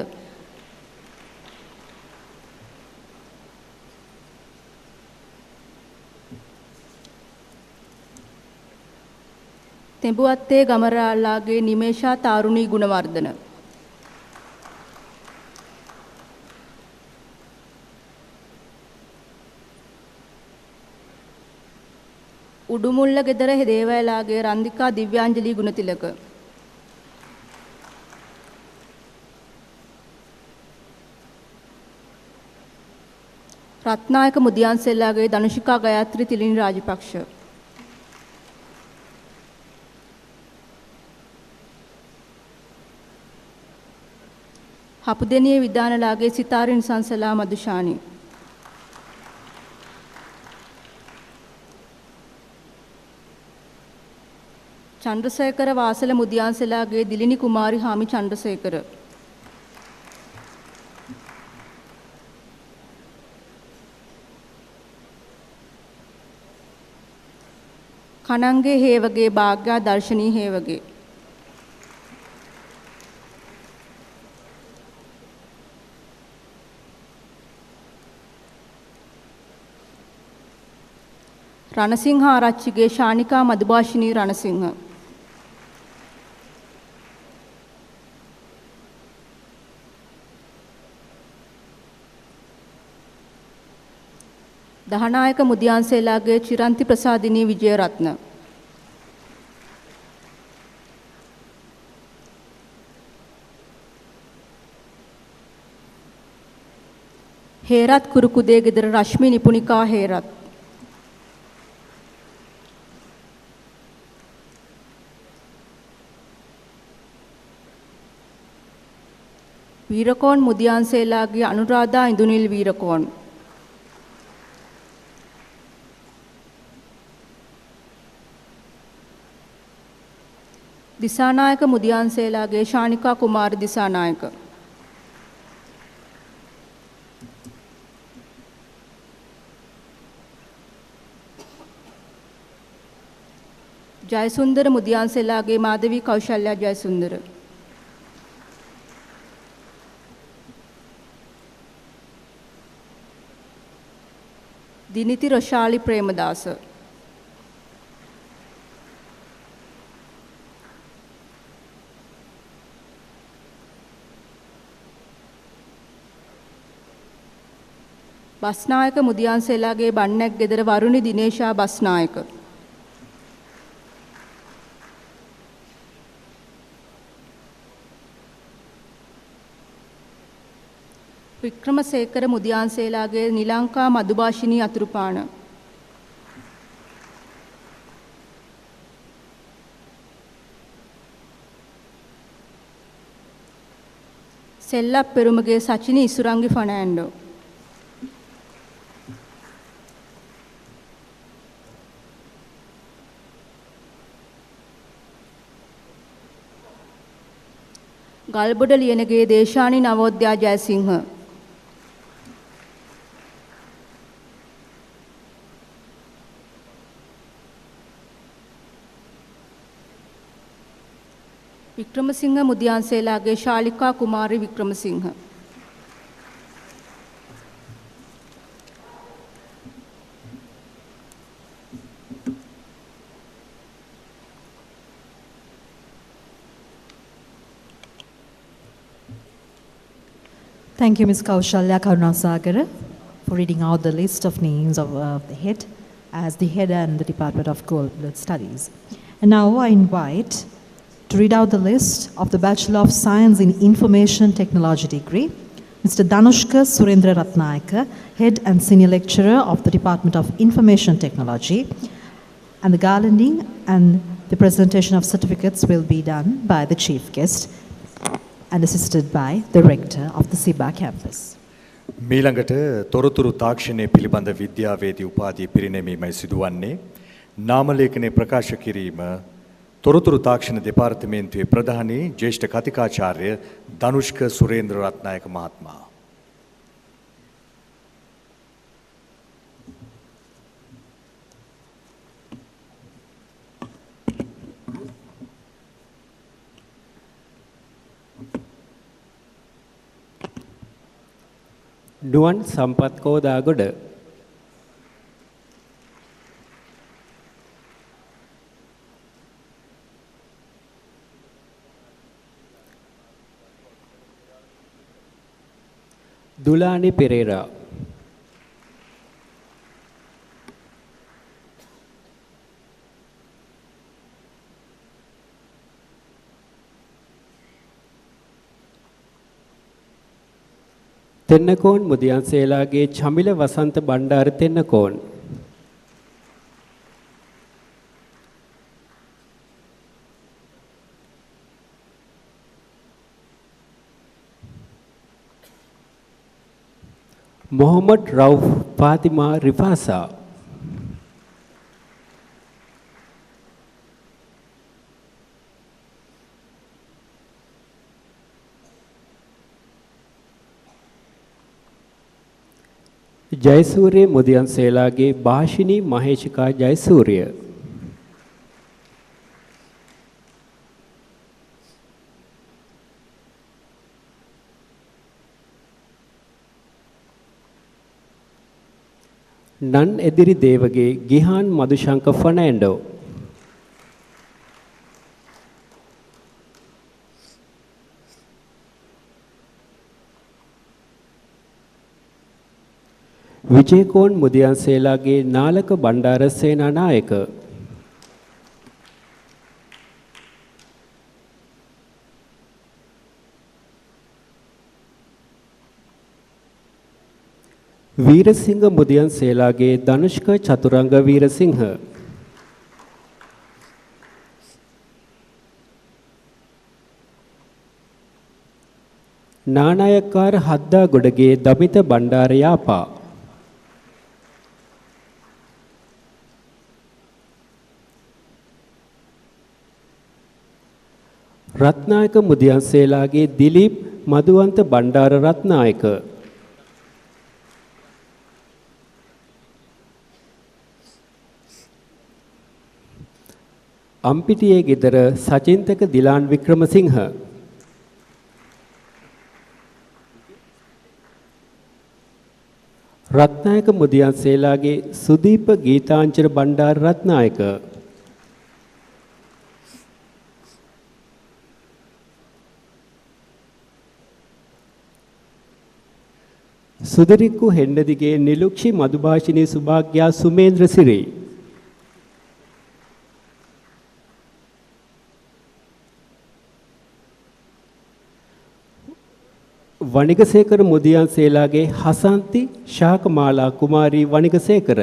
තෙඹුවත්තේ ගමරාලාගේ නිමේෂා තාරුණී ගුණවර්ධන. උඩුමුල්ල ගෙදර දේවයලාගේ රන්දිකා දිව්‍යාංජලි ගුණතිලක. රත්නායක මුදියන්සෙල්ලාගේ ධනුෂිකා ගයත්‍රි තිලිනි රාජපක්ෂ. හපුදෙනියේ විදානලාගේ සිතාරින් සංසලා මදුෂානි. චන්ද්‍රසේකර වාසල මුදියන්සෙලාගේ දිලිනි කුමාරි හාමි චන්ද්‍රසේකර. කනංගේ හේවගේ භාග්‍යා දර්ශනී හේවගේ. රණසිංහ ආරච්චිගේ ශානිකා මදුභාෂිනී රණසිංහ. දහනායක මුදියන්සේලාගේ චිරන්ති ප්‍රසාදිනී විජයරත්න. හේරත් කුරුකුදේ ගෙදර රශ්මි නිපුණිකා හේරත්. වීරකෝන් මුදියන්සේලාගේ අනුරාධා ඉඳුනිල් වීරකෝන්. දිසානායක මුදියන්සේලාගේ ශානිකා කුමාර දිසානායක. ජයසුන්දර මුදියන්සේලාගේ මාධවී කෞශල්‍යා ජයසුන්දර. දිනිති රොෂාලි ප්‍රේමදාස. බස්නායක මුදියන්සේලාගේ බන්නැක් ගෙදර වරුණි දිනේෂා බස්නායක. වික්‍රමසේකර මුදියන්සේලාගේ නිලංකා මදුභාෂිනී අතුරුපාන. සෙල්ලප් පෙරුමගේ සචිනි ඉසුරංගි ෆර්නෑන්ඩෝ. ගල්බොඩ ලියනගේ දේශානි නවෝද්‍යා ජයසිංහ. වික්‍රමසිංහ මුදියන්සේලාගේ ශාලිකා කුමාරි Wickremesinghe. Thank you, Ms. Kaushalya Karunasagara, for reading out the list of names of the head as the head and the Department of Global Studies. And now I invite to read out the list of the Bachelor of Science in Information Technology degree, Mr. Danushka Surendra Ratnayaka, Head and Senior Lecturer of the Department of Information Technology, and the garlanding and the presentation of certificates will be done by the chief guest and assisted by the rector of the Siba campus. මීළඟට තොරතුරු තාක්ෂණය පිළිබඳ විද්‍යාවේදී උපාධිය පිරිනැමීමයි සිදුවන්නේ. නාම ලේඛනයේ ප්‍රකාශ කිරීම තොරතුරු තාක්ෂණ දෙපාර්තමේන්තුවේ ප්‍රධානී ජ්‍යෙෂ්ඨ කතිකාචාර්ය ධනුෂ්ක සුරේන්ද්‍ර රත්නායක මහත්මයා. නුවන් සම්පත් කෝදාගොඩ දුලානි පෙරේරා තෙන්නකෝන් මුදියන්සේලාගේ චමිල වසන්ත බණ්ඩාර තෙන්නකෝන් මොහමඩ් රවුෆ් ෆාතිමා රිෆාසා ජයසූරිය මුදියන්සේලාගේ භාෂිනී මහේෂිකා ජයසූරිය නන් එදිරි දේවගේ ගිහාන් මදුශංක ෆර්නෑන්ඩෝ විජේකෝන් මුදියන්සේලාගේ නාලක බණ්ඩාර සේනානායක වීරසිංහ මුදියන්සේලාගේ ධනුෂ්ක චතුරංග වීරසිංහ නානායක්කාර හද්දා ගොඩගේ දමිත බණ්ඩාර යාපා රත්නායක මුදියන්සේලාගේ දිලීප් මදුවන්ත බණ්ඩාර රත්නායක අම්පිටියේ ගෙදර සචින්තක දිලාන් වික්‍රමසිංහ රත්නායක මුදියන්සේලාගේ සුදීප ගීතාංජන බණ්ඩාර රත්නායක සුදරික්කු හෙන්නදිගේ නිලුක්ෂි මදුභාෂිනී සුභාග්‍යා සුමේන්ද්‍ර සිරි වනිගසේකර මුදියන්සේලාගේ හසන්ති ශාකමාලා කුමාරී වනිගසේකර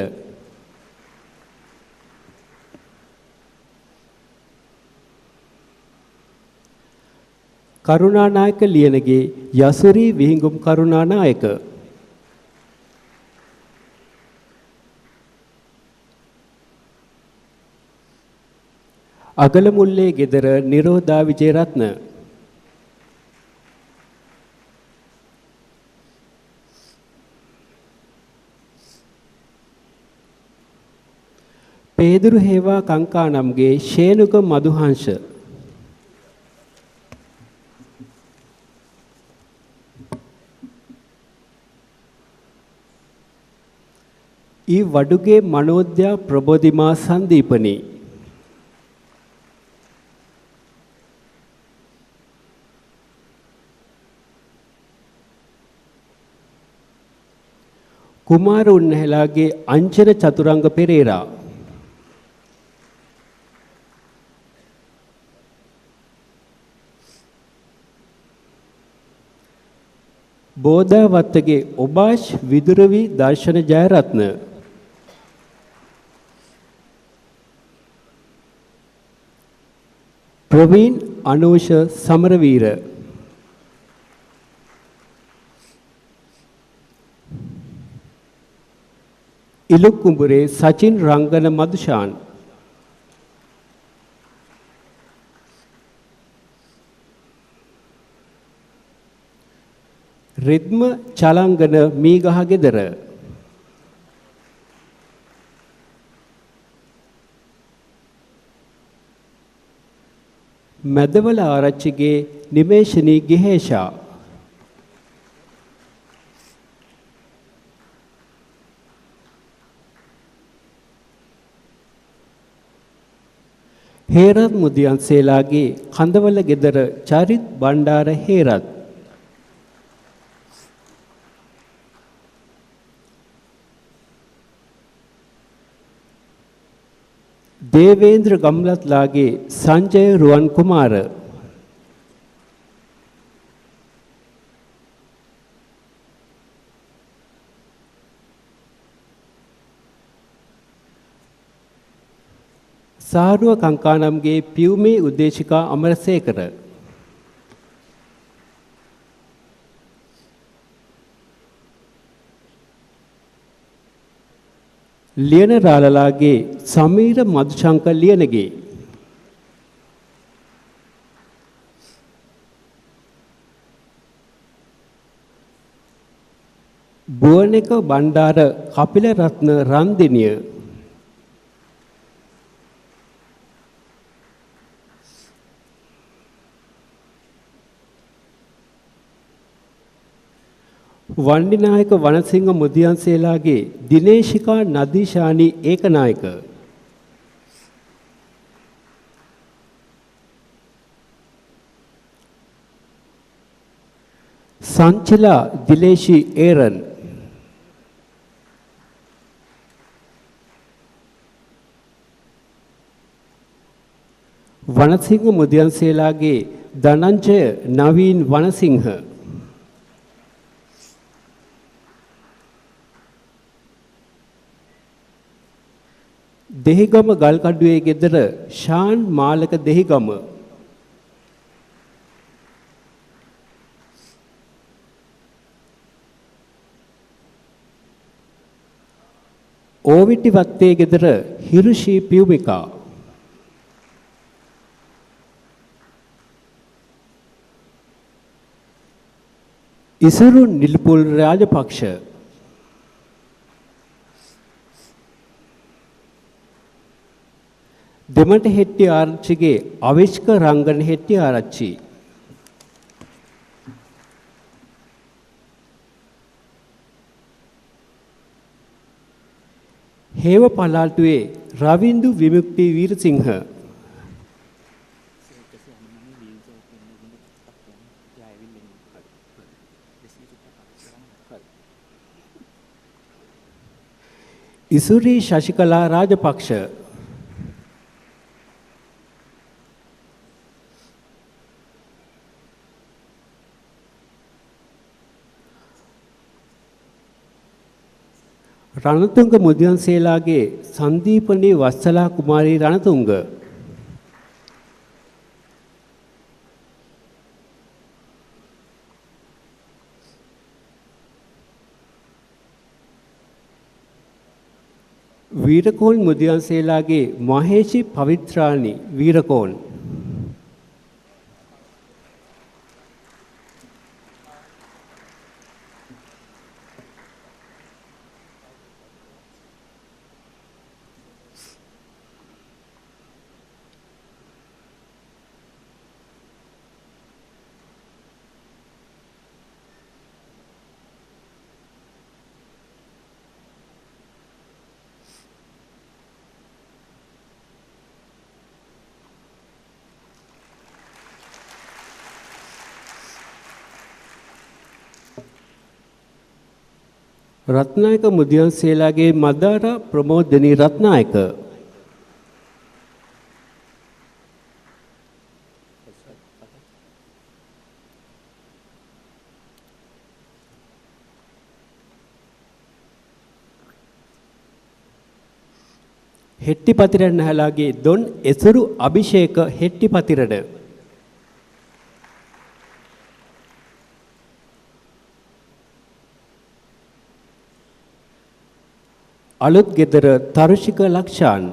කරුණානායක ලියනගේ යසුරි විහිඟුම් කරුණානායක අගලමුල්ලේ ගෙදර නිරෝධා විජේරත්න පේදුරු හේවා කංකානම්ගේ ශේනුක මදුහංශ ಈ ವಡುಗೆ ಮನೋದ್ಯ ಪ್ರಬೋಧಿಮಾ ಸಂದೀಪನಿ ಕುಮಾರ ಉನ್ನಹೆಲಾಗೆ ಅಂಚನ ಚತುರಂಗ ಪೆರೇರಾ ಬೋಧಾವತ್ತಗೆ ಒಬಾಶ್ ವಿದುರವಿ ದರ್ಶನ ಜಯರತ್ನ ಪ್ರವೀಣ್ ಅನೂಷ ಸಮರವೀರ ಇಲುಕ್ಕುಂಬುರೆ ಸಚಿನ್ ರಂಗನ ಮಧುಶಾನ್ රිද්ම චලංගන මීගහ ගෙදර මැදවල ආරච්චිගේ නිමේෂණී ගිහේෂා හේරත් මුදියන්සේලාගේ කඳවල ගෙදර චරිත් බණ්ඩාර හේරත් देवेंद्र गमलत लागे संजय रुवन कुमार सारुव कंकानम गे प्यूमे उद्देशिका अमरसेकर ලියන රාලලාගේ සමීර මදුශංක ලියනගේ බුවනික බණ්ඩාර කපිල රත්න රන්දිනිය වන්දිනායක වනසිංහ මුදියන්සේලාගේ දිනේශිකා නදීශානි ඒකනායක සංචලා දිලේශි ඒරන් වනසිංහ මුදියන්සේලාගේ ධනංජය නවීන් වනසිංහ දෙහිගම ගල්කඩුවේ ගෙදර ශාන් මාලක දෙහිගම ඕවිටි වත්තේ ගෙදර හිරුෂී පියුමිකා ඉසුරු නිල්පුල් රාජපක්ෂ දෙමට හෙට්ටි ආරච්චිගේ අවිෂ්ක රංගන හෙට්ටි ආරච්චි හේව පලාල්ටුවේ රවින්දු විමුක්ති වීරසිංහ ඉසුරි ශශිකලා රාජපක්ෂ රණතුංග මුදියන්සේලාගේ සන්දීපනී වස්සලා කුමාරී රණතුංග වීරකෝන් මුදියන්සේලාගේ මහේෂි පවිත්‍රාණි වීරකෝන් රත්නායක මුදියන්සේලාගේ මදාර ප්‍රමෝදනී රත්නායක හෙට්ටිපතිරණ නැහලාගේ දොන් එසුරු අභිෂේක හෙට්ටිපතිරණ අලුත් ගෙදර තරුෂික ලක්ෂාන්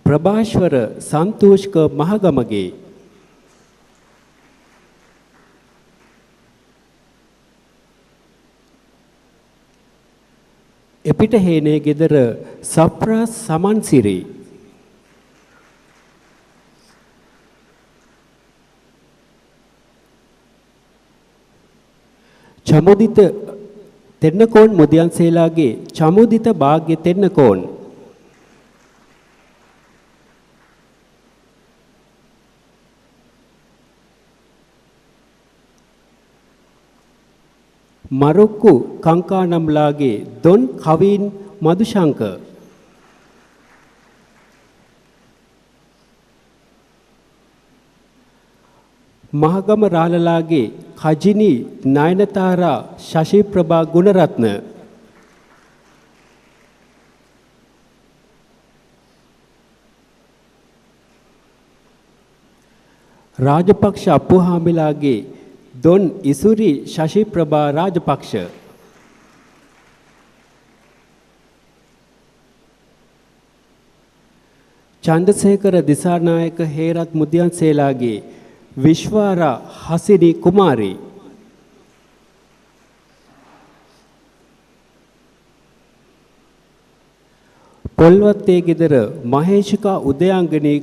ප්‍රභාෂ්වර සන්තෝෂ්ක මහගමගේ එපිට හේනේ ගෙදර සප්‍රාස් සමන්සිරි චමුදිත තෙන්නකෝන් මුදියන්සේලාගේ චමුදිත භාග්‍ය තෙන්නකෝන් මරුක්කු කංකානම්ලාගේ දොන් කවීන් මදුශංක මහගම රාලලාගේ කජිනි නයනතාරා ශශිප්‍රභා ගුණරත්න රාජපක්ෂ අප්පුහාමිලාගේ දොන් ඉසුරි ශශිප්‍රභා රාජපක්ෂ චන්දසේකර දිසානායක හේරත් මුදියන්සේලාගේ විශ්වාරා හසිනි කුමාරී පොල්වත්තේ ගෙදර මහේෂිකා උදයාංගනී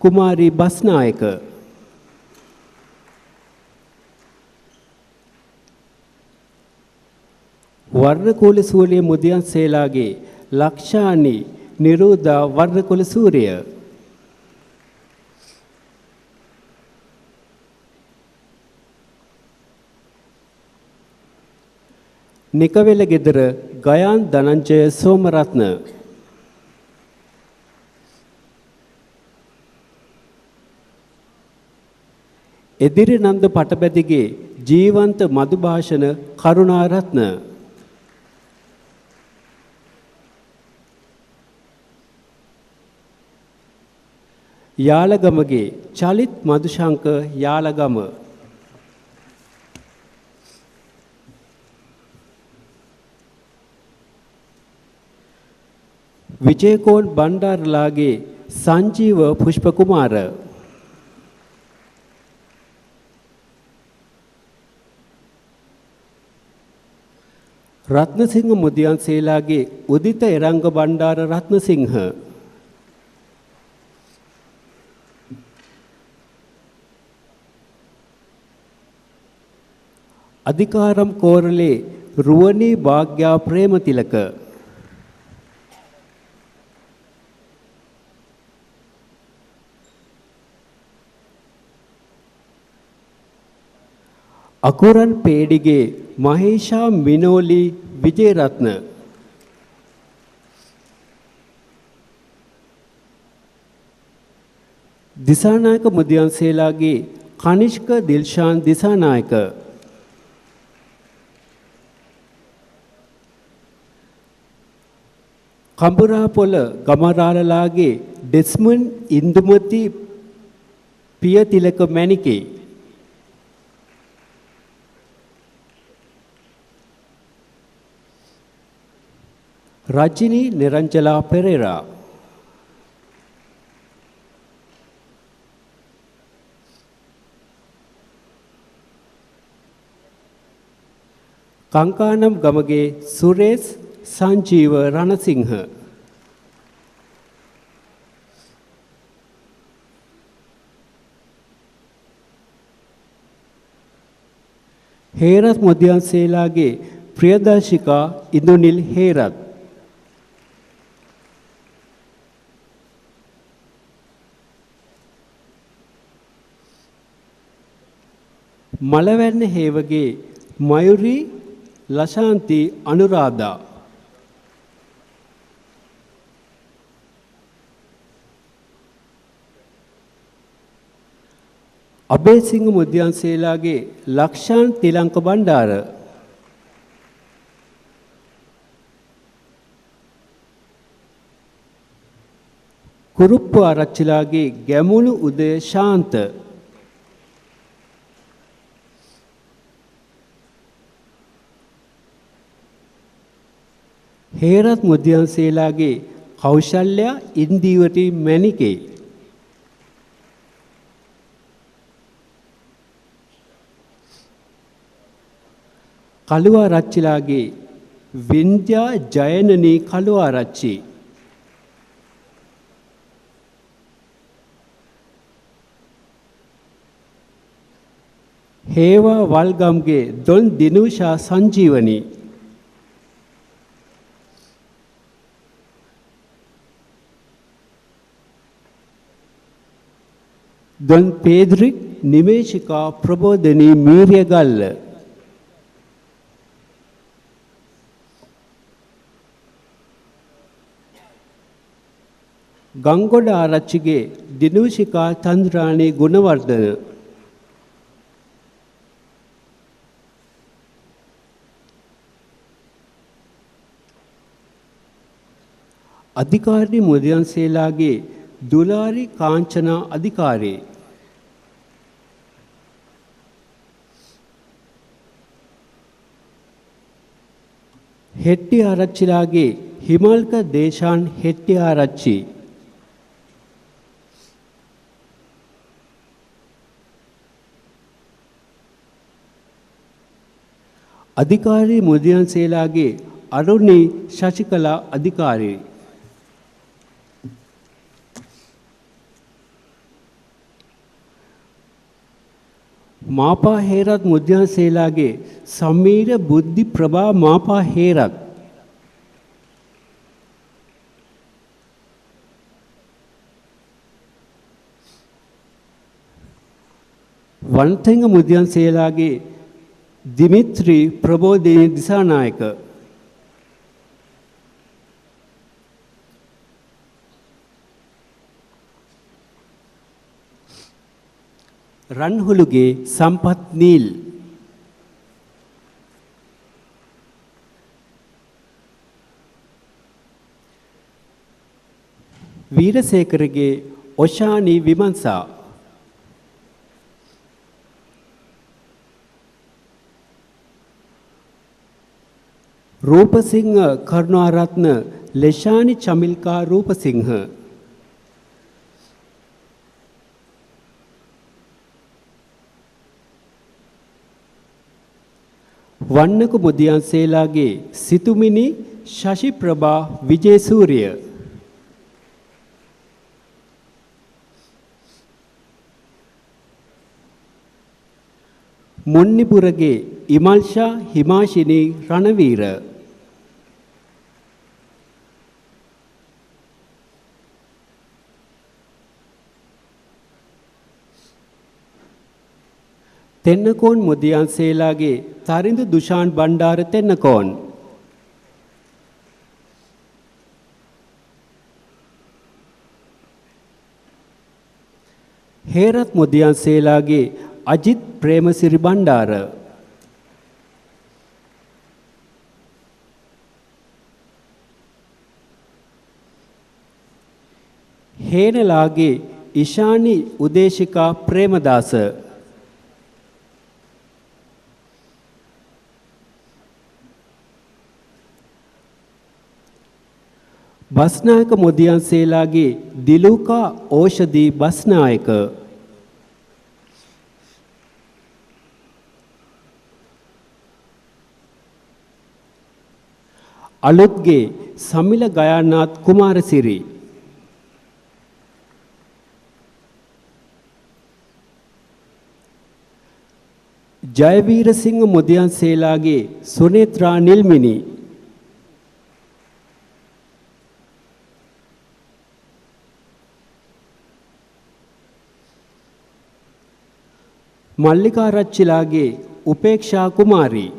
කුමාරී බස්නායක වර්ණකූල සූලිය මුදියන්සේලාගේ ලක්ෂානි නිරෝධා වර්ණකූල සූරිය නිකවෙල ගෙදර ගයාන් ධනංජය සෝමරත්න එදිරි නන්ද පටබැදිගේ ජීවන්ත මధుභාෂණ කරුණාරත්න යාලගමගේ චලිත් මදුශංක යාලගම විජේකෝන් බණ්ඩාරලාගේ සංජීව පුෂ්පකුමාර රත්නසිංහ මුදියන්සේලාගේ උදිත එරංග බණ්ඩාර රත්නසිංහ අධිකාරම් කෝරළේ රුවනී භාග්‍යා ප්‍රේමතිලක අකුරන් පේඩිගේ මහේෂා මිනෝලි විජේරත්න දිසානායක මුදියන්සේලාගේ කනිෂ්ක දිල්ෂාන් දිසානායක, කඹුරාපොළ ගමරාලලාගේ ඩෙස්මන් ඉන්දුමති පියතිලක මැණිකේ, රජිනී නිරංජලා පෙරේරා, කංකානම් ගමගේ සුරේස් සංජීව රණසිංහ, හේරත් මුදියන්සේලාගේ ප්‍රියදර්ශිකා ඉඳුනිල් හේරත්, මලවැන්න හේවගේ මයුරි ලශාන්ති අනුරාධා, අබේසිංහ මුදියන්සේලාගේ ලක්ෂාන් තිලංක බණ්ඩාර, කුරුප්පු ආරච්චිලාගේ ගැමුණු උදය ශාන්ත, හේරත් මුදියන්සේලාගේ කෞශල්‍ය ඉන්දීවටි මැණිකේ, කළුආරච්චිලාගේ වින්ද්‍යා ජයනනී කළුආරච්චි, හේවා වල්ගම්ගේ දොන් දිනුෂා සංජීවනී, දොන් පේද්‍රික් නිමේෂිකා ප්‍රබෝධනී මීරියගල්ල, ගංගොඩ ආරච්චිගේ දිනුෂිකා චන්ද්‍රාණී ගුණවර්ධන, අධිකාරී මුදියන්සේලාගේ දුලාරි කාංචනා අධිකාරී, හෙට්ටි ආරච්චිලාගේ හිමල්ක දේශාන් හෙට්ටි ආරච්චි, අධිකාරී මුදියන්සේලාගේ අරුණි ශශිකලා අධිකාරී, මාපා හේරත් මුදියන්සේලාගේ සමීර බුද්ධි ප්‍රභා මාපා හේරත්, වන්තෙංග මුදියන්සේලාගේ දිමිත්‍රි ප්‍රබෝධිනී දිසානායක, රන්හුළුගේ සම්පත් නීල්, වීරසේකරගේ ඔෂානි විමංසා, රූපසිංහ කරුණාරත්න ලෙෂානි චමිල්කා රූපසිංහ, වන්නක මුදියන්සේලාගේ සිතුමිනි ශශි ප්‍රභා විජේසූරිය, මුන්නිපුරගේ ඉමල්ෂා හිමාශිනී රණවීර, තෙන්නකෝන් මුදියන්සේලාගේ තරිඳු දුෂාන් බණ්ඩාර තෙන්නකෝන්, හේරත් මුදියන්සේලාගේ අජිත් ප්‍රේමසිරි බණ්ඩාර. හේනලාගේ ඉෂානි උදේශිකා ප්‍රේමදාස. බස්නායක මොදියන්සේලාගේ දිලුකා ඕෂධි බස්නායක. අලුත්ගේ සමිල ගයානාත් කුමාරසිරි. ජයවීරසිංහ මොදියන්සේලාගේ සුනේත්‍රා නිල්මිනි. මල්ලිකාරච්චිලාගේ උපේක්ෂා කුමාරී.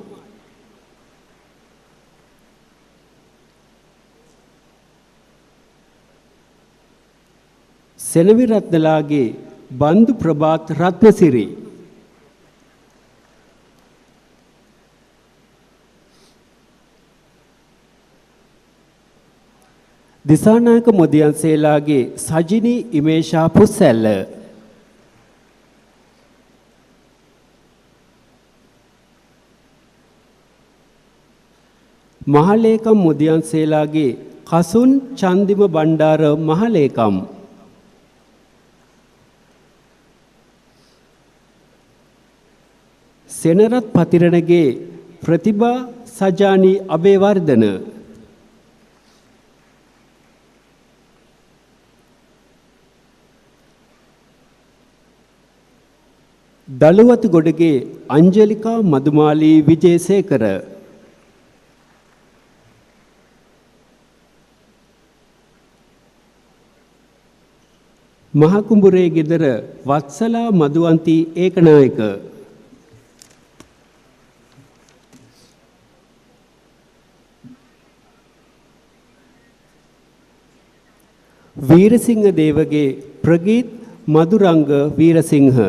සෙනවිරත්නලාගේ බන්දු ප්‍රභාත් රත්නසිරි. දිසානායක මොදියන්සේලාගේ සජිනී ඉමේෂා පුස්සැල්ල. මහලේකම් මුදියන්සේලාගේ කසුන් චන්දිම බණ්ඩාර මහලේකම්. සෙනරත් පතිරණගේ ප්‍රතිභා සජානි අබේවර්ධන. දළුවතු ගොඩගේ අංජලිකා මදුමාලී විජේසේකර. මහකුඹුරේ ගෙදර වත්සලා මදුවන්ති ඒකනායක. වීරසිංහ දේවගේ ප්‍රගීත් මදුරංග වීරසිංහ.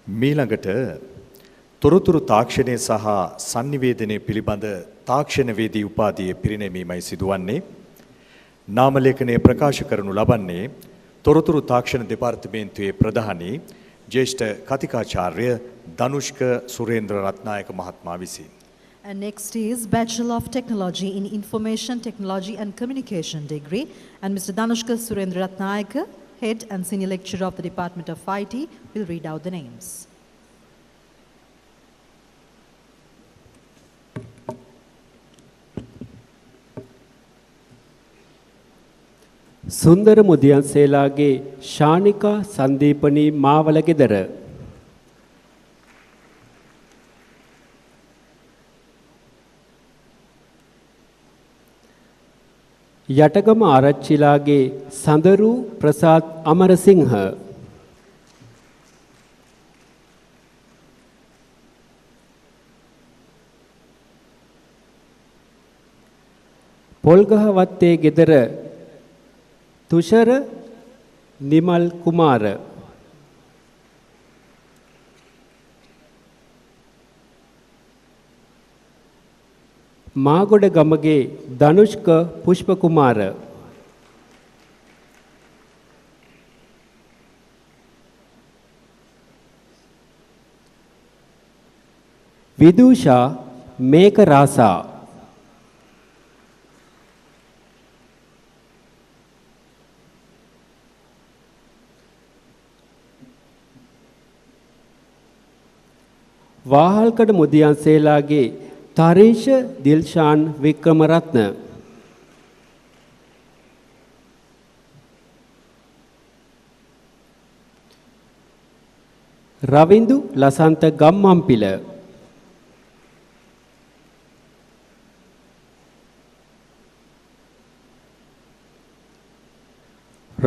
මීළඟට තොරතුරු තාක්ෂණය සහ sannivedanaya පිළිබඳ තාක්ෂණවේදී උපාධියේ පිරිනැමීමයි සිදුවන්නේ. නාම ලේඛනය ප්‍රකාශ කරනු ලබන්නේ තොරතුරු තාක්ෂණ දෙපාර්තමේන්තුවේ ප්‍රධානී ජ්‍යෙෂ්ඨ කතිකාචාර්ය ධනුෂ්ක සුරේන්ද්‍ර රත්නායක මහත්මයා විසින්. And next is Bachelor of Technology in Information Technology and Communication degree, and Mr. Dhanushka Surendra Ratnayaka, Head and Senior Lecturer of the Department of IT, will read out the names. සුන්දර මුදියන්සේලාගේ ශානිකා සංදීපනී මාවල ගෙදර. යටගම ආරච්චිලාගේ සඳරු ප්‍රසාද් අමරසිංහ. පොල්ගහ වත්තේ ගෙදර තුෂර නිමල් කුමාර. මාගොඩ ගමගේ ධනුෂ්ක පුෂ්ප කුමාර. විදූෂා මේක රාසා. වාහල්කඩ Mudiyanselage තරීෂ Dilshan Wickramaratne. Ravindu Lasantha Gammanpila.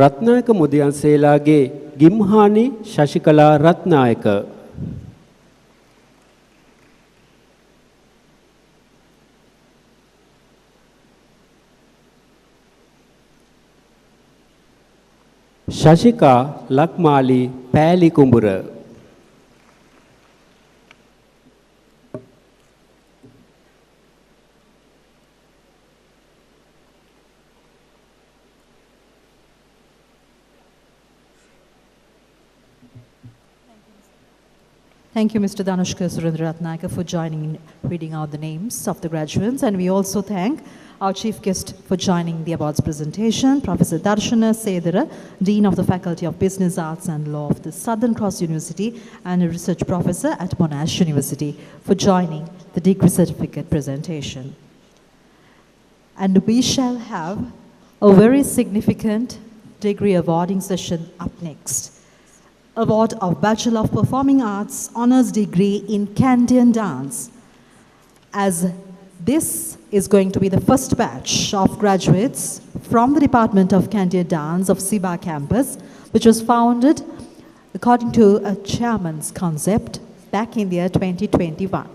Ratnayake Mudiyanselage ගිම්හානි ශශිකලා Ratnayake Shashika Lakmali පෑලි කුඹුර Thank you, Mr. Danushka Surendraratnaka, for joining in reading out the names of the graduates. And we also thank our chief guest for joining the awards presentation, Professor Darshana Sedara, Dean of the Faculty of Business Arts and Law of the Southern Cross University and a research professor at Monash University, for joining the degree certificate presentation. And we shall have a very significant degree awarding session up next. Award of Bachelor of Performing Arts Honours Degree in Candian Dance, as this is going to be the first batch of graduates from the Department of Candian Dance of Siba campus, which was founded according to a chairman's concept back in the year 2021.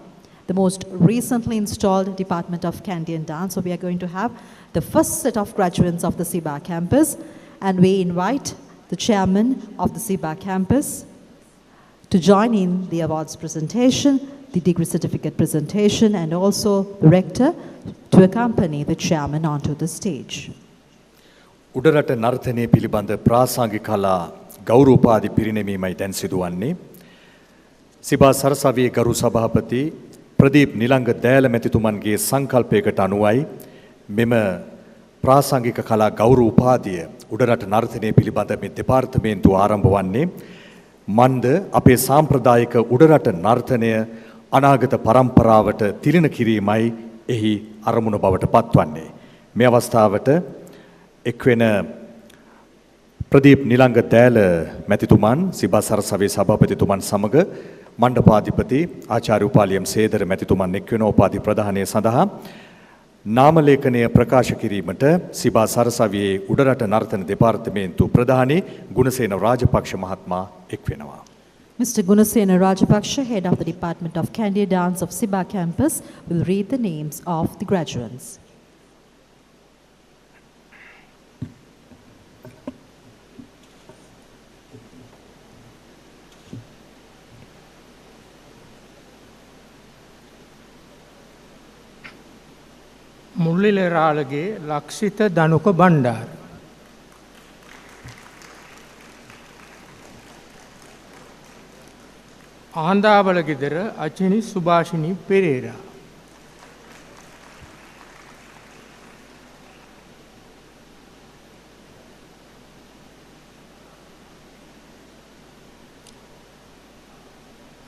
The most recently installed Department of Candian Dance. So we are going to have the first set of graduates of the Siba campus, and we invite the chairman of the Siba campus to join in the awards presentation, the degree certificate presentation, and also the rector to accompany the chairman onto the stage. උඩරට නර්තනයේ පිළිබඳ ප්‍රාසංගික කලා ගෞරවෝපාධි පිරිනැමීමයි දැන් සිදුවන්නේ. සිබා සරසවියේ ගරු සභාපති ප්‍රදීප් නිලංග දෑල මැතිතුමන්ගේ සංකල්පයකට අනුවයි මෙම ප්‍රාසංගික කලා ගෞරව උපාධිය උඩරට නර්තනයේ පිළිබඳ මේ දෙපාර්තමේන්තුව ආරම්භ වන්නේ මන්ද අපේ සාම්ප්‍රදායික උඩරට නර්තනය අනාගත පරම්පරාවට තිලින කිරීමයි එහි අරමුණ බවට පත්වන්නේ. මේ අවස්ථාවට එක්වෙන ප්‍රදීප් නිලංග දෑල මැතිතුමන් සිබා සරසවියේ සභාපතිතුමන් සමග මණ්ඩපාධිපති ආචාර්ය උපාලියම් සේදර මැතිතුමන් එක්වෙන උපාධි ප්‍රදානය සඳහා නාමලේඛනය ප්‍රකාශ කිරීමට සිබා සරසවියේ උඩරට නර්තන දෙපාර්තමේන්තු ප්‍රධානී ගුණසේන රාජපක්ෂ මහත්මයා එක්වෙනවා. Mr. Gunasena Rajapaksa, head of the Department of Candian Dance of Siba campus, will read the names of the graduates. මුල්ලිලරාලගේ ලක්ෂිත දනුක බණ්ඩාර, ආන්දාවලගෙදර අචිනි සුභාෂිනී පෙරේරා,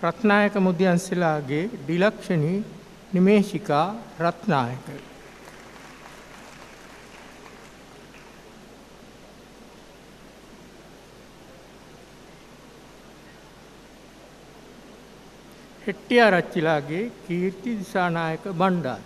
රත්නායක මුදියන්සලාගේ ඩිලක්ෂණී නිමේෂිකා රත්නායක, හෙට්ටිආරච්චිලාගේ කීර්ති දිසානායක බණ්ඩාර,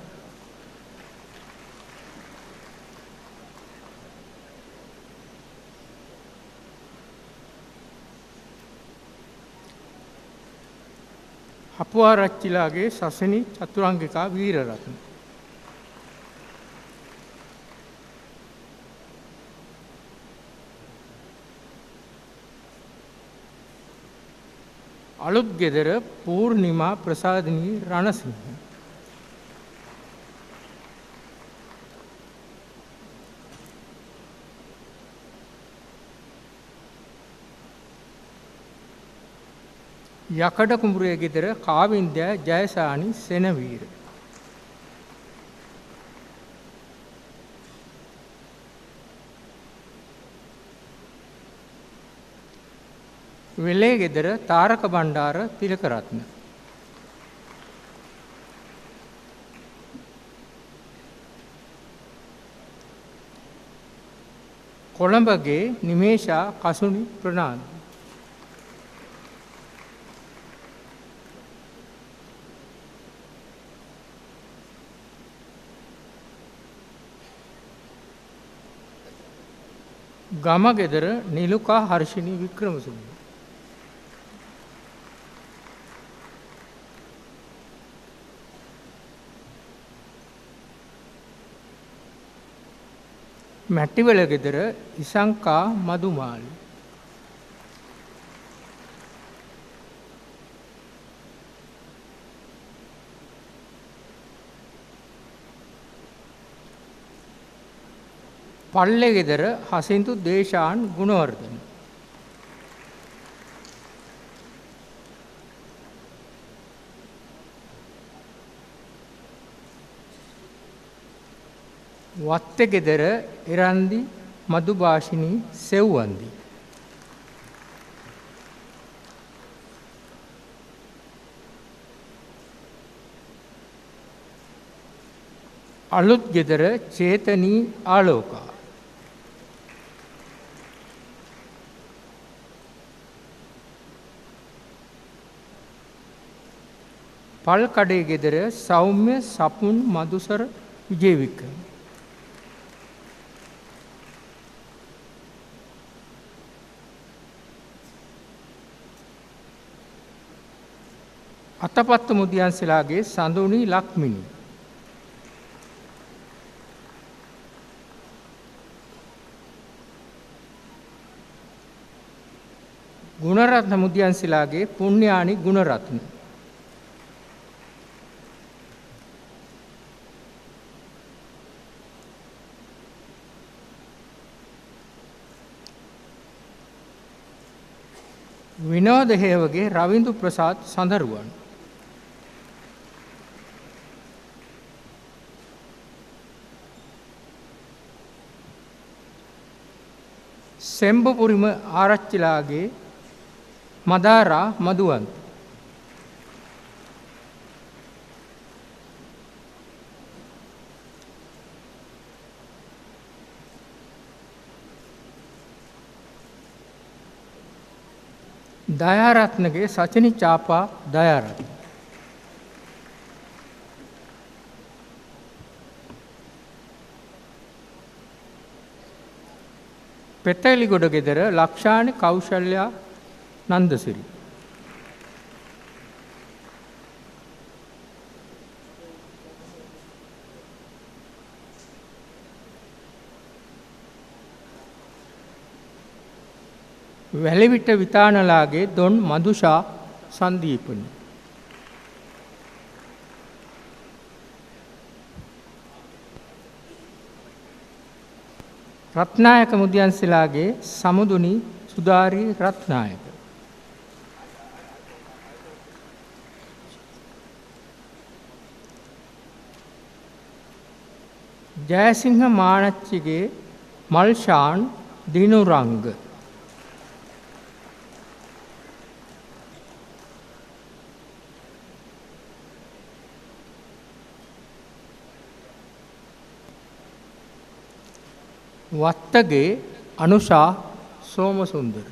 හපුආරච්චිලාගේ සසනි චතුරංගිකා වීරරත්න, අලුත් ගෙදර පූර්ණිමා ප්‍රසාදිනී රණසිංහ, යකඩ කුඹුරේ ගෙදර කාවින්දයා ජයසානි සෙනවීර, වෙලේ ගෙදර තාරක බණ්ඩාර තිලකරත්න, කොළඹගේ නිමේෂා කසුනි ප්‍රනාන්දු, ගමගෙදර නිලුකා හර්ෂිනී වික්‍රමසිංහ. මැටිවල ගෙදර ඉසංකා මදුමාලි. පල්ලේ ගෙදර හසින්තු දේශාන් ගුණවර්ධන. වත්තේ ගෙදර එරන්දි මදුභාෂිනී සෙව්වන්දි. අලුත් ගෙදර චේතනී ආලෝකා. පල්කඩේ ගෙදර සෞම්‍ය සපුන් මදුසර විජේවික්‍රම. අතපත්තු මුදියන්සලාගේ සඳුනි ලක්මිනී. ගුණරත්න මුදියන්සලාගේ පුණ්‍යානි ගුණරත්න. විනෝද හේවගේ රවින්දු ප්‍රසාද් සඳරුවන්. සෙම්බපුරිම ආරච්චිලාගේ මදාරා මදුවන්ත. දයාරත්නගේ සචිනි චාපා දයාරත්න. පෙතැලිගොඩ ගෙදර ලක්ෂානි කෞශල්‍යා නන්දසිරි. වැලිවිට විතානලාගේ දොන් මදුෂා සන්දීපනි. රත්නායක මුදියන්සලාගේ සමුදුනි සුදාරී රත්නායක. ජයසිංහ මානච්චිගේ මල්ෂාන් දිනුරංග. වත්තගේ අනුෂා සෝමසුන්දර.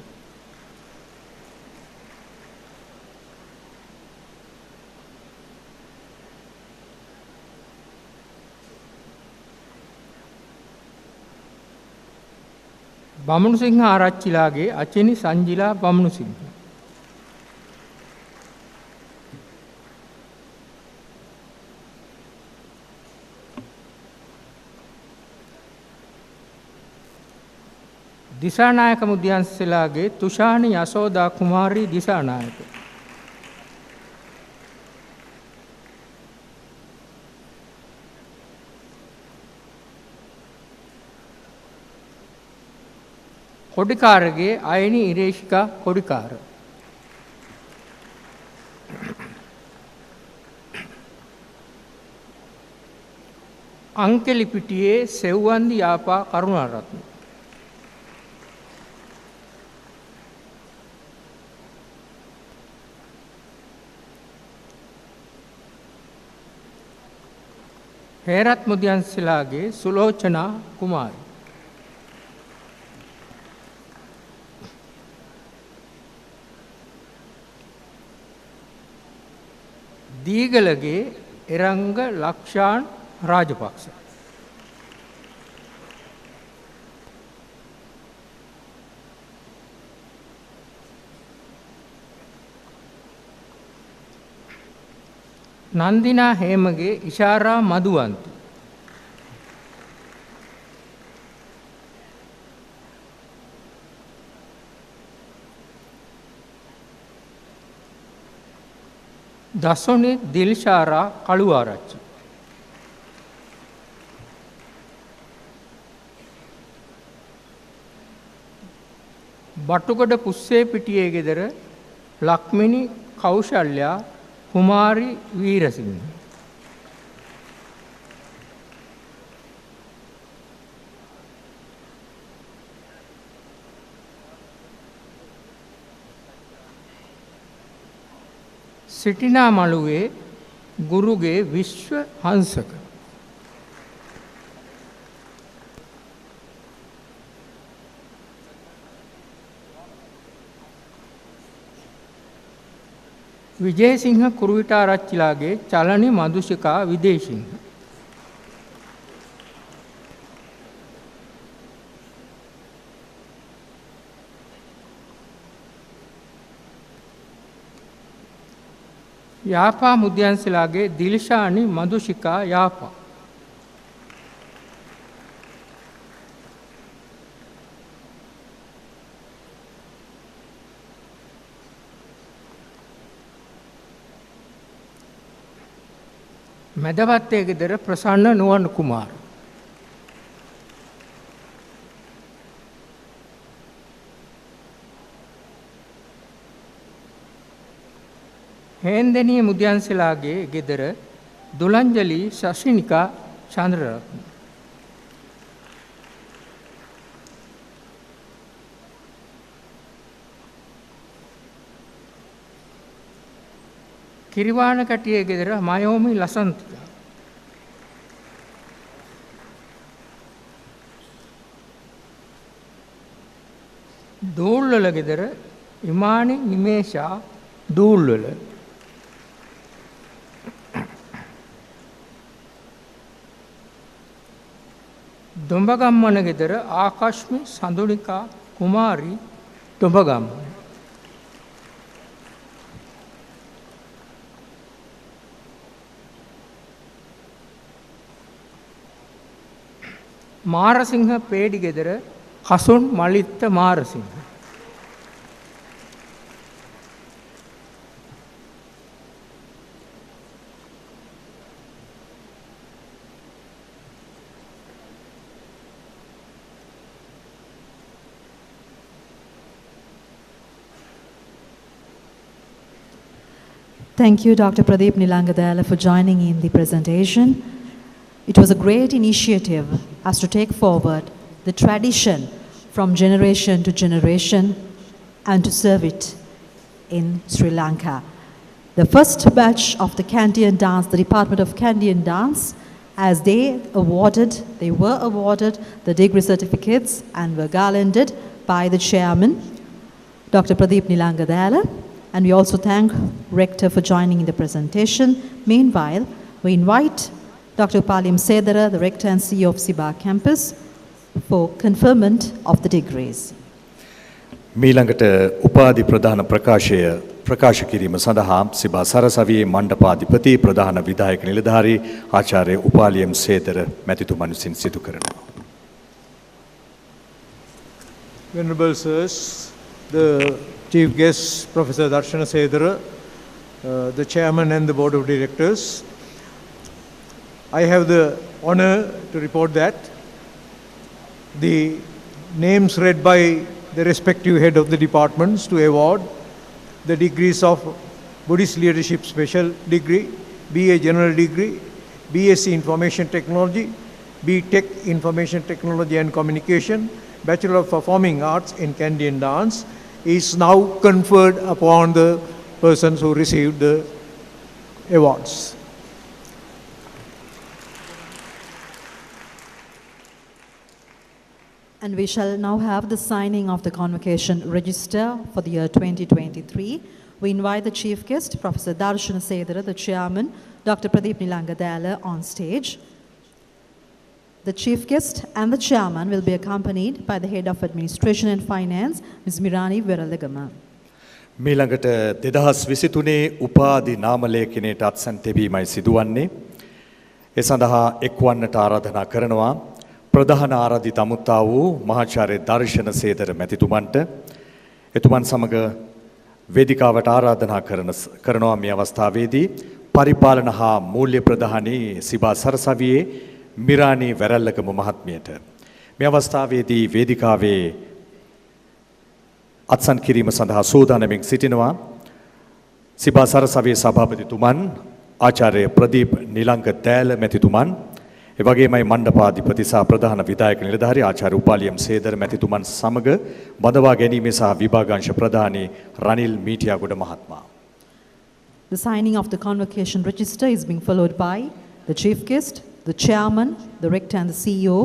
බමුණුසිංහ ආරච්චිලාගේ අචිනි සංජිලා බමුණුසිංහ. දිසානායක මුදියන්සලාගේ තුෂානි යසෝදා කුමාරී දිසානායක. කොඩිකාරගේ අයනි ඉරේෂිකා කොඩිකාර. අංකෙලිපිටියේ සෙව්වන්දි යාපා කරුණාරත්න. හේරත් මුදියන්සලාගේ සුලෝචනා කුමාරි. දීගලගේ එරංග ලක්ෂාන් රාජපක්ෂ. නන්දිනා හේමගේ ඉෂාරා මදුවන්ති. දසොනේ දිල්ෂාරා කළුආරච්චි. බටුගොඩ පුස්සේ පිටියේ ගෙදර ලක්මිනි කෞශල්‍යා කුමාරි වීරසිංහ. සිටිනා මළුවේ ගුරුගේ විශ්ව හංසක. විජේසිංහ කුරුවිටාරච්චිලාගේ චලනි මදුෂිකා විදේශිංහ. යාපා මුද්‍යන්සලාගේ දිල්ෂානි මදුෂිකා යාපා. මැදවත්තේ ගෙදර ප්‍රසන්න නුවන් කුමාර. හේන්දෙනිය මුද්‍යන්සලාගේ ගෙදර දුලංජලි ශශිනිකා චන්ද්‍රරත්න. කිරිවාන කටියේ ගෙදර මයෝමි ලසන්තිකා. දූල්වල ගෙදර ඉමානි නිමේෂා දූල්වල. දොඹගම්මන ගෙදර ආකාශ්මි සඳුනිකා කුමාරි දොඹගම්මන. මාරසිංහ පේඩි ගෙදර Kasun මලිත්ත Marasinghe. Thank you, Dr. Pradeep Nilangadala, for joining in the presentation. It was a great initiative as to take forward the tradition from generation to generation and to serve it in Sri Lanka. The first batch of the Kandyan dance, the Department of Kandyan dance, as they were awarded the degree certificates and were garlanded by the chairman, Dr. Pradeep Nilangadala. And we also thank Rector for joining in the presentation. Meanwhile, we invite Dr. 𝑝𝑎𝑙𝑙𝑒𝑚 𝐶𝑎𝑑𝑟, the Rector and CEO of Siba Campus, for conferment of the degrees. මීළඟට උපාධි ප්‍රධාන ප්‍රකාශ කිරීම සඳහා සිබා සරසවියේ මණ්ඩපාධිපති ප්‍රධාන විධායක නිලධාරී ආචාර්ය උපාලියම් සේදර මැතිතුමන් විසින් සිදු කරනවා. Venerable sirs, the Chief Guest, Professor Darshana Sedara, the Chairman and the Board of Directors, I have the honor to report that the names read by the respective head of the departments to award the degrees of Buddhist Leadership Special Degree, BA General Degree, BSc Information Technology, BTech Information Technology and Communication, Bachelor of Performing Arts in Kandyan Dance is now conferred upon the persons who received the awards. And we shall now have the signing of the convocation register for the year 2023. We invite the chief guest, Professor Darshana Sedara, the chairman, Dr. Pradeep Nilangadala, on stage. The chief guest and the chairman will be accompanied by the head of administration and finance, Ms. Mirani Veralagama. මීළඟට 2023 උපාධි නාම ලේඛනයට අත්සන් තැබීමයි සිදුවන්නේ. ඒ සඳහා එක්වන්නට ආරාධනා කරනවා ප්‍රධාන ආරාධිත අමුත්තා වූ මහාචාර්ය දර්ශන සේදර මැතිතුමන්ට. එතුමන් සමග වේදිකාවට ආරාධනා කරනවා මේ අවස්ථාවේදී පරිපාලන හා මූල්‍ය ප්‍රධානී සිබා සරසවියේ මිරානි වැරැල්ලගම මහත්මියට. මේ අවස්ථාවේදී වේදිකාවේ අත්සන් කිරීම සඳහා සූදානමින් සිටිනවා සිබා සරසවියේ සභාපතිතුමන් ආචාර්ය ප්‍රදීප් නිලංග දෑල මැතිතුමන්, ඒ වගේමයි මණ්ඩපාධිපති සහ ප්‍රධාන විධායක නිලධාරී ආචාර්ය උපාලියම් සේදර මැතිතුමන් සමග බඳවා ගැනීම සහ විභාගාංශ ප්‍රධානී රනිල් මීටියාගොඩ මහත්මයා. The signing of the convocation register is being followed by the chief guest, the chairman, the rector and the CEO,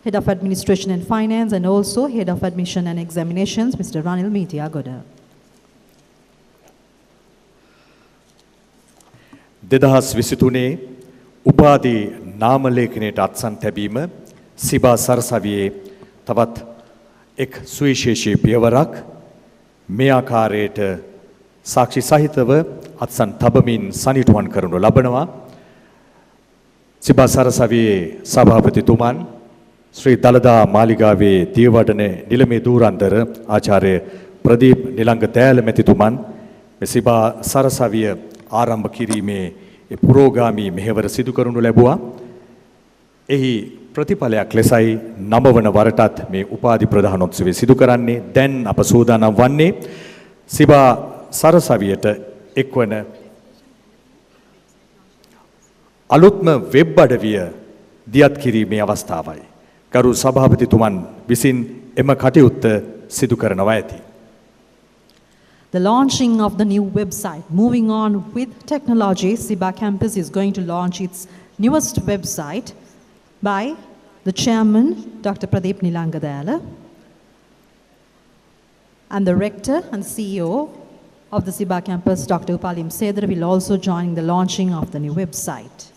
head of administration and finance and also head of admission and examinations, Mr. Ranil Meetiyagoda. 2023 උපාධි නාම ලේඛනයට අත්සන් තැබීම සිබා සරසවියේ තවත් එක් සුවිශේෂී පියවරක්. මේ ආකාරයට සාක්ෂි සහිතව අත්සන් තබමින් සනිටුවන් කරනු ලබනවා. සිබා සරසවියේ සභාපතිතුමන් ශ්‍රී දළදා මාලිගාවේ දියවඩන නිලමේ දූරන්දර ආචාර්ය ප්‍රදීප් නිලංග දෑල මැතිතුමන් මේ සිබා සරසවිය ආරම්භ කිරීමේ පුරෝගාමී මෙහෙවර සිදු කරනු ලැබුවා. එහි ප්‍රතිඵලයක් ලෙසයි නවවන වරටත් මේ උපාධි ප්‍රදානෝත්සවය සිදු කරන්නේ. දැන් අප සූදානම් වන්නේ සිබා සරසවියට එක්වන අලුත්ම වෙබ් අඩවිය දියත් කිරීමේ අවස්ථාවයි. ගරු සභාපතිතුමන් විසින් එම කටයුත්ත සිදු කරනවා ඇති. The launching of the new website. Moving on with technology, Siba campus is going to launch its newest website by the chairman, Dr. Pradeep Nilangadala, and the rector and CEO of the Siba campus, Dr. Upalim Sedra, will also join the launching of the new website.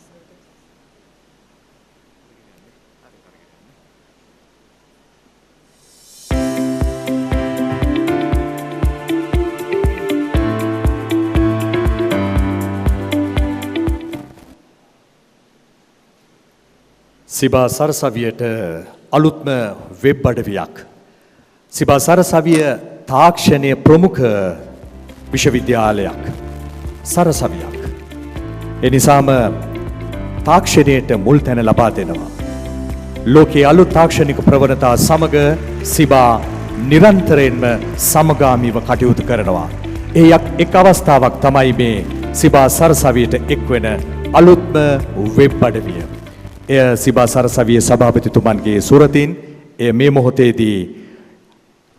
සිබා සරසවියට අලුත්ම web අඩවියක්. සිබා සරසවිය තාක්ෂණයේ ප්‍රමුඛ විශ්වවිද්‍යාලයක්. සරසවියක්. ඒ නිසාම තාක්ෂණයට මුල් තැන ලබා දෙනවා. ලෝකයේ අලුත් තාක්ෂණික ප්‍රවණතා සමග සිබා නිරන්තරයෙන්ම සමගාමීව කටයුතු කරනවා. ඒ එක් අවස්ථාවක් තමයි මේ සිබා සරසවියට එක්වෙන අලුත්ම වෙබ් අඩවිය. එය සිබා සරසවියේ සභාපතිතුමන්ගේ සුරතින් එය මේ මොහොතේදී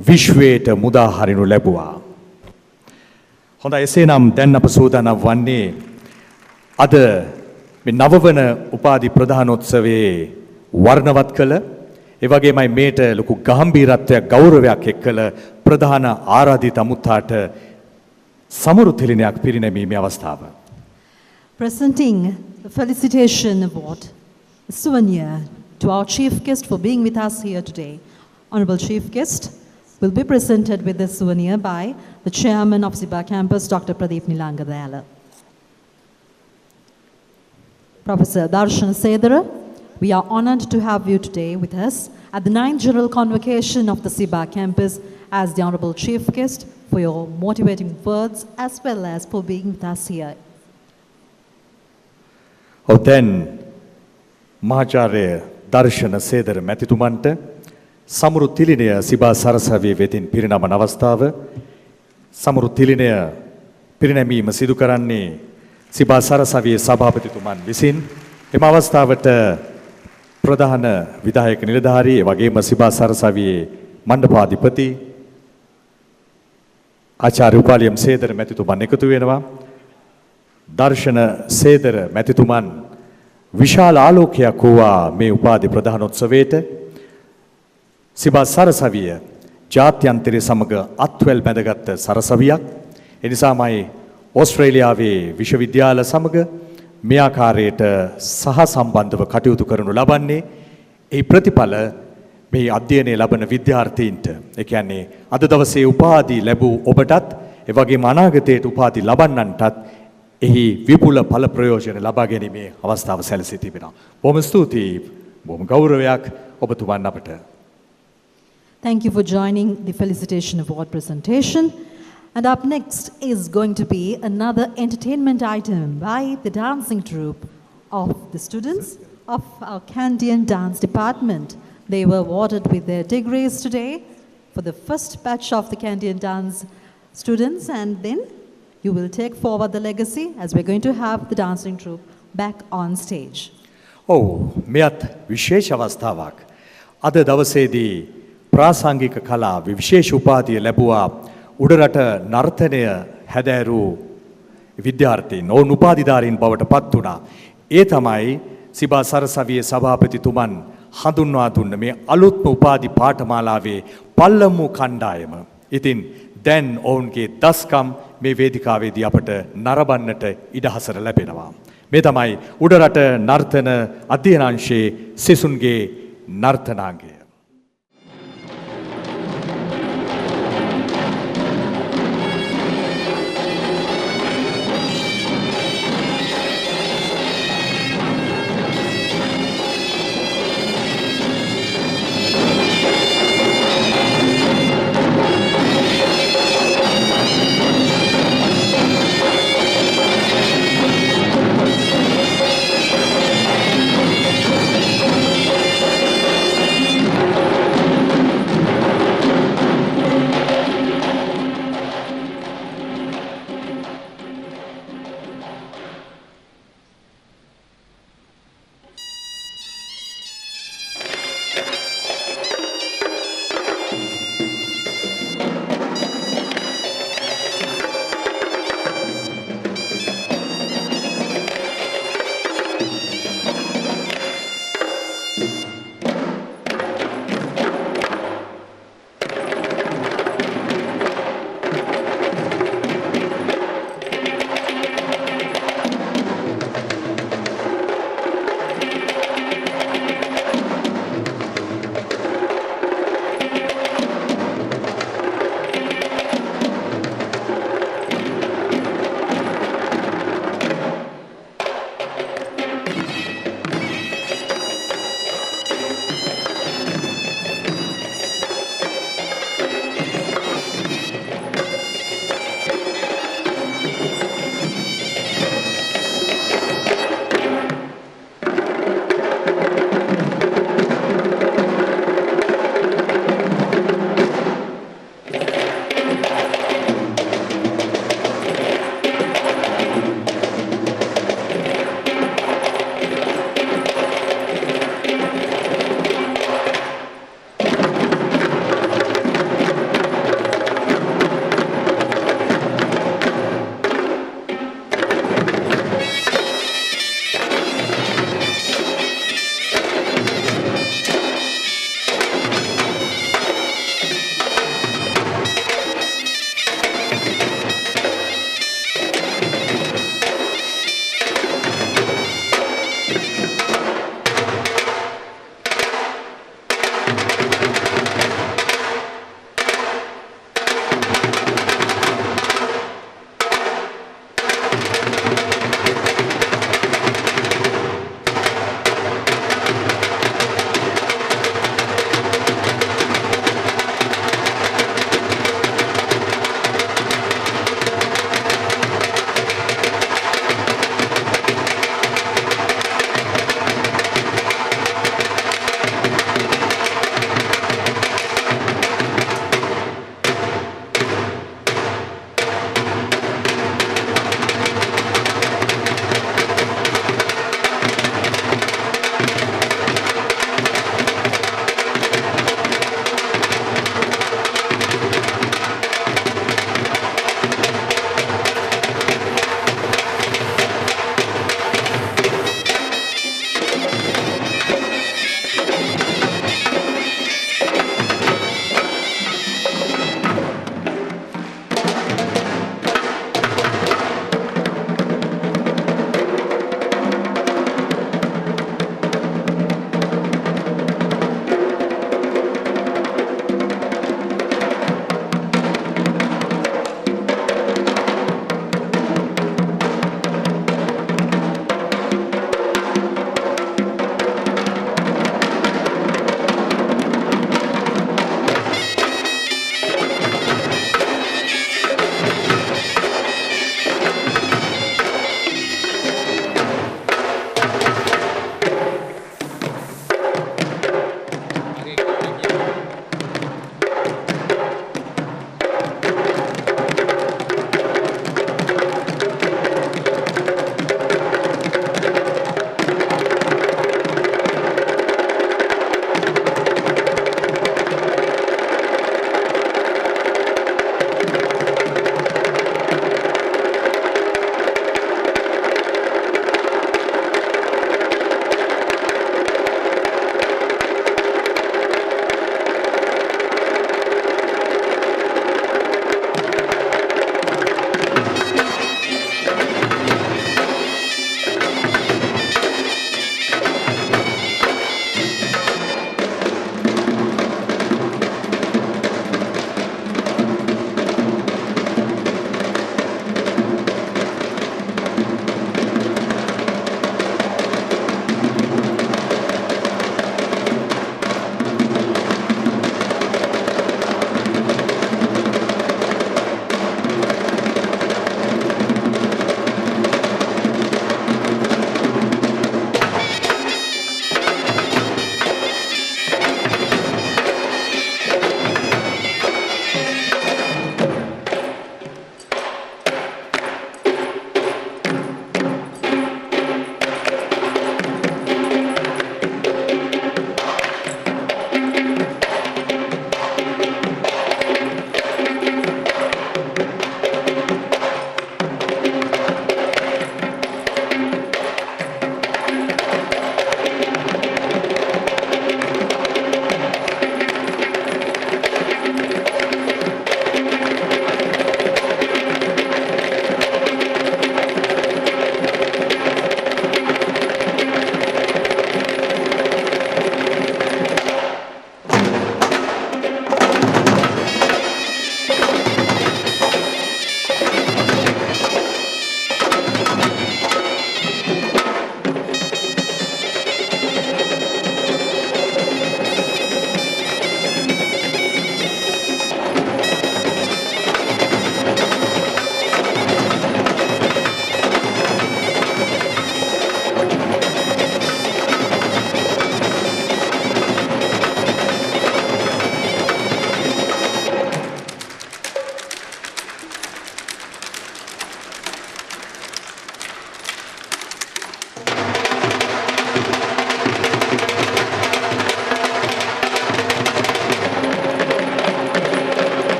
විශ්වයට මුදා හරිනු ලැබුවා. හොඳයි, එසේනම් දැන් අප සූදානම් වන්නේ අද මේ නවවන උපාධි ප්‍රදානෝත්සවයේ වර්ණවත් කළ, ඒ වගේමයි මේට ලොකු ගැඹීරත්වයක් ගෞරවයක් එක්කල ප්‍රධාන ආරාධිත අමුත්තාට සමරු තෙලිනයක් පිරිනැමීමේ අවස්ථාව. Presenting the felicitation award, a souvenir to our chief guest for being with us here today. Honorable chief guest will be presented with this souvenir by the chairman of Siba campus, Dr. Pradeep Nilangadala. Professor Darshan Sedara, we are honored to have you today with us at the 9th General Convocation of the Siba campus as the honorable chief guest for your motivating words as well as for being with us here. Then, මහාචාර්ය දර්ශන සේදර මැතිතුමන්ට සමරු තිලිනය සිබා සරසවිය වෙතින් පිරිනමන අවස්ථාව. සමරු තිලිනය පිරිනැමීම සිදු කරන්නේ සිබා සරසවියේ සභාපතිතුමන් විසින්. එම අවස්ථාවට ප්‍රධාන විධායක නිලධාරී, ඒ වගේම සිබා සරසවියේ මණ්ඩපාධිපති ආචාර්ය උපාලියම් සේදර මැතිතුමන් එකතු වෙනවා. දර්ශන සේදර මැතිතුමන් විශාල ආලෝකයක් වූවා මේ උපාධි ප්‍රදානෝත්සවයට. සිබා සරසවිය ජාත්‍යන්තරය සමග අත්වැල් බැඳගත් සරසවියක්. එනිසාමයි ඕස්ට්‍රේලියාවේ විශ්වවිද්‍යාල සමග මේ ආකාරයට සහසම්බන්ධව කටයුතු කරනු ලබන්නේ. ඒ ප්‍රතිඵල මේ අධ්‍යයනයේ ලබන විද්‍යාර්ථීන්ට, ඒ කියන්නේ අද දවසේ උපාධි ලැබූ ඔබටත්, ඒ වගේම අනාගතයට උපාධි ලබන්නන්ටත් එහි විපුල ඵල ප්‍රයෝජන ලබා ගැනීමේ අවස්ථාව සැලසී තිබෙනවා. බොහොම ස්තුතියි. බොහොම ගෞරවයක් ඔබතුමන් අපට. Thank you for joining the felicitation award presentation. And up next is going to be another entertainment item by the dancing troupe of the students of our Canadian dance department. They were awarded with their degrees today for the first batch of the Canadian dance students, and then you will take forward the legacy as we're going to have the dancing troupe back on stage. මෙයත් විශේෂ අවස්ථාවක්. අද දවසේදී ප්‍රාසංගික කලා විශේෂ උපාධිය ලැබුවා උඩරට නර්තනය හැදෑරූ විද්‍යාර්ථීන් ඔවුන් උපාධිධාරීන් බවට පත් වුණා. ඒ තමයි සිබා සරසවියේ සභාපතිතුමන් හඳුන්වා දුන්න මේ අලුත්ම උපාධි පාඨමාලාවේ පළමු කණ්ඩායම. ඉතින් දැන් ඔවුන්ගේ දස්කම් මේ වේදිකාවේදී අපට නරඹන්නට ඉඩහසර ලැබෙනවා. මේ තමයි උඩරට නර්තන අධ්‍යයනාංශයේ සිසුන්ගේ නර්තනාංගය.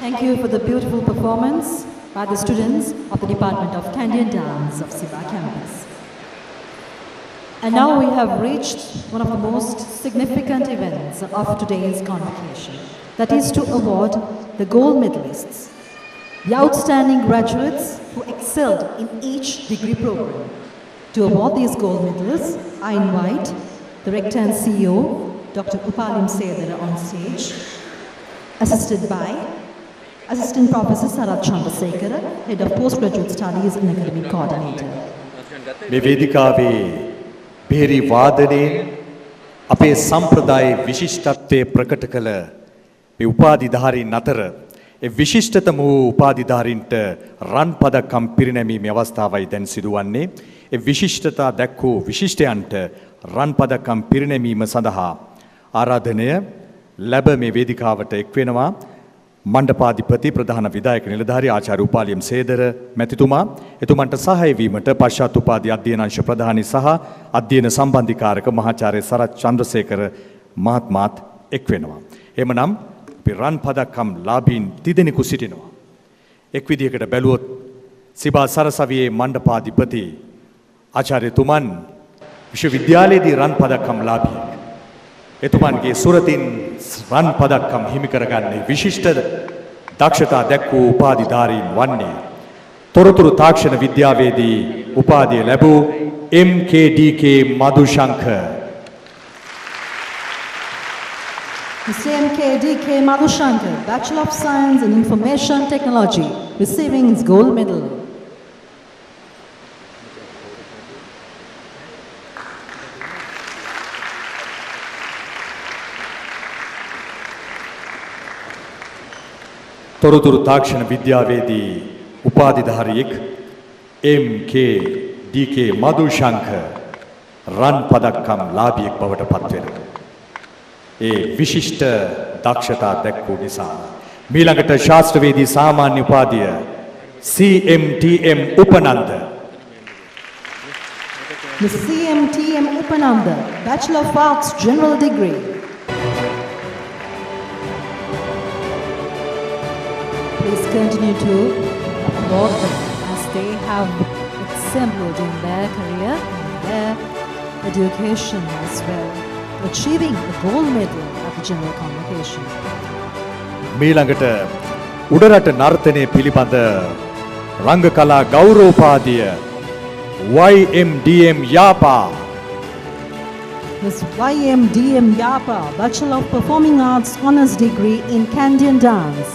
Thank you for the beautiful performance by the students of the Department of Candy and Dance of Siba campus. And now we have reached one of the most significant events of today's convocation, that is to award the gold medalists, the outstanding graduates who excelled in each degree program. To award these gold medals, I invite the Rector and CEO, Dr. 𝑝𝑎𝑙𝑒𝑚𝑦 on stage, assisted by Assistant Professor 𝑠𝑟𝑖 𝐷𝑎𝑙𝑎𝑑𝑎, Head of Postgraduate Studies and Academic Coordinator. මේ වේදිකාවේ බෙහෙරි වාදනයෙන් අපේ සම්ප්‍රදායේ විශිෂ්ටත්වය ප්‍රකට කළ මේ උපාධිධාරීන් අතර ඒ විශිෂ්ටතම වූ උපාධිධාරීන්ට රන් පදක්කම් පිරිනැමීමේ අවස්ථාවයි දැන් සිදුවන්නේ. ඒ විශිෂ්ටතා දැක්වූ විශිෂ්ටයන්ට රන් පදක්කම් පිරිනැමීම සඳහා ආරාධනය ලැබ මේ වේදිකාවට එක් වෙනවා මණ්ඩපාධිපති ප්‍රධාන විධායක නිලධාරී ආචාර්ය උපාලියම් සේදර මැතිතුමා. එතුමන්ට සහාය වීමට පශ්චාත් උපාධි අධ්‍යයන අංශ ප්‍රධානී සහ අධ්‍යයන සම්බන්ධීකාරක මහාචාර්ය සරත් චන්ද්‍රසේකර මහත්මයාත් එක් වෙනවා. එමනම් අපි රන් පදක්කම් ලාභීන් තිදෙනෙකු සිටිනවා. එක් විදිහකට බැලුවොත් සිබා සරසවියේ මණ්ඩපාධිපති ආචාර්යතුමන් විශ්වවිද්‍යාලයේදී රන් පදක්කම් ලාභියෙක්. එතුමන්ගේ සුරතින් රන් පදක්කම් හිමි කරගන්නේ විශිෂ්ට දක්ෂතා දැක්වූ උපාධිධාරීන් වන්නේ තොරතුරු තාක්ෂණ විද්‍යාවේදී උපාධිය ලැබූ MKDK Madushanka. Mr. MKDK Madhushankar, Bachelor of Science in Information Technology, receiving his gold medal. තොරතුරු තාක්ෂණ විද්‍යාවේදී උපාධිධාරියෙක් MKDK මදුශංක රන් පදක්කම් ලාභියෙක් බවට පත්වෙනවා. ඒ විශිෂ්ට දක්ෂතා දැක්වූ නිසා මීළඟට ශාස්ත්‍රවේදී සාමාන්‍ය උපාධිය CMTM උපනන්ද. The CMTM Upananda, Bachelor of Arts General Degree. Please continue to applaud them as they have excelled in their career and their education as well, achieving the gold medal at the General Convocation. මීළඟට උඩරට නර්තනය පිළිබඳ රංගකලා ගෞරවෝපාධිය YMDM Yapa. Ms. YMDM Yapa, Bachelor of Performing Arts Honours Degree in Candian Dance.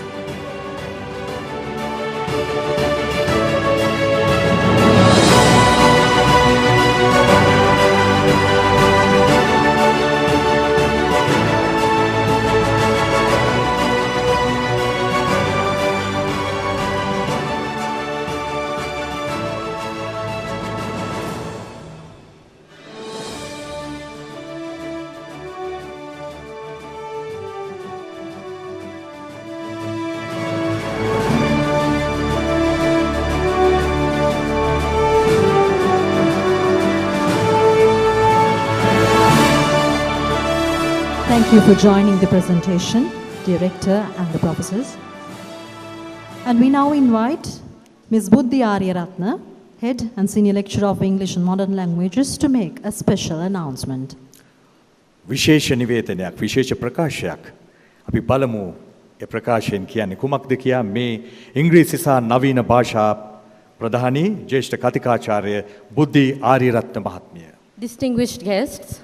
Thank you for joining the presentation, Director and the professors. And we now invite Ms. Buddhi Aryaratna, Head and Senior Lecturer of English and Modern Languages, to make a special announcement. විශේෂ නිවේදනයක් විශේෂ ප්‍රකාශයක් අපි බලමු. ඒ ප්‍රකාශයෙන් කියන්නේ කුමක්ද කියා මේ ඉංග්‍රීසි සහ නවීන භාෂා ප්‍රධානී ජ්‍යෙෂ්ඨ කතිකාචාර්ය බුද්ධි ආරියරත්න මහත්මිය. Distinguished guests,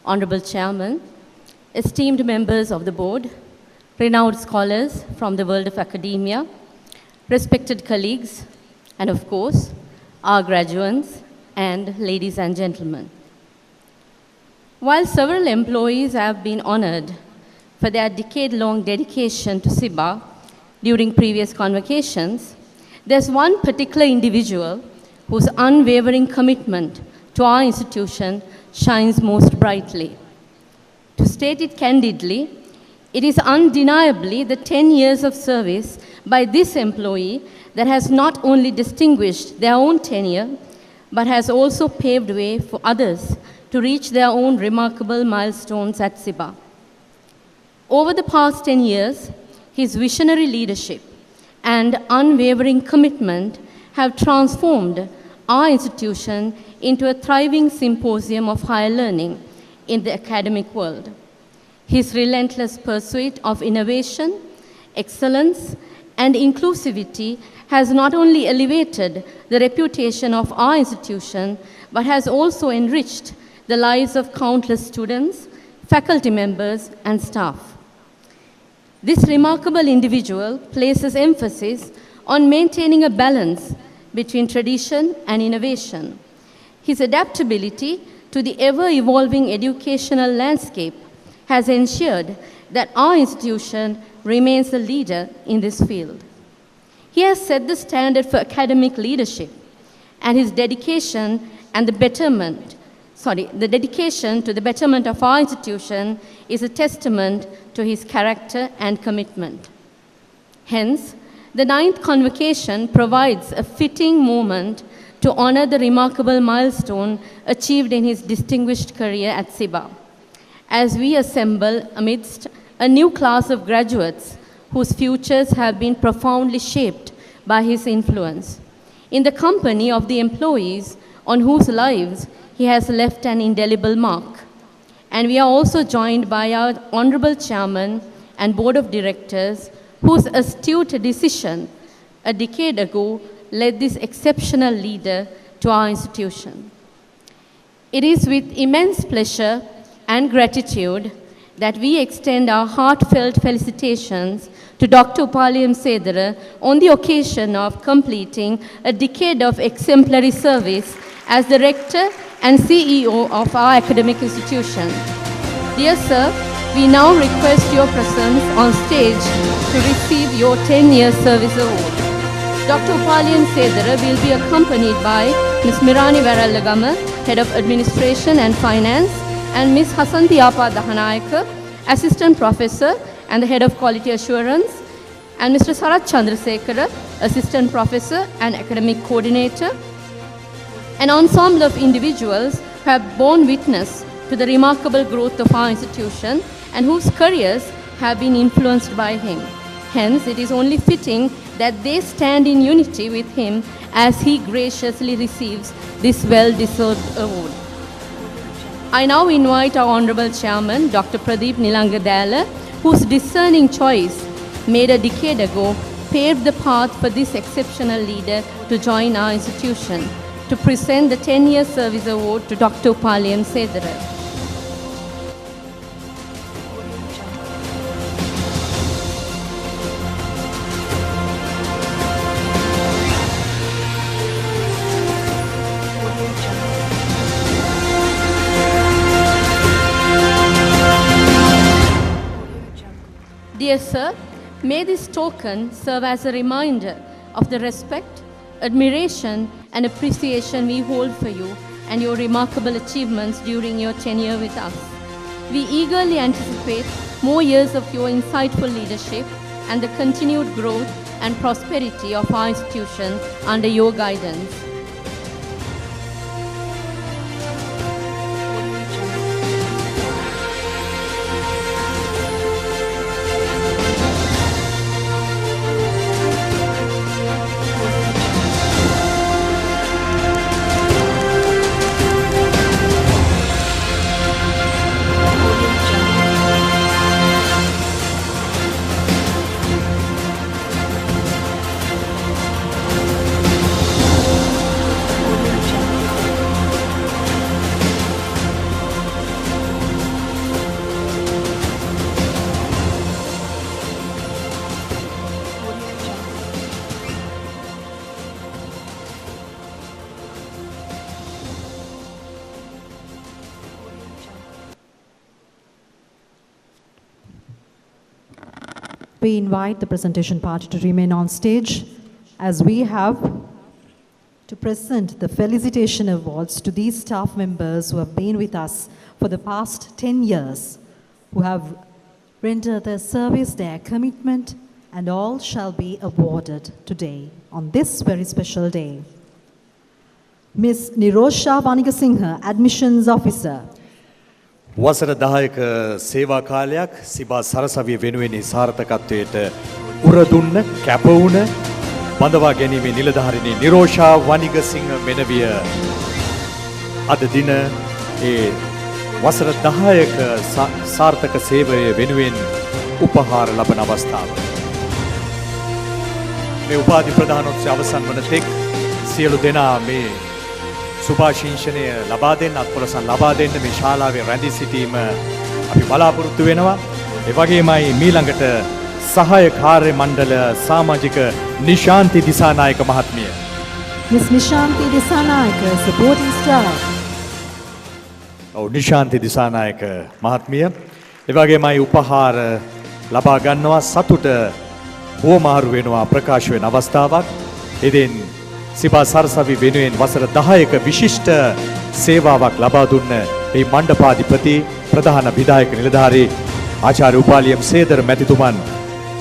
Honorable Chairman, esteemed members of the board, renowned scholars from the world of academia, respected colleagues, and of course, our graduates and ladies and gentlemen. While several employees have been honored for their decade-long dedication to Siba during previous convocations, there's one particular individual whose unwavering commitment to our institution shines most brightly. To state it candidly, it is undeniably the 10 years of service by this employee that has not only distinguished their own tenure, but has also paved way for others to reach their own remarkable milestones at Siba. Over the past 10 years, his visionary leadership and unwavering commitment have transformed our institution into a thriving symposium of higher learning in the academic world. His relentless pursuit of innovation, excellence, and inclusivity has not only elevated the reputation of our institution, but has also enriched the lives of countless students, faculty members, and staff. This remarkable individual places emphasis on maintaining a balance between tradition and innovation. His adaptability to the ever-evolving educational landscape has ensured that our institution remains a leader in this field. He has set the standard for academic leadership, and his dedication to the betterment of our institution is a testament to his character and commitment. Hence, the 9th Convocation provides a fitting moment to honor the remarkable milestone achieved in his distinguished career at Siba, as we assemble amidst a new class of graduates whose futures have been profoundly shaped by his influence, in the company of the employees on whose lives he has left an indelible mark. And we are also joined by our Honorable Chairman and Board of Directors, whose astute decision a decade ago led this exceptional leader to our institution. It is with immense pleasure and gratitude that we extend our heartfelt felicitations to Dr. 𝑢පාලියම් 𝐶𝑎𝑑𝑎 on the occasion of completing a decade of exemplary service as the Rector and CEO of our academic institution. Dear Sir, we now request your presence on stage to receive your 10-year service award. Dr. 𝑢පාලියම් 𝐶𝑎𝑑𝑎 will be accompanied by Ms. Mirani Warallagama, Head of Administration and Finance, and Ms. Hasanthi Apa Dahanayaka, Assistant Professor and the Head of Quality Assurance, and Mr. Sarath Chandrasekara, Assistant Professor and Academic Coordinator. An ensemble of individuals who have borne witness to the remarkable growth of our institution and whose careers have been influenced by him. Hence, it is only fitting that they stand in unity with him as he graciously receives this well-deserved award. I now invite our Honorable Chairman, Dr. Pradeep Nilanga Dayala, whose discerning choice made a decade ago paved the path for this exceptional leader to join our institution, to present the 10-year service award to Dr. 𝑢පාලියම් 𝐶𝑎𝑑𝑎. Dear Sir, may this token serve as a reminder of the respect, admiration, and appreciation we hold for you and your remarkable achievements during your tenure with us. We eagerly anticipate more years of your insightful leadership and the continued growth and prosperity of our institution under your guidance. We invite the presentation party to remain on stage as we have to present the felicitation awards to these staff members who have been with us for the past 10 years, who have rendered their service, their commitment, and all shall be awarded today on this very special day. Ms. Nirosha Vanigasinghe, Admissions Officer. වසර 10ක සේවා කාලයක් සිබා සරසවිය වෙනුවෙන් සාර්ථකත්වයට උරදුන්න කැපවුණ බඳවා ගැනීමේ නිලධාරිණී නිරෝෂා වනිගසිංහ මෙනවිය අද දින ඒ වසර 10ක සාර්ථක සේවය වෙනුවෙන් උපහාර ලබන අවස්ථාව. මේ උපාධි ප්‍රදානෝත්සවය අවසන් වන තෙක් සියලු දෙනා මේ සුභාශිංසනය ලබා දෙන්න, අත්පොලසන් ලබා දෙන්න මේ ශාලාවේ රැඳී සිටීම අපි බලාපොරොත්තු වෙනවා. ඒ වගේමයි මීළඟට සහාය කාර්ය මණ්ඩල සමාජික නිශාන්ති දිසානායක මහත්මිය. Miss Nishanti Disanayaka, supporting staff. Nishanthi Dissanayake මහත්මිය ඒ වගේමයි උපහාර ලබා ගන්නවා සතුට හුවමාරු වෙනවා ප්‍රකාශ වෙන අවස්ථාවක්. ඉතින් සිබා සරසවි වෙනුවෙන් වසර 10ක විශිෂ්ට සේවාවක් ලබා දුන්න මේ මණ්ඩපාධිපති ප්‍රධාන විධායක නිලධාරී ආචාර්ය උපාලියම් සේදර මැතිතුමන්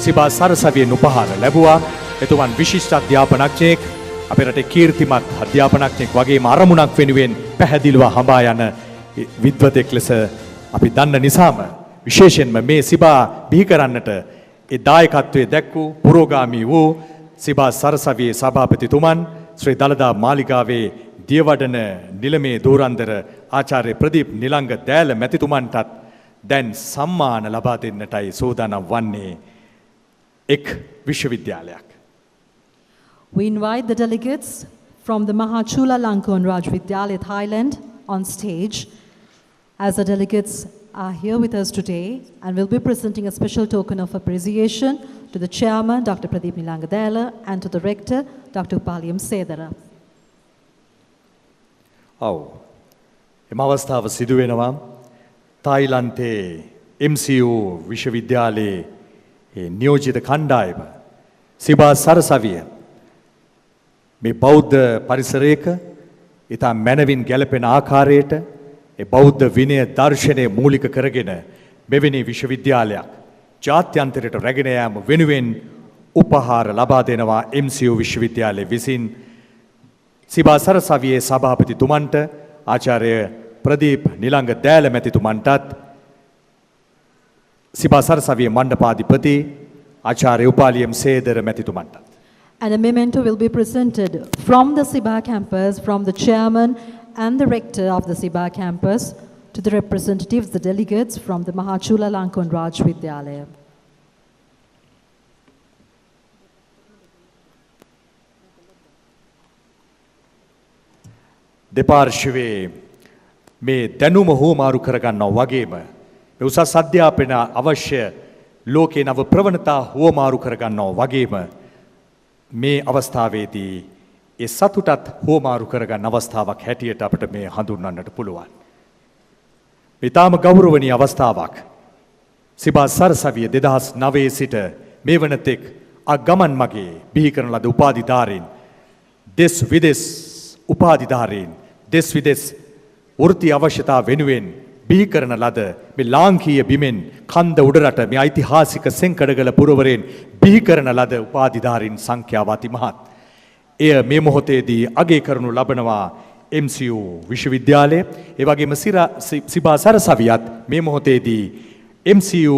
සිබා සරසවියෙන් උපහාර ලැබුවා. එතුමන් විශිෂ්ට අධ්‍යාපනඥයෙක්, අපේ රටේ කීර්තිමත් අධ්‍යාපනඥයෙක් වගේම අරමුණක් වෙනුවෙන් පැහැදිලිව හඹා යන විද්වතෙක් ලෙස අපි දන්න නිසාම විශේෂයෙන්ම මේ සිබා බිහි කරන්නට ඒ දායකත්වයේ දැක්වූ පුරෝගාමී වූ සිබා සරසවියේ සභාපතිතුමන් ශ්‍රී දළදා මාලිගාවේ දියවඩන නිලමේ දෝරන්දර ආචාර්ය ප්‍රදීප් නිලංග දෑල මැතිතුමන්ටත් දැන් සම්මාන ලබා දෙන්නටයි සූදානම් වන්නේ එක් විශ්වවිද්‍යාලයක්. We invite the delegates from the Maha Chulalongkorn Raj Vidyalaya, Thailand on stage. As the delegates are here with us today and will be presenting a special token of appreciation to the chairman, Dr. Pradeep Nilangadela, and to the rector, Dr. Upaliyam Sedara. එම අවස්ථාව සිදු වෙනවා තායිලන්තයේ MCU විශ්වවිද්‍යාලයේ නියෝජිත කණ්ඩායම සිබා සරසවිය මේ බෞද්ධ පරිසරයක ඉතා මැනවින් ගැලපෙන ආකාරයට ඒ බෞද්ධ විනය දර්ශනය මූලික කරගෙන මෙවැනි විශ්වවිද්‍යාලයක් ජාත්‍යන්තරයට රැගෙන යාම වෙනුවෙන් උපහාර ලබා දෙනවා MCU විශ්වවිද්‍යාලය විසින් සිබා සරසවියේ සභාපතිතුමන්ට ආචාර්ය ප්‍රදීප් නිලංග දෑල මැතිතුමන්ටත් සිබා සරසවියේ මණ්ඩපාධිපති ආචාර්ය උපාලියම් සේදර මැතිතුමන්ටත්. And a memento will be presented from the Siba campus, from the chairman and the rector of the Siba campus to the representatives, the delegates from the Maha Chulalongkorn Raj Vidyalaya. දෙපාර්ශ්වයේ මේ දැනුම හුවමාරු කරගන්නවා වගේම මේ උසස් අධ්‍යාපන අවශ්‍ය ලෝකේ නව ප්‍රවණතා හුවමාරු කරගන්නවා වගේම මේ අවස්ථාවේදී ඒ සතුටත් හුවමාරු කරගන්න අවස්ථාවක් හැටියට අපිට මේ හඳුන්වන්නට පුළුවන්. මේ තාම ගෞරවනීය අවස්ථාවක්. සිබා සරසවිය 2009 සිට මේ වනතෙක් ගමන් මගේ බිහි කරන ලද උපාධිධාරීන් දෙස් විදෙස් උපාධිධාරීන් දෙස් විදෙස් වෘත්ති අවශ්‍යතා වෙනුවෙන් බිහි කරන ලද මේ ලාංකීය බිමෙන් කන්ද උඩරට මේ ඓතිහාසික සෙන්කඩගල පුරවරයෙන් බිහි කරන ලද උපාධිධාරීන් සංඛ්‍යාව අතිමහත්. එය මේ මොහොතේදී අගය කරනු ලබනවා MCU විශ්වවිද්‍යාලය. ඒ වගේම සිබා සරසවියත් මේ මොහොතේදී MCU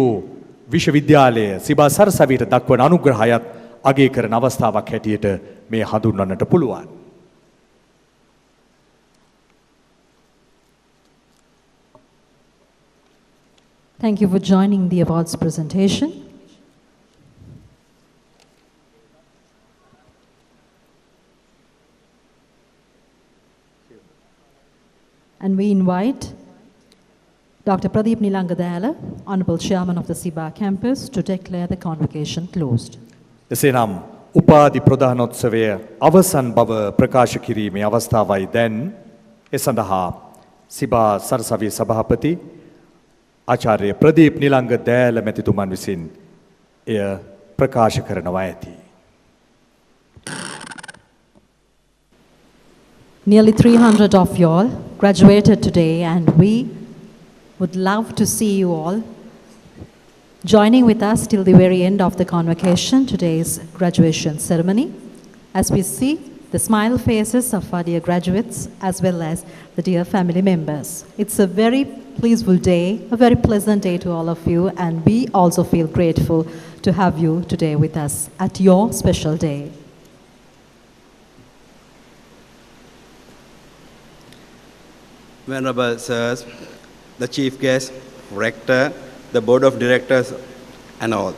විශ්වවිද්‍යාලය සිබා සරසවියට දක්වන අනුග්‍රහයත් අගය කරන අවස්ථාවක් හැටියට මේ හඳුන්වන්නට පුළුවන්. Thank you for joining the awards presentation. And we invite Dr. Pradeep Nilangadala, Honorable Chairman of the Siba campus, to declare the convocation closed. එසේනම් උපාධි ප්‍රදානෝත්සවය අවසන් බව ප්‍රකාශ කිරීමේ අවස්ථාවයි දැන්. ඒ සඳහා සිබා සරසවියේ සභාපති ආචාර්ය ප්‍රදීප් නිලංග දෑල මැතිතුමන් විසින් එය ප්‍රකාශ කරනවා ඇති. Nearly 300 of you all graduated today, and we would love to see you all joining with us till the very end of the convocation, today's graduation ceremony, as we see the smile faces of our dear graduates as well as the dear family members. It's a very peaceful day, a very pleasant day to all of you, and we also feel grateful to have you today with us at your special day. Venerable sirs, the chief guest, rector, the board of directors, and all.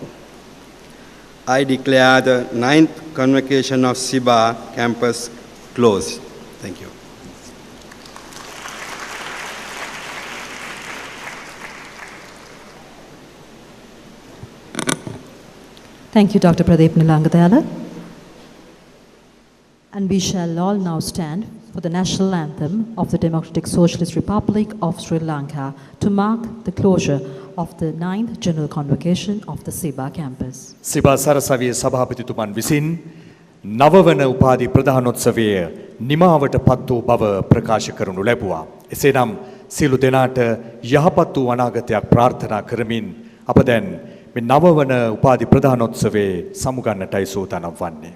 I declare the 9th convocation of Siba campus closed. Thank you. Thank you, Dr. Pradeep Nilangadala. And we shall all now stand for the national anthem of the Democratic Socialist Republic of Sri Lanka to mark the closure of the 9th General Convocation of the Siba campus. Siba සරසවියේ සභාපතිතුමන් විසින් නවවන උපාධි ප්‍රදානෝත්සවය නිමාවට පත් වූ බව ප්‍රකාශ කරනු ලැබුවා. එසේනම් සියලු දෙනාට යහපත් වූ අනාගතයක් ප්‍රාර්ථනා කරමින් අප දැන් මේ නවවන උපාධි ප්‍රදානෝත්සවයේ සමුගන්නටයි සූදානම් වන්නේ.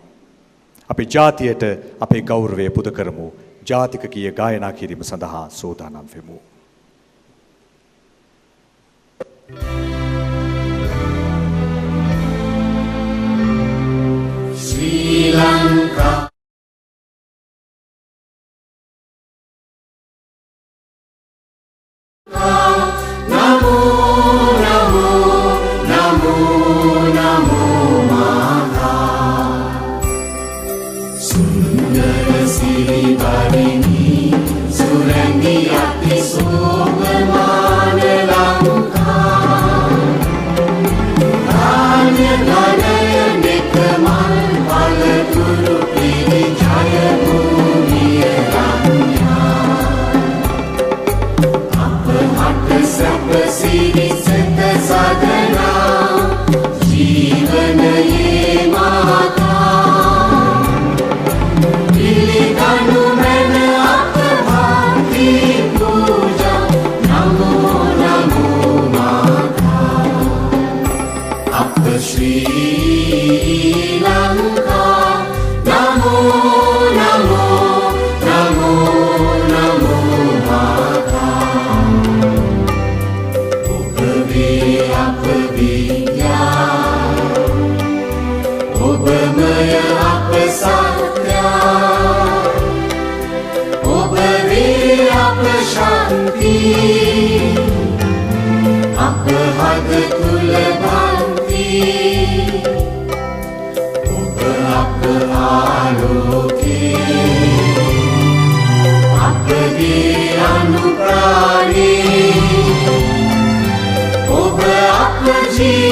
අපි ජාතියට අපේ ගෞරවය පුද කරමු. ජාතික ගීය ගායනා කිරීම සඳහා සූදානම් වෙමු. Sri Lanka. Namo, namo, namo, namo, Mata. Sundara Siri Barini, Surangi Ati Sobhamana Lanka. Dhanya Dhanaya Nekamal Palaguru Piri Jaya Bhumiya Ranya. Apahata Sapa Siri Seta Sadhana, Jivana Ye Mata. Pili Danu Mena Apahati Puja, Namo Namo Mata. Apa Sri Lanka, Namo Namo Namo Namo Mata. Obabe apa vidya, Obamaya apa satya, Obabe apa shanti, apa hada tula bhanti, Oba apa aloke, apa di anuprani, Oba apa jiwa.